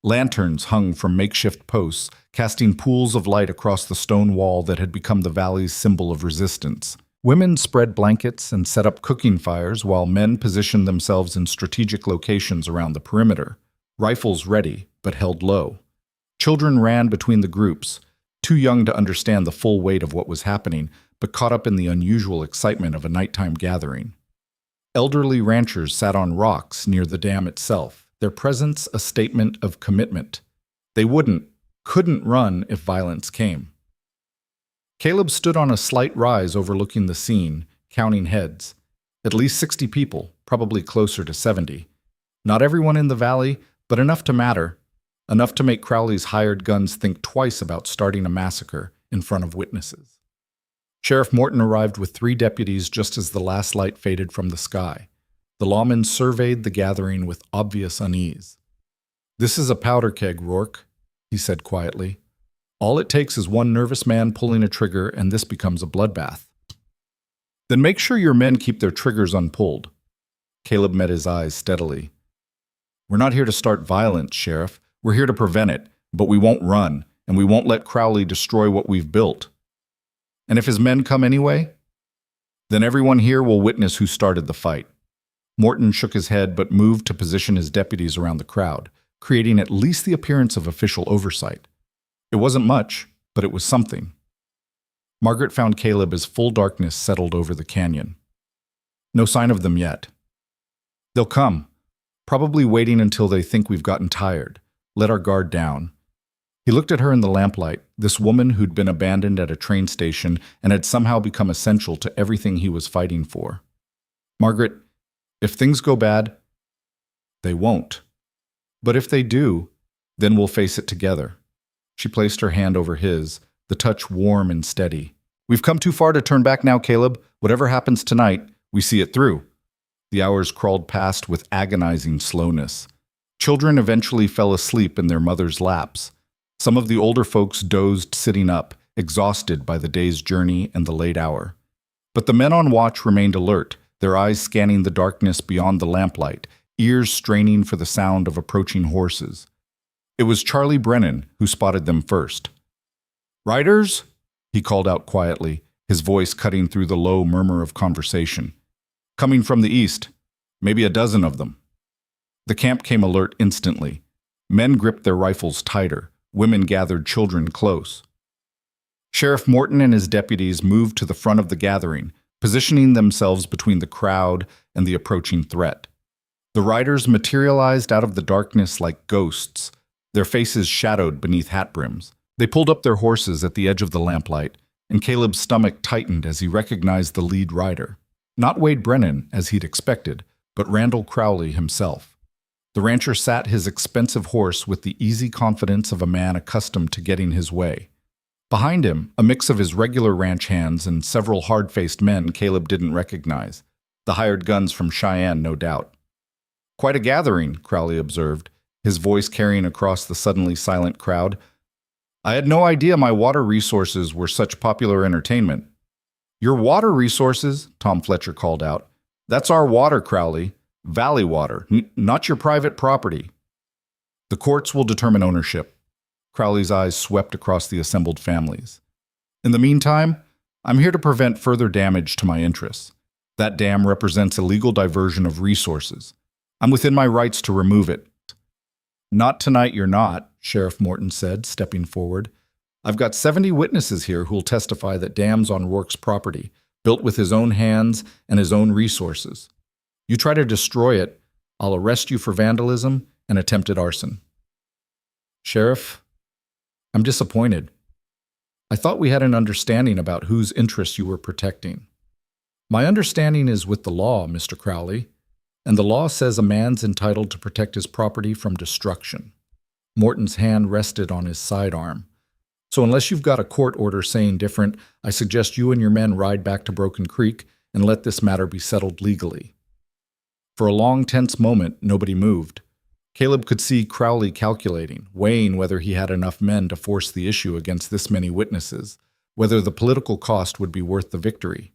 Lanterns hung from makeshift posts, casting pools of light across the stone wall that had become the valley's symbol of resistance. Women spread blankets and set up cooking fires while men positioned themselves in strategic locations around the perimeter, rifles ready but held low. Children ran between the groups, too young to understand the full weight of what was happening, but caught up in the unusual excitement of a nighttime gathering. Elderly ranchers sat on rocks near the dam itself, their presence a statement of commitment. They couldn't run if violence came. Caleb stood on a slight rise overlooking the scene, counting heads. At least 60 people, probably closer to 70. Not everyone in the valley, but enough to matter. Enough to make Crowley's hired guns think twice about starting a massacre in front of witnesses. Sheriff Morton arrived with 3 deputies just as the last light faded from the sky. The lawman surveyed the gathering with obvious unease. "This is a powder keg, Rourke," he said quietly. "All it takes is one nervous man pulling a trigger and this becomes a bloodbath." "Then make sure your men keep their triggers unpulled." Caleb met his eyes steadily. "We're not here to start violence, Sheriff. We're here to prevent it, but we won't run, and we won't let Crowley destroy what we've built. And if his men come anyway, then everyone here will witness who started the fight." Morton shook his head but moved to position his deputies around the crowd, creating at least the appearance of official oversight. It wasn't much, but it was something. Margaret found Caleb as full darkness settled over the canyon. "No sign of them yet." "They'll come, probably waiting until they think we've gotten tired. Let our guard down." He looked at her in the lamplight, this woman who'd been abandoned at a train station and had somehow become essential to everything he was fighting for. "Margaret, if things go bad, they won't. But if they do, then we'll face it together." She placed her hand over his, the touch warm and steady. "We've come too far to turn back now, Caleb. Whatever happens tonight, we see it through." The hours crawled past with agonizing slowness. Children eventually fell asleep in their mothers' laps. Some of the older folks dozed sitting up, exhausted by the day's journey and the late hour. But the men on watch remained alert, their eyes scanning the darkness beyond the lamplight, ears straining for the sound of approaching horses. It was Charlie Brennan who spotted them first. "Riders?" he called out quietly, his voice cutting through the low murmur of conversation. "Coming from the east, maybe a dozen of them." The camp came alert instantly. Men gripped their rifles tighter. Women gathered children close. Sheriff Morton and his deputies moved to the front of the gathering, positioning themselves between the crowd and the approaching threat. The riders materialized out of the darkness like ghosts, their faces shadowed beneath hat brims. They pulled up their horses at the edge of the lamplight, and Caleb's stomach tightened as he recognized the lead rider. Not Wade Brennan, as he'd expected, but Randall Crowley himself. The rancher sat his expensive horse with the easy confidence of a man accustomed to getting his way. Behind him, a mix of his regular ranch hands and several hard-faced men Caleb didn't recognize. The hired guns from Cheyenne, no doubt. "Quite a gathering," Crowley observed, his voice carrying across the suddenly silent crowd. "I had no idea my water resources were such popular entertainment." "Your water resources?" Tom Fletcher called out. "That's our water, Crowley. Valley water, not your private property." "The courts will determine ownership." Crowley's eyes swept across the assembled families. "In the meantime, I'm here to prevent further damage to my interests. That dam represents illegal diversion of resources. I'm within my rights to remove it." "Not tonight, you're not," Sheriff Morton said, stepping forward. "I've got 70 witnesses here who'll testify that dam's on Rourke's property, built with his own hands and his own resources. You try to destroy it, I'll arrest you for vandalism and attempted arson." "Sheriff, I'm disappointed. I thought we had an understanding about whose interests you were protecting." "My understanding is with the law, Mr. Crowley. And the law says a man's entitled to protect his property from destruction. Morton's hand rested on his sidearm. So unless you've got a court order saying different, I suggest you and your men ride back to Broken Creek and let this matter be settled legally. For a long, tense moment, nobody moved. Caleb could see Crowley calculating, weighing whether he had enough men to force the issue against this many witnesses, whether the political cost would be worth the victory.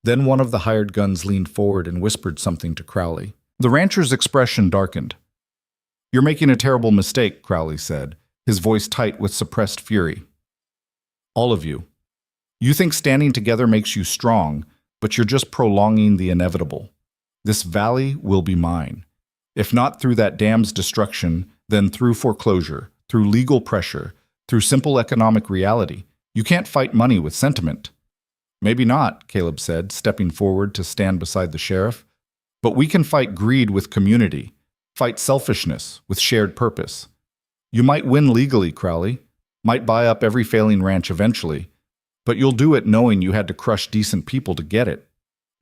Then one of the hired guns leaned forward and whispered something to Crowley. The rancher's expression darkened. "You're making a terrible mistake," Crowley said, his voice tight with suppressed fury. "All of you. You think standing together makes you strong, but you're just prolonging the inevitable. This valley will be mine. If not through that dam's destruction, then through foreclosure, through legal pressure, through simple economic reality. You can't fight money with sentiment." "Maybe not," Caleb said, stepping forward to stand beside the sheriff. "But we can fight greed with community, fight selfishness with shared purpose. You might win legally, Crowley, might buy up every failing ranch eventually, but you'll do it knowing you had to crush decent people to get it.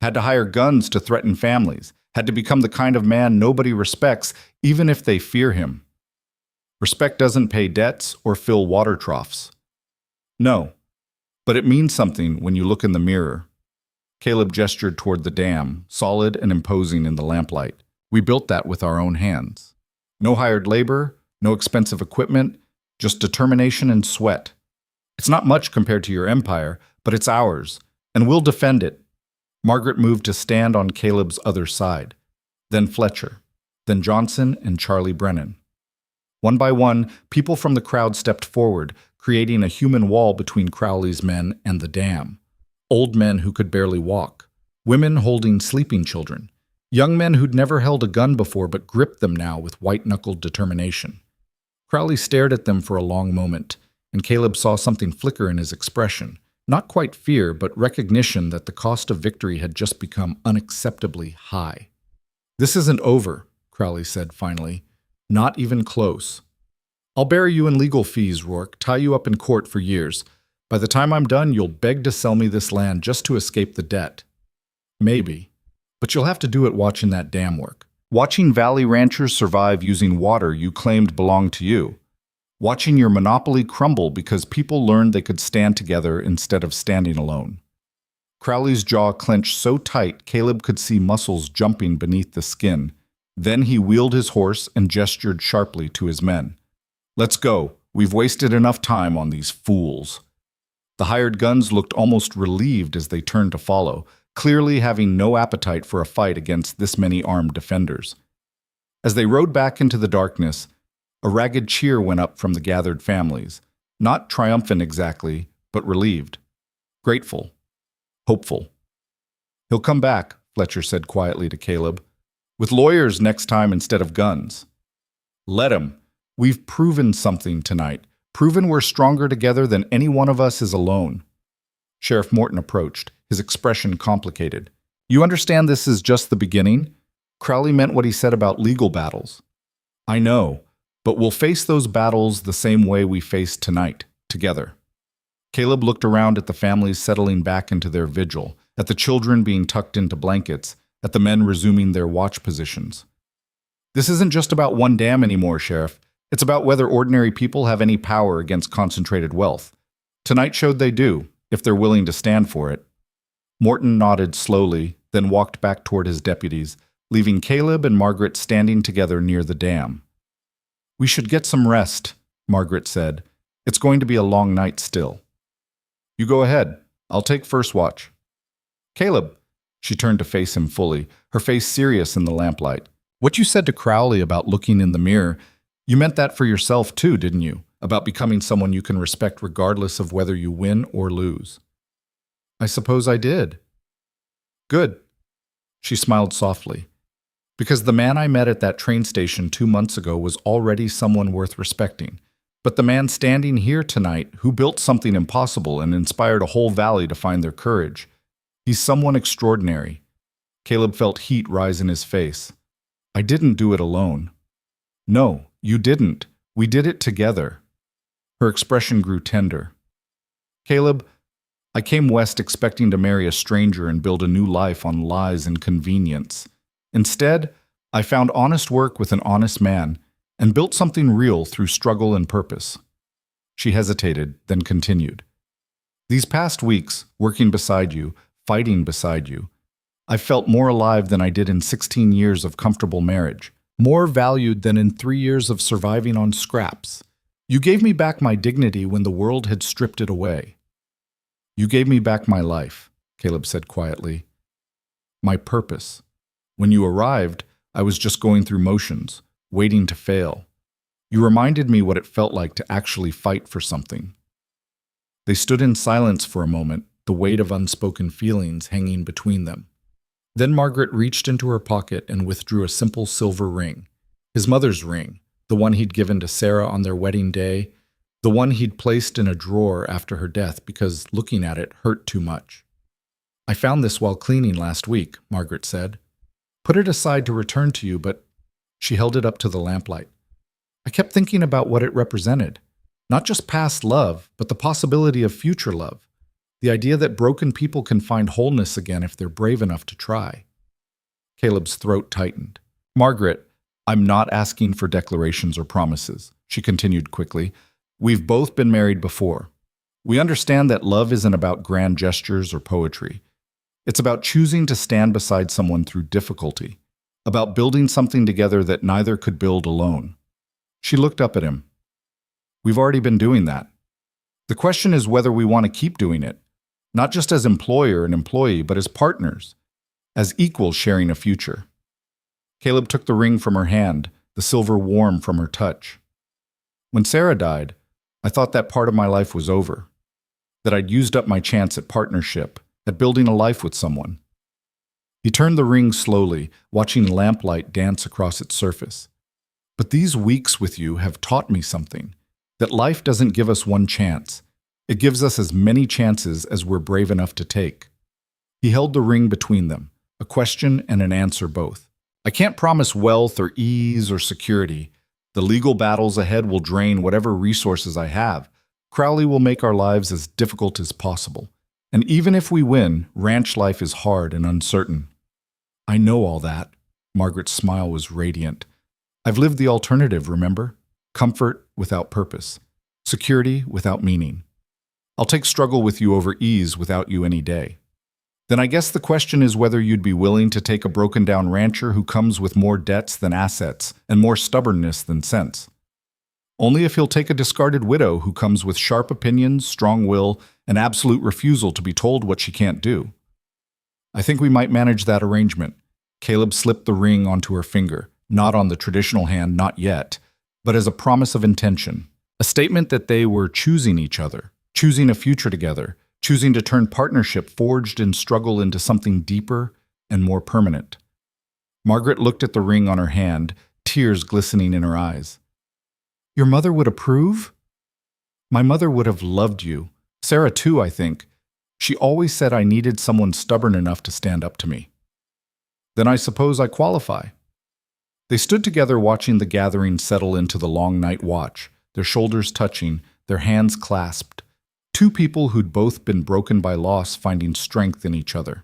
Had to hire guns to threaten families, had to become the kind of man nobody respects, even if they fear him. Respect doesn't pay debts or fill water troughs. No, but it means something when you look in the mirror." Caleb gestured toward the dam, solid and imposing in the lamplight. "We built that with our own hands. No hired labor, no expensive equipment, just determination and sweat. It's not much compared to your empire, but it's ours, and we'll defend it." Margaret moved to stand on Caleb's other side, then Fletcher, then Johnson and Charlie Brennan. One by one, people from the crowd stepped forward, creating a human wall between Crowley's men and the dam. Old men who could barely walk, women holding sleeping children, young men who'd never held a gun before but gripped them now with white-knuckled determination. Crowley stared at them for a long moment, and Caleb saw something flicker in his expression. Not quite fear, but recognition that the cost of victory had just become unacceptably high. "This isn't over," Crowley said finally. "Not even close. I'll bury you in legal fees, Rourke, tie you up in court for years. By the time I'm done, you'll beg to sell me this land just to escape the debt. Maybe. But you'll have to do it watching that dam work. Watching valley ranchers survive using water you claimed belonged to you. Watching your monopoly crumble because people learned they could stand together instead of standing alone." Crowley's jaw clenched so tight Caleb could see muscles jumping beneath the skin. Then he wheeled his horse and gestured sharply to his men. "Let's go. We've wasted enough time on these fools." The hired guns looked almost relieved as they turned to follow, clearly having no appetite for a fight against this many armed defenders. As they rode back into the darkness, a ragged cheer went up from the gathered families, not triumphant exactly, but relieved, grateful, hopeful. "He'll come back," Fletcher said quietly to Caleb, "with lawyers next time instead of guns. Let him. We've proven something tonight, proven we're stronger together than any one of us is alone." Sheriff Morton approached, his expression complicated. "You understand this is just the beginning? Crowley meant what he said about legal battles. I know, but we'll face those battles the same way we faced tonight, together." Caleb looked around at the families settling back into their vigil, at the children being tucked into blankets, at the men resuming their watch positions. "This isn't just about one dam anymore, Sheriff. It's about whether ordinary people have any power against concentrated wealth. Tonight showed they do, if they're willing to stand for it." Morton nodded slowly, then walked back toward his deputies, leaving Caleb and Margaret standing together near the dam. "We should get some rest," Margaret said. "It's going to be a long night still." "You go ahead. I'll take first watch." "Caleb," she turned to face him fully, her face serious in the lamplight. "What you said to Crowley about looking in the mirror, you meant that for yourself too, didn't you? About becoming someone you can respect regardless of whether you win or lose." "I suppose I did." "Good." She smiled softly. "Because the man I met at that train station 2 months ago was already someone worth respecting. But the man standing here tonight, who built something impossible and inspired a whole valley to find their courage, he's someone extraordinary." Caleb felt heat rise in his face. "I didn't do it alone." "No, you didn't. We did it together." Her expression grew tender. "Caleb, I came west expecting to marry a stranger and build a new life on lies and convenience. Instead, I found honest work with an honest man and built something real through struggle and purpose. She hesitated, then continued. These past weeks, working beside you, fighting beside you, I felt more alive than I did in 16 years of comfortable marriage, more valued than in 3 years of surviving on scraps. You gave me back my dignity when the world had stripped it away. You gave me back my life, Caleb said quietly. My purpose. When you arrived, I was just going through motions, waiting to fail. You reminded me what it felt like to actually fight for something. They stood in silence for a moment, the weight of unspoken feelings hanging between them. Then Margaret reached into her pocket and withdrew a simple silver ring. His mother's ring, the one he'd given to Sarah on their wedding day, the one he'd placed in a drawer after her death because looking at it hurt too much. I found this while cleaning last week, Margaret said. Put it aside to return to you, but she held it up to the lamplight. I kept thinking about what it represented. Not just past love, but the possibility of future love. The idea that broken people can find wholeness again if they're brave enough to try. Caleb's throat tightened. Margaret, I'm not asking for declarations or promises, she continued quickly. We've both been married before. We understand that love isn't about grand gestures or poetry. It's about choosing to stand beside someone through difficulty, about building something together that neither could build alone. She looked up at him. We've already been doing that. The question is whether we want to keep doing it, not just as employer and employee, but as partners, as equals sharing a future. Caleb took the ring from her hand, the silver warm from her touch. When Sarah died, I thought that part of my life was over, that I'd used up my chance at partnership, at building a life with someone. He turned the ring slowly, watching lamplight dance across its surface. But these weeks with you have taught me something, that life doesn't give us one chance. It gives us as many chances as we're brave enough to take. He held the ring between them, a question and an answer both. I can't promise wealth or ease or security. The legal battles ahead will drain whatever resources I have. Crowley will make our lives as difficult as possible. And even if we win, ranch life is hard and uncertain. I know all that. Margaret's smile was radiant. I've lived the alternative, remember? Comfort without purpose. Security without meaning. I'll take struggle with you over ease without you any day. Then I guess the question is whether you'd be willing to take a broken-down rancher who comes with more debts than assets and more stubbornness than sense. Only if he'll take a discarded widow who comes with sharp opinions, strong will, and absolute refusal to be told what she can't do. I think we might manage that arrangement. Caleb slipped the ring onto her finger, not on the traditional hand, not yet, but as a promise of intention, a statement that they were choosing each other, choosing a future together, choosing to turn partnership forged in struggle into something deeper and more permanent. Margaret looked at the ring on her hand, tears glistening in her eyes. Your mother would approve? My mother would have loved you. Sarah too, I think. She always said I needed someone stubborn enough to stand up to me. Then I suppose I qualify. They stood together watching the gathering settle into the long night watch, their shoulders touching, their hands clasped. Two people who'd both been broken by loss finding strength in each other.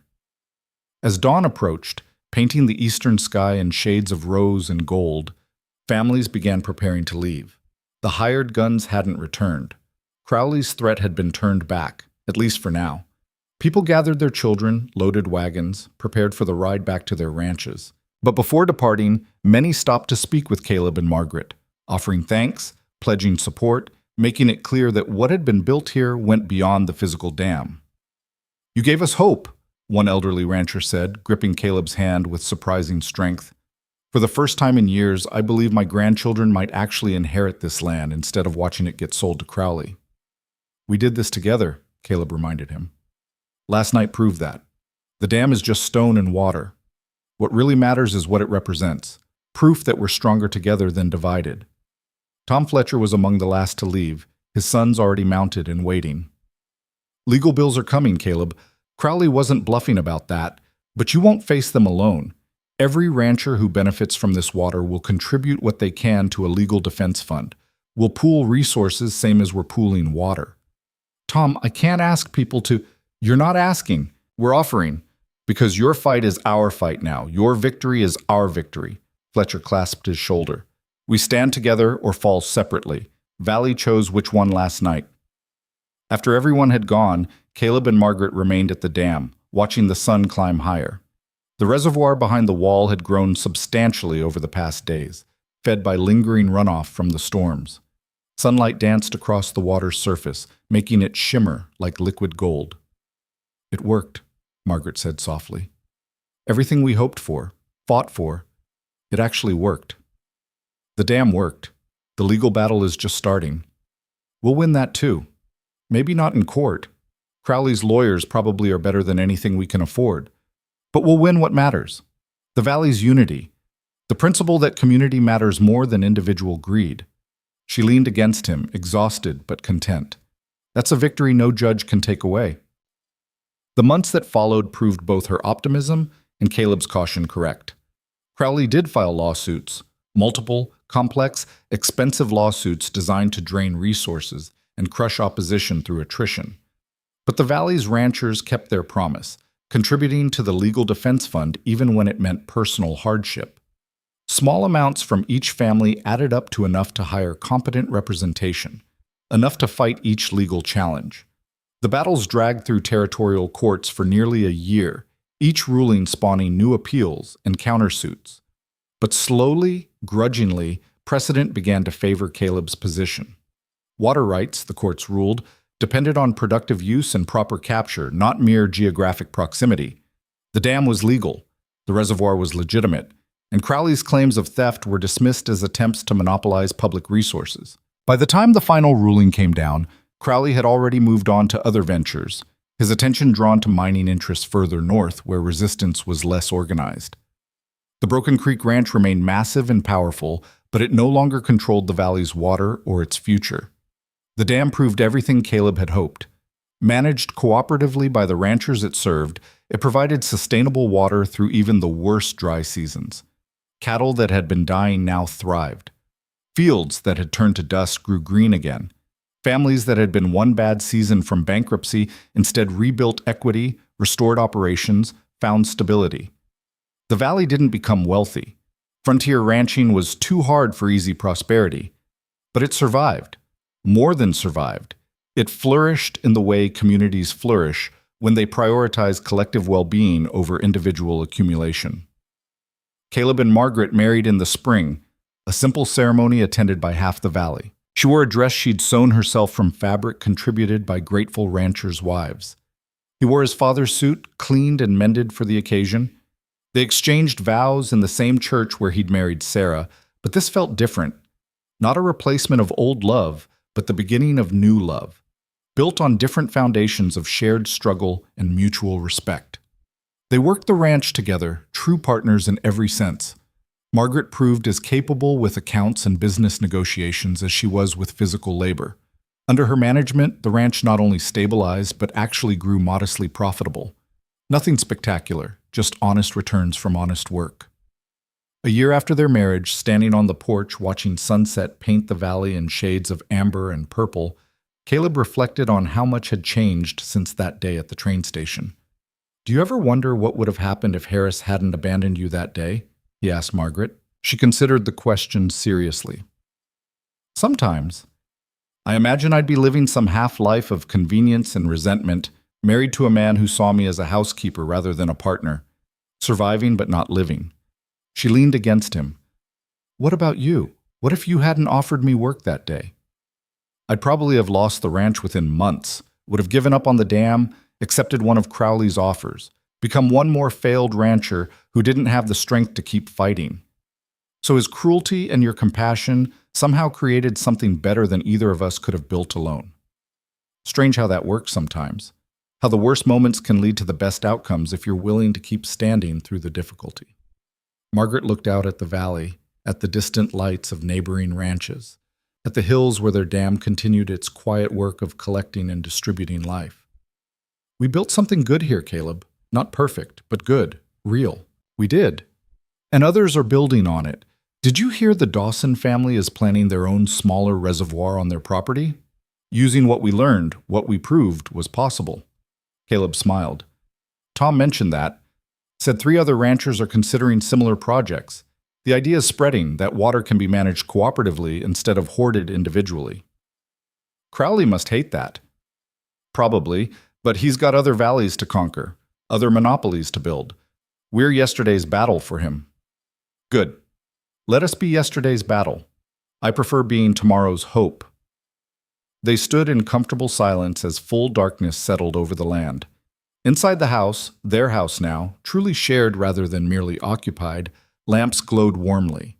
As dawn approached, painting the eastern sky in shades of rose and gold, families began preparing to leave. The hired guns hadn't returned. Crowley's threat had been turned back, at least for now. People gathered their children, loaded wagons, prepared for the ride back to their ranches. But before departing, many stopped to speak with Caleb and Margaret, offering thanks, pledging support, making it clear that what had been built here went beyond the physical dam. You gave us hope, one elderly rancher said, gripping Caleb's hand with surprising strength. For the first time in years, I believe my grandchildren might actually inherit this land instead of watching it get sold to Crowley. We did this together, Caleb reminded him. Last night proved that. The dam is just stone and water. What really matters is what it represents, proof that we're stronger together than divided. Tom Fletcher was among the last to leave, his sons already mounted and waiting. Legal bills are coming, Caleb. Crowley wasn't bluffing about that, but you won't face them alone. Every rancher who benefits from this water will contribute what they can to a legal defense fund. We'll pool resources same as we're pooling water. Tom, I can't ask people to... You're not asking. We're offering. Because your fight is our fight now. Your victory is our victory. Fletcher clasped his shoulder. We stand together or fall separately. Valley chose which one last night. After everyone had gone, Caleb and Margaret remained at the dam, watching the sun climb higher. The reservoir behind the wall had grown substantially over the past days, fed by lingering runoff from the storms. Sunlight danced across the water's surface, making it shimmer like liquid gold. It worked, Margaret said softly. Everything we hoped for, fought for, it actually worked. The dam worked. The legal battle is just starting. We'll win that too. Maybe not in court. Crowley's lawyers probably are better than anything we can afford. But we'll win what matters. The Valley's unity. The principle that community matters more than individual greed. She leaned against him, exhausted but content. That's a victory no judge can take away. The months that followed proved both her optimism and Caleb's caution correct. Crowley did file lawsuits, multiple, complex, expensive lawsuits designed to drain resources and crush opposition through attrition. But the Valley's ranchers kept their promise, contributing to the legal defense fund even when it meant personal hardship. Small amounts from each family added up to enough to hire competent representation, enough to fight each legal challenge. The battles dragged through territorial courts for nearly a year, each ruling spawning new appeals and countersuits. But slowly, grudgingly, precedent began to favor Caleb's position. Water rights, the courts ruled, depended on productive use and proper capture, not mere geographic proximity. The dam was legal, the reservoir was legitimate, and Crowley's claims of theft were dismissed as attempts to monopolize public resources. By the time the final ruling came down, Crowley had already moved on to other ventures, his attention drawn to mining interests further north where resistance was less organized. The Broken Creek Ranch remained massive and powerful, but it no longer controlled the valley's water or its future. The dam proved everything Caleb had hoped. Managed cooperatively by the ranchers it served, it provided sustainable water through even the worst dry seasons. Cattle that had been dying now thrived. Fields that had turned to dust grew green again. Families that had been one bad season from bankruptcy instead rebuilt equity, restored operations, found stability. The valley didn't become wealthy. Frontier ranching was too hard for easy prosperity. But it survived. More than survived. It flourished in the way communities flourish when they prioritize collective well-being over individual accumulation. Caleb and Margaret married in the spring, a simple ceremony attended by half the valley. She wore a dress she'd sewn herself from fabric contributed by grateful ranchers' wives. He wore his father's suit, cleaned and mended for the occasion. They exchanged vows in the same church where he'd married Sarah, but this felt different. Not a replacement of old love, but the beginning of new love, built on different foundations of shared struggle and mutual respect. They worked the ranch together, true partners in every sense. Margaret proved as capable with accounts and business negotiations as she was with physical labor. Under her management, the ranch not only stabilized, but actually grew modestly profitable. Nothing spectacular, just honest returns from honest work. A year after their marriage, standing on the porch watching sunset paint the valley in shades of amber and purple, Caleb reflected on how much had changed since that day at the train station. "Do you ever wonder what would have happened if Harris hadn't abandoned you that day?" he asked Margaret. She considered the question seriously. "Sometimes. I imagine I'd be living some half-life of convenience and resentment, married to a man who saw me as a housekeeper rather than a partner, surviving but not living." She leaned against him. "What about you? What if you hadn't offered me work that day?" "I'd probably have lost the ranch within months, would have given up on the dam, accepted one of Crowley's offers, become one more failed rancher who didn't have the strength to keep fighting. So his cruelty and your compassion somehow created something better than either of us could have built alone. Strange how that works sometimes. How the worst moments can lead to the best outcomes if you're willing to keep standing through the difficulty." Margaret looked out at the valley, at the distant lights of neighboring ranches, at the hills where their dam continued its quiet work of collecting and distributing life. "We built something good here, Caleb. Not perfect, but good, real. We did. And others are building on it. Did you hear the Dawson family is planning their own smaller reservoir on their property? Using what we learned, what we proved was possible." Caleb smiled. "Tom mentioned that. Said 3 other ranchers are considering similar projects. The idea is spreading that water can be managed cooperatively instead of hoarded individually. Crowley must hate that. Probably, but he's got other valleys to conquer, other monopolies to build. We're yesterday's battle for him. Good. Let us be yesterday's battle. I prefer being tomorrow's hope. They stood in comfortable silence as full darkness settled over the land. Inside the house, their house now, truly shared rather than merely occupied, lamps glowed warmly.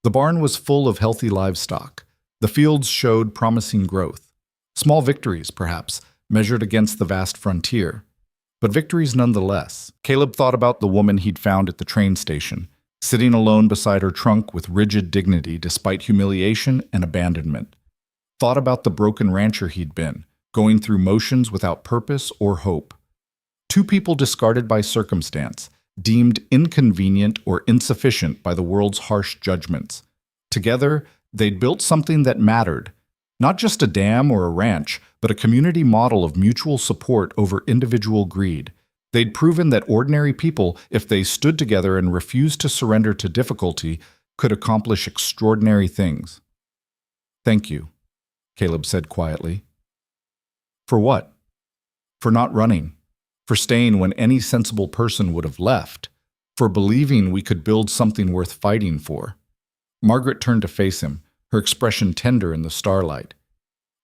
The barn was full of healthy livestock. The fields showed promising growth. Small victories, perhaps, measured against the vast frontier. But victories nonetheless. Caleb thought about the woman he'd found at the train station, sitting alone beside her trunk with rigid dignity despite humiliation and abandonment. Thought about the broken rancher he'd been, going through motions without purpose or hope. 2 people discarded by circumstance, deemed inconvenient or insufficient by the world's harsh judgments. Together, they'd built something that mattered. Not just a dam or a ranch, but a community model of mutual support over individual greed. They'd proven that ordinary people, if they stood together and refused to surrender to difficulty, could accomplish extraordinary things. Thank you, Caleb said quietly. For what? For not running. For staying when any sensible person would have left. For believing we could build something worth fighting for. Margaret turned to face him, her expression tender in the starlight.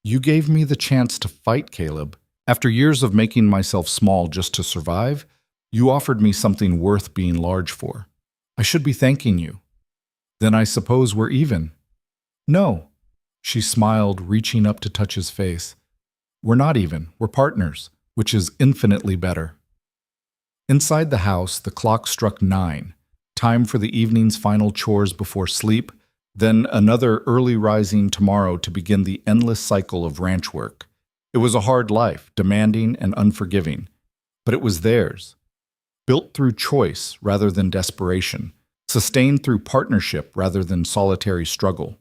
You gave me the chance to fight, Caleb. After years of making myself small just to survive, you offered me something worth being large for. I should be thanking you. Then I suppose we're even. No. She smiled, reaching up to touch his face. We're not even. We're partners, which is infinitely better. Inside the house, the clock struck 9, time for the evening's final chores before sleep, then another early rising tomorrow to begin the endless cycle of ranch work. It was a hard life, demanding and unforgiving, but it was theirs. Built through choice rather than desperation, sustained through partnership rather than solitary struggle.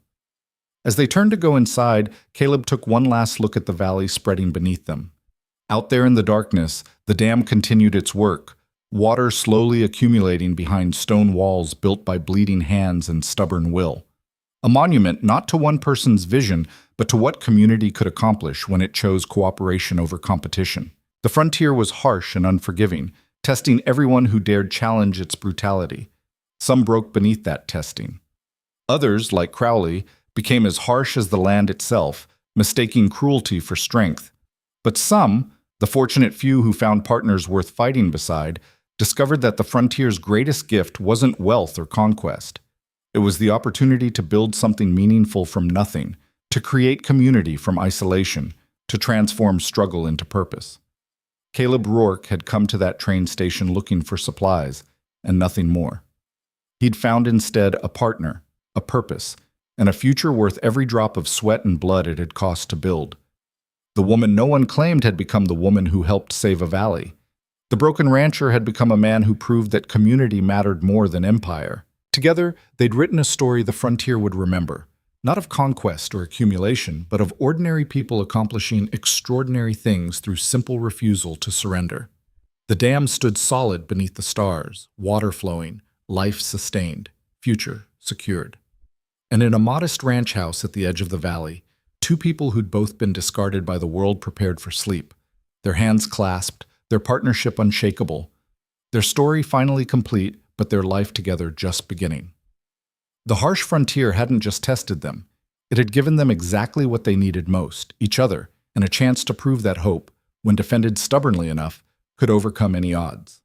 As they turned to go inside, Caleb took one last look at the valley spreading beneath them. Out there in the darkness, the dam continued its work, water slowly accumulating behind stone walls built by bleeding hands and stubborn will. A monument not to one person's vision, but to what community could accomplish when it chose cooperation over competition. The frontier was harsh and unforgiving, testing everyone who dared challenge its brutality. Some broke beneath that testing. Others, like Crowley, became as harsh as the land itself, mistaking cruelty for strength. But some, the fortunate few who found partners worth fighting beside, discovered that the frontier's greatest gift wasn't wealth or conquest. It was the opportunity to build something meaningful from nothing, to create community from isolation, to transform struggle into purpose. Caleb Rourke had come to that train station looking for supplies, and nothing more. He'd found instead a partner, a purpose, and a future worth every drop of sweat and blood it had cost to build. The woman no one claimed had become the woman who helped save a valley. The broken rancher had become a man who proved that community mattered more than empire. Together, they'd written a story the frontier would remember, not of conquest or accumulation, but of ordinary people accomplishing extraordinary things through simple refusal to surrender. The dam stood solid beneath the stars, water flowing, life sustained, future secured. And in a modest ranch house at the edge of the valley, 2 people who'd both been discarded by the world prepared for sleep, their hands clasped, their partnership unshakable, their story finally complete, but their life together just beginning. The harsh frontier hadn't just tested them. It had given them exactly what they needed most, each other, and a chance to prove that hope, when defended stubbornly enough, could overcome any odds.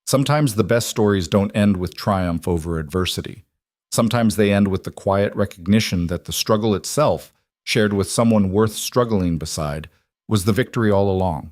Sometimes the best stories don't end with triumph over adversity. Sometimes they end with the quiet recognition that the struggle itself, shared with someone worth struggling beside, was the victory all along.